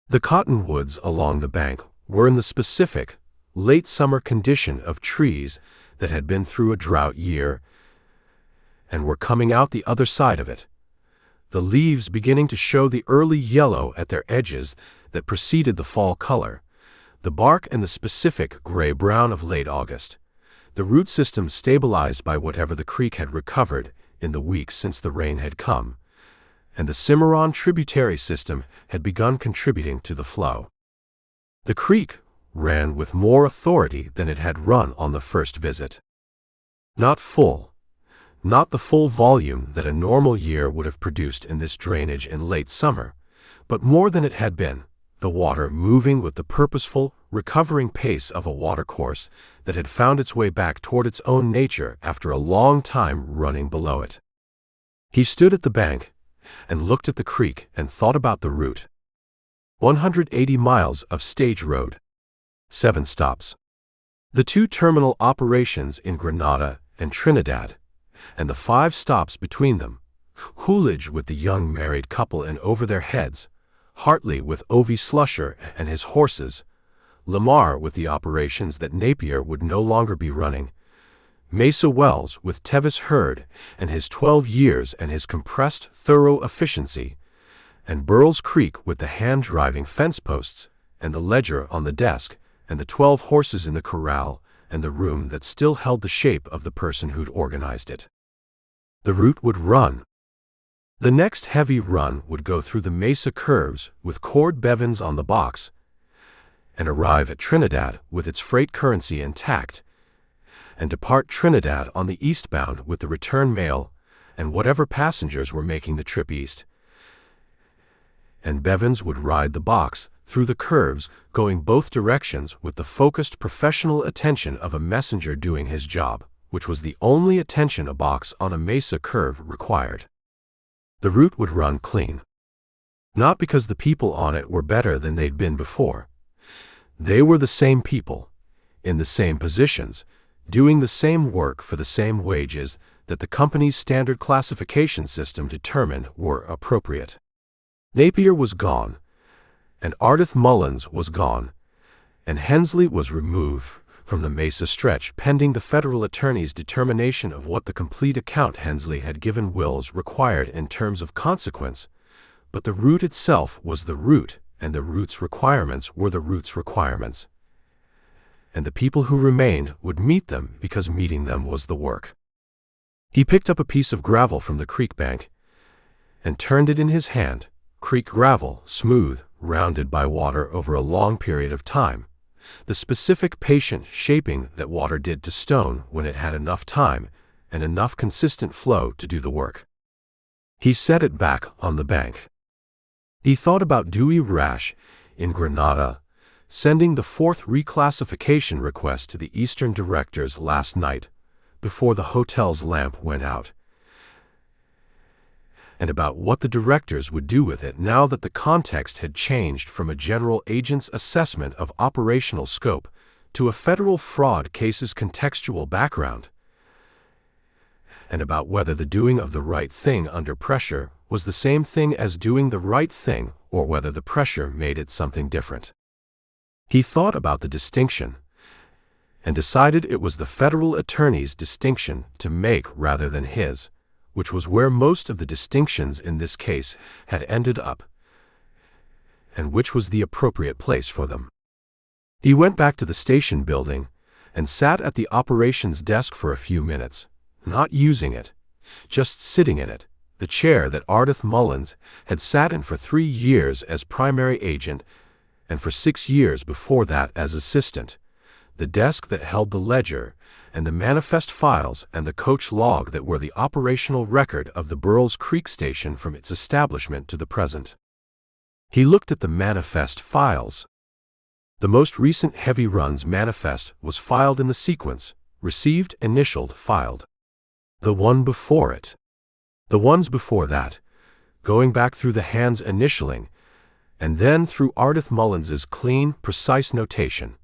The cottonwoods along the bank were in the specific, late summer condition of trees that had been through a drought year and were coming out the other side of it, the leaves beginning to show the early yellow at their edges that preceded the fall color, the bark and the specific gray-brown of late August, the root system stabilized by whatever the creek had recovered in the weeks since the rain had come, and the Cimarron tributary system had begun contributing to the flow. The creek ran with more authority than it had run on the first visit. Not the full volume that a normal year would have produced in this drainage in late summer, but more than it had been, the water moving with the purposeful, recovering pace of a watercourse that had found its way back toward its own nature after a long time running below it. He stood at the bank and looked at the creek and thought about the route. 180 miles of stage road. 7 stops. The 2 terminal operations in Grenada and Trinidad, and the 5 stops between them, Coolidge with the young married couple and over their heads, Hartley with Ovie Slusher and his horses, Lamar with the operations that Napier would no longer be running, Mesa Wells with Tevis Hurd and his 12 years and his compressed, thorough efficiency, and Burles Creek with the hand-driving fence posts and the ledger on the desk and the 12 horses in the corral and the room that still held the shape of the person who'd organized it. The route would run. The next heavy run would go through the Mesa curves with Cord Bevins on the box and arrive at Trinidad with its freight currency intact, and depart Trinidad on the eastbound with the return mail and whatever passengers were making the trip east. And Bevins would ride the box through the curves, going both directions with the focused professional attention of a messenger doing his job, which was the only attention a box on a Mesa curve required. The route would run clean. Not because the people on it were better than they'd been before. They were the same people, in the same positions, doing the same work for the same wages that the company's standard classification system determined were appropriate. Napier was gone, and Ardith Mullins was gone, and Hensley was removed from the Mesa stretch pending the federal attorney's determination of what the complete account Hensley had given Wills required in terms of consequence, but the route itself was the route, and the route's requirements were the route's requirements. And the people who remained would meet them because meeting them was the work. He picked up a piece of gravel from the creek bank and turned it in his hand, creek gravel, smooth, rounded by water over a long period of time, the specific patient shaping that water did to stone when it had enough time and enough consistent flow to do the work. He set it back on the bank. He thought about Dewey Rash in Grenada, sending the 4th reclassification request to the Eastern directors last night, before the hotel's lamp went out, and about what the directors would do with it now that the context had changed from a general agent's assessment of operational scope to a federal fraud case's contextual background, and about whether the doing of the right thing under pressure was the same thing as doing the right thing or whether the pressure made it something different. He thought about the distinction and decided it was the federal attorney's distinction to make rather than his, which was where most of the distinctions in this case had ended up, and which was the appropriate place for them. He went back to the station building and sat at the operations desk for a few minutes, not using it, just sitting in it, the chair that Ardith Mullins had sat in for 3 years as primary agent and for 6 years before that as assistant, the desk that held the ledger and the manifest files and the coach log that were the operational record of the Burles Creek station from its establishment to the present. He looked at the manifest files. The most recent heavy runs manifest was filed in the sequence, received, initialed, filed. The one before it. The ones before that, going back through the hands initialing, and then through Ardith Mullins's clean, precise notation.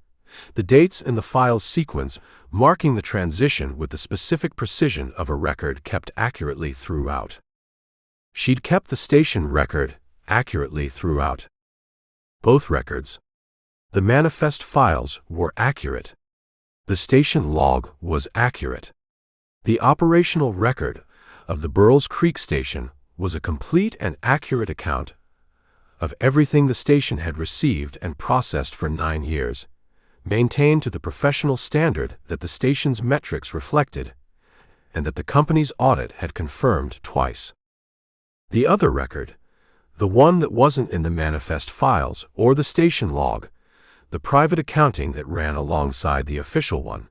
The dates in the file's sequence marking the transition with the specific precision of a record kept accurately throughout. She'd kept the station record accurately throughout. Both records. The manifest files were accurate. The station log was accurate. The operational record of the Burles Creek station was a complete and accurate account of everything the station had received and processed for 9 years, maintained to the professional standard that the station's metrics reflected, and that the company's audit had confirmed twice. The other record, the one that wasn't in the manifest files or the station log, the private accounting that ran alongside the official one,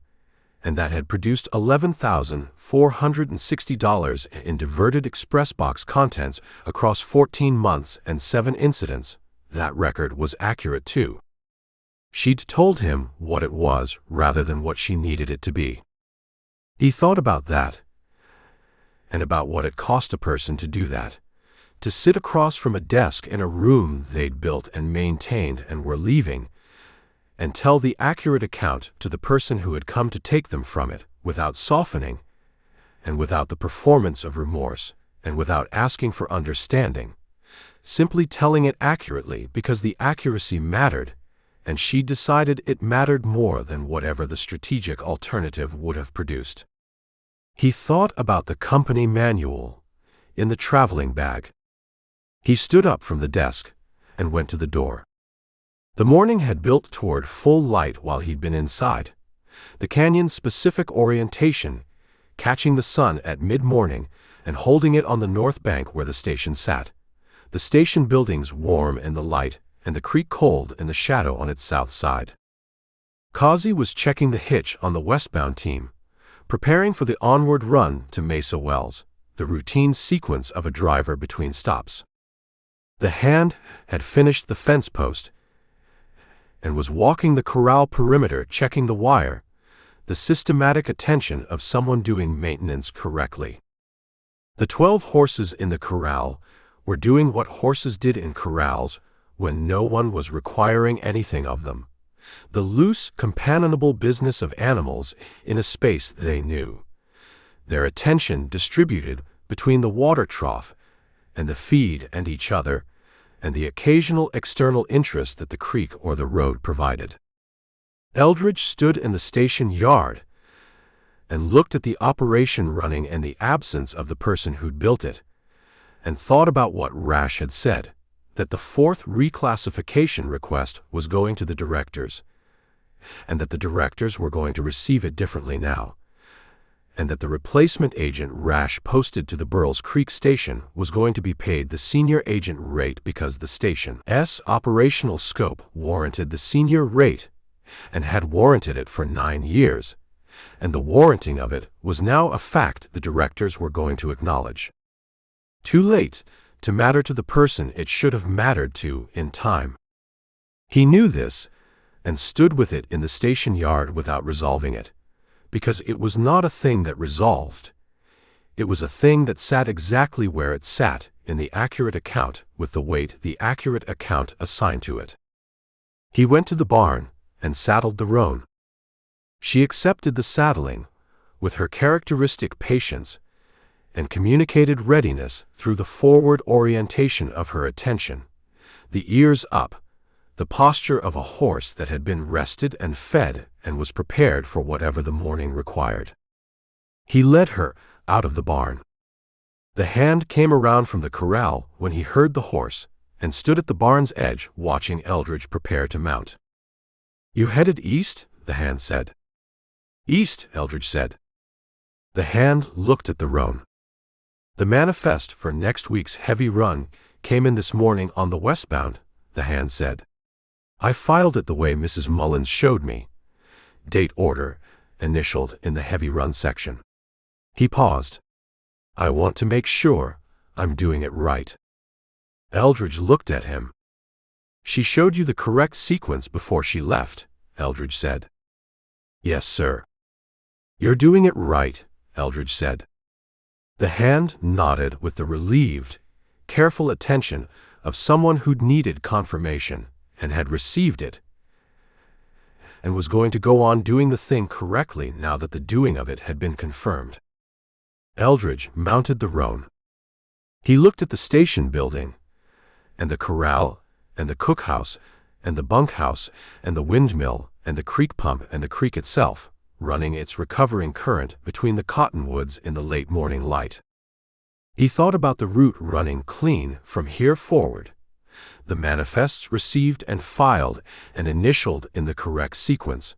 and that had produced $11,460 in diverted express box contents across 14 months and 7 incidents, that record was accurate too. She'd told him what it was rather than what she needed it to be. He thought about that, and about what it cost a person to do that, to sit across from a desk in a room they'd built and maintained and were leaving, and tell the accurate account to the person who had come to take them from it, without softening, and without the performance of remorse, and without asking for understanding, simply telling it accurately because the accuracy mattered, and she decided it mattered more than whatever the strategic alternative would have produced. He thought about the company manual in the traveling bag. He stood up from the desk and went to the door. The morning had built toward full light while he'd been inside. The canyon's specific orientation, catching the sun at mid-morning and holding it on the north bank where the station sat. The station buildings warm in the light and the creek cold in the shadow on its south side. Causey was checking the hitch on the westbound team, preparing for the onward run to Mesa Wells, the routine sequence of a driver between stops. The hand had finished the fence post and was walking the corral perimeter checking the wire, the systematic attention of someone doing maintenance correctly. The 12 horses in the corral were doing what horses did in corrals when no one was requiring anything of them, the loose, companionable business of animals in a space they knew, their attention distributed between the water trough and the feed and each other, and the occasional external interest that the creek or the road provided. Eldridge stood in the station yard and looked at the operation running and the absence of the person who'd built it, and thought about what Rash had said, that the 4th reclassification request was going to the directors, and that the directors were going to receive it differently now, and that the replacement agent Rash posted to the Burles Creek station was going to be paid the senior agent rate because the station's operational scope warranted the senior rate and had warranted it for 9 years, and the warranting of it was now a fact the directors were going to acknowledge. Too late to matter to the person it should have mattered to in time. He knew this and stood with it in the station yard without resolving it, because it was not a thing that resolved. It was a thing that sat exactly where it sat in the accurate account with the weight the accurate account assigned to it. He went to the barn and saddled the roan. She accepted the saddling with her characteristic patience and communicated readiness through the forward orientation of her attention, the ears up, the posture of a horse that had been rested and fed and was prepared for whatever the morning required. He led her out of the barn. The hand came around from the corral when he heard the horse and stood at the barn's edge watching Eldridge prepare to mount. "You headed east?" the hand said. "East," Eldridge said. The hand looked at the roan. "The manifest for next week's heavy run came in this morning on the westbound," the hand said. "I filed it the way Mrs. Mullins showed me. Date order, initialed in the heavy run section." He paused. "I want to make sure I'm doing it right." Eldridge looked at him. "She showed you the correct sequence before she left," Eldridge said. "Yes, sir." "You're doing it right," Eldridge said. The hand nodded with the relieved, careful attention of someone who'd needed confirmation and had received it, and was going to go on doing the thing correctly now that the doing of it had been confirmed. Eldridge mounted the roan. He looked at the station building, and the corral, and the cookhouse, and the bunkhouse, and the windmill, and the creek pump, and the creek itself, running its recovering current between the cottonwoods in the late morning light. He thought about the route running clean from here forward, the manifests received and filed and initialed in the correct sequence,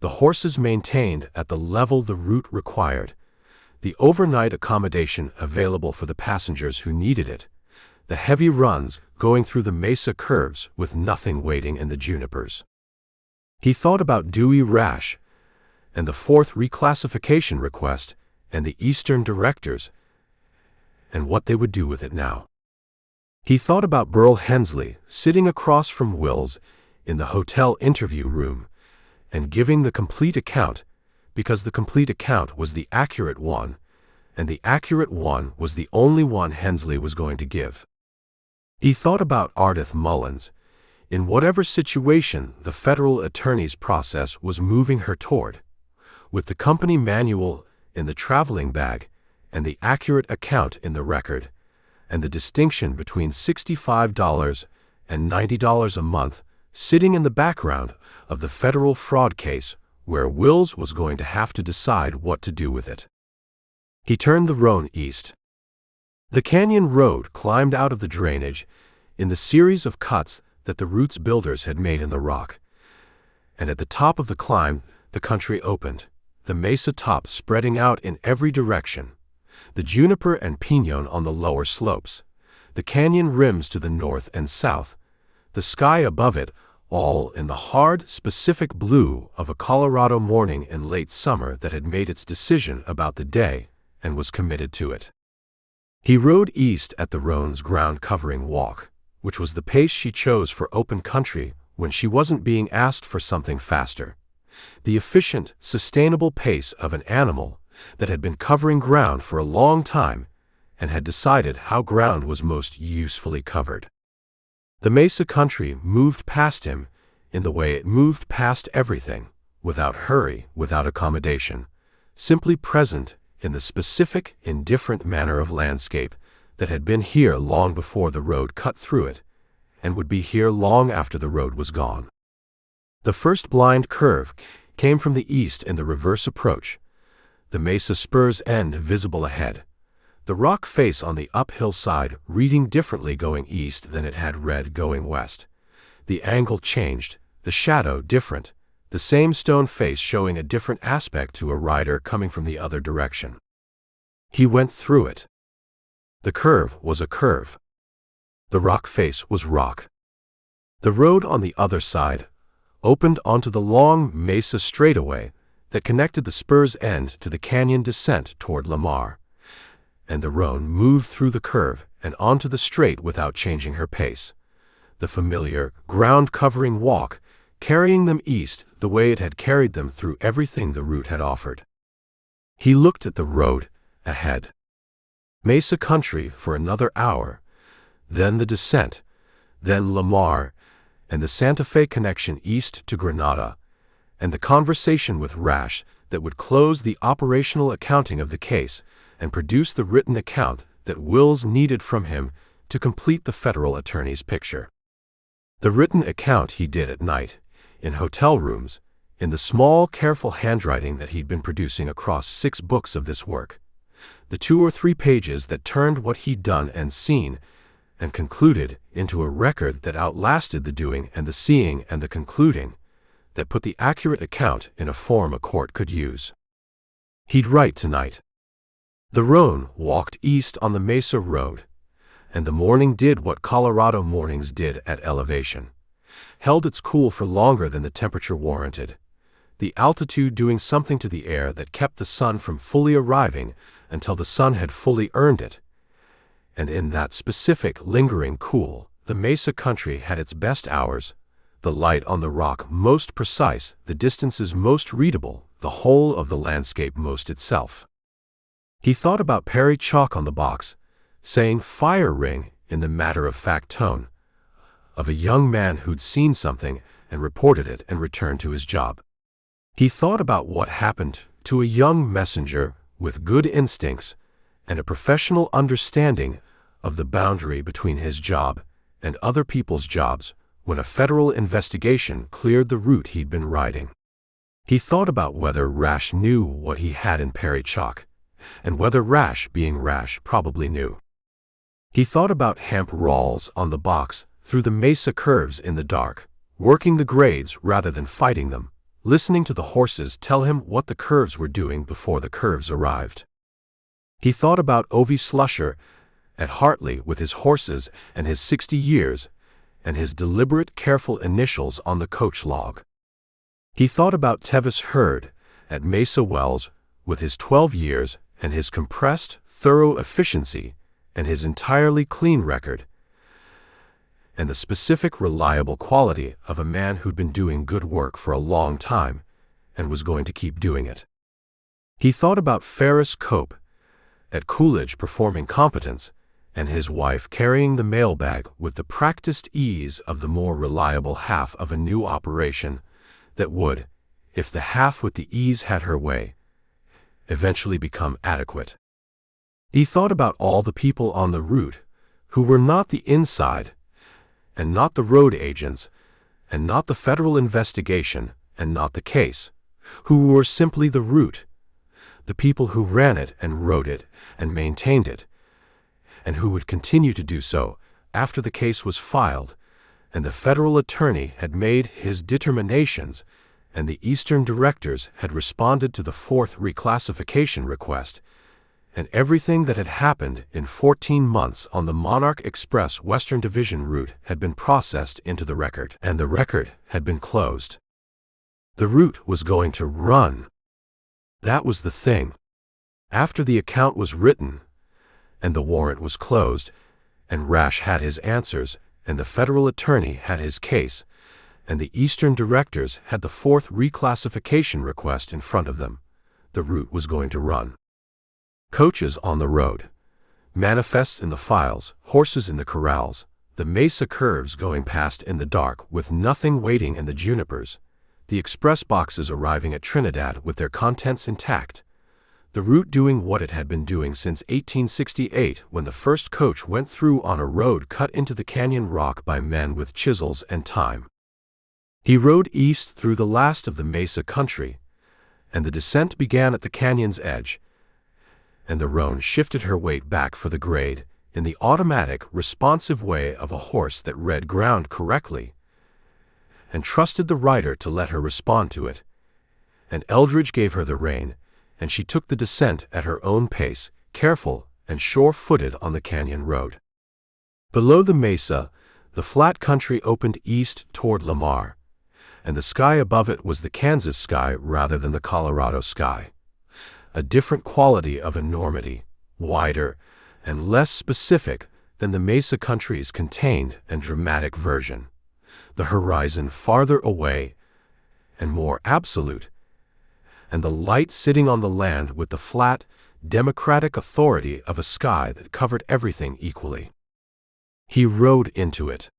the horses maintained at the level the route required, the overnight accommodation available for the passengers who needed it, the heavy runs going through the mesa curves with nothing waiting in the junipers. He thought about Dewey Rash and the 4th reclassification request and the Eastern directors and what they would do with it now. He thought about Burl Hensley sitting across from Wills in the hotel interview room and giving the complete account, because the complete account was the accurate one, and the accurate one was the only one Hensley was going to give. He thought about Ardith Mullins, in whatever situation the federal attorney's process was moving her toward, with the company manual in the traveling bag and the accurate account in the record, and the distinction between $65 and $90 a month sitting in the background of the federal fraud case where Wills was going to have to decide what to do with it. He turned the roan east. The canyon road climbed out of the drainage in the series of cuts that the route's builders had made in the rock, and at the top of the climb the country opened, the mesa top spreading out in every direction, the juniper and pinon on the lower slopes, the canyon rims to the north and south, the sky above it, all in the hard, specific blue of a Colorado morning in late summer that had made its decision about the day and was committed to it. He rode east at the roan's ground-covering walk, which was the pace she chose for open country when she wasn't being asked for something faster, the efficient, sustainable pace of an animal that had been covering ground for a long time and had decided how ground was most usefully covered. The mesa country moved past him in the way it moved past everything, without hurry, without accommodation, simply present in the specific, indifferent manner of landscape that had been here long before the road cut through it, and would be here long after the road was gone. The first blind curve came from the east in the reverse approach, the mesa spur's end visible ahead, the rock face on the uphill side reading differently going east than it had read going west. The angle changed, the shadow different, the same stone face showing a different aspect to a rider coming from the other direction. He went through it. The curve was a curve. The rock face was rock. The road on the other side opened onto the long mesa straightaway that connected the spur's end to the canyon descent toward Lamar, and the roan moved through the curve and onto the straight without changing her pace, the familiar, ground-covering walk carrying them east the way it had carried them through everything the route had offered. He looked at the road ahead. Mesa country for another hour, then the descent, then Lamar, and the Santa Fe connection east to Granada, and the conversation with Rash that would close the operational accounting of the case and produce the written account that Wills needed from him to complete the federal attorney's picture. The written account he did at night, in hotel rooms, in the small, careful handwriting that he'd been producing across 6 books of this work, the 2 or 3 pages that turned what he'd done and seen and concluded into a record that outlasted the doing and the seeing and the concluding, that put the accurate account in a form a court could use. He'd write tonight. The roan walked east on the Mesa Road, and the morning did what Colorado mornings did at elevation. Held its cool for longer than the temperature warranted, the altitude doing something to the air that kept the sun from fully arriving until the sun had fully earned it. And in that specific, lingering cool, the Mesa country had its best hours, the light on the rock most precise, the distances most readable, the whole of the landscape most itself. He thought about Perry chalk on the box, saying "fire ring" in the matter-of-fact tone of a young man who'd seen something and reported it and returned to his job. He thought about what happened to a young messenger with good instincts and a professional understanding of the boundary between his job and other people's jobs when a federal investigation cleared the route he'd been riding. He thought about whether Rash knew what he had in Perry chalk, and whether Rash, being Rash, probably knew. He thought about Hamp Rawls on the box through the Mesa curves in the dark, working the grades rather than fighting them, listening to the horses tell him what the curves were doing before the curves arrived. He thought about Ovi Slusher at Hartley with his horses and his 60 years and his deliberate, careful initials on the coach log. He thought about Tevis Hurd at Mesa Wells with his 12 years and his compressed, thorough efficiency and his entirely clean record, and the specific, reliable quality of a man who'd been doing good work for a long time and was going to keep doing it. He thought about Ferris Cope at Coolidge performing competence, and his wife carrying the mailbag with the practiced ease of the more reliable half of a new operation that would, if the half with the ease had her way, eventually become adequate. He thought about all the people on the route who were not the inside, and not the road agents, and not the federal investigation, and not the case, who were simply the route, the people who ran it and rode it and maintained it, and who would continue to do so after the case was filed and the federal attorney had made his determinations and the Eastern directors had responded to the fourth reclassification request, and everything that had happened in 14 months on the Monarch Express Western Division route had been processed into the record, and the record had been closed. The route was going to run. That was the thing. After the account was written, and the warrant was closed, and Rash had his answers, and the federal attorney had his case, and the Eastern directors had the fourth reclassification request in front of them, the route was going to run. Coaches on the road, manifests in the files, horses in the corrals, the Mesa curves going past in the dark with nothing waiting in the junipers, the express boxes arriving at Trinidad with their contents intact, the route doing what it had been doing since 1868 when the first coach went through on a road cut into the canyon rock by men with chisels and time. He rode east through the last of the Mesa country, and the descent began at the canyon's edge, and the roan shifted her weight back for the grade in the automatic, responsive way of a horse that read ground correctly and trusted the rider to let her respond to it. And Eldridge gave her the rein, and she took the descent at her own pace, careful and sure-footed on the canyon road. Below the mesa, the flat country opened east toward Lamar, and the sky above it was the Kansas sky rather than the Colorado sky. A different quality of enormity, wider and less specific than the Mesa country's contained and dramatic version. The horizon farther away and more absolute, and the light sitting on the land with the flat, democratic authority of a sky that covered everything equally. He rode into it.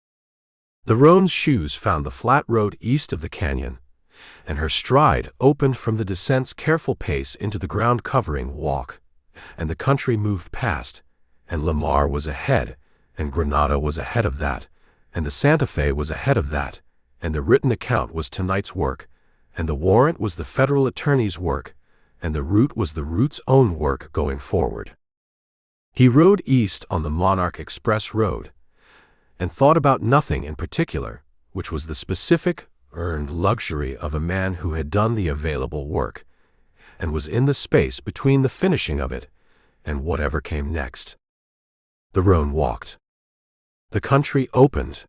The roan's shoes found the flat road east of the canyon, and her stride opened from the descent's careful pace into the ground-covering walk, and the country moved past, and Lamar was ahead, and Granada was ahead of that, and the Santa Fe was ahead of that, and the written account was tonight's work, and the warrant was the federal attorney's work, and the route was the route's own work going forward. He rode east on the Monarch Express road, and thought about nothing in particular, which was the specific, earned luxury of a man who had done the available work, and was in the space between the finishing of it and whatever came next. The roan walked. The country opened.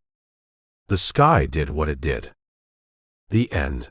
The sky did what it did. The end.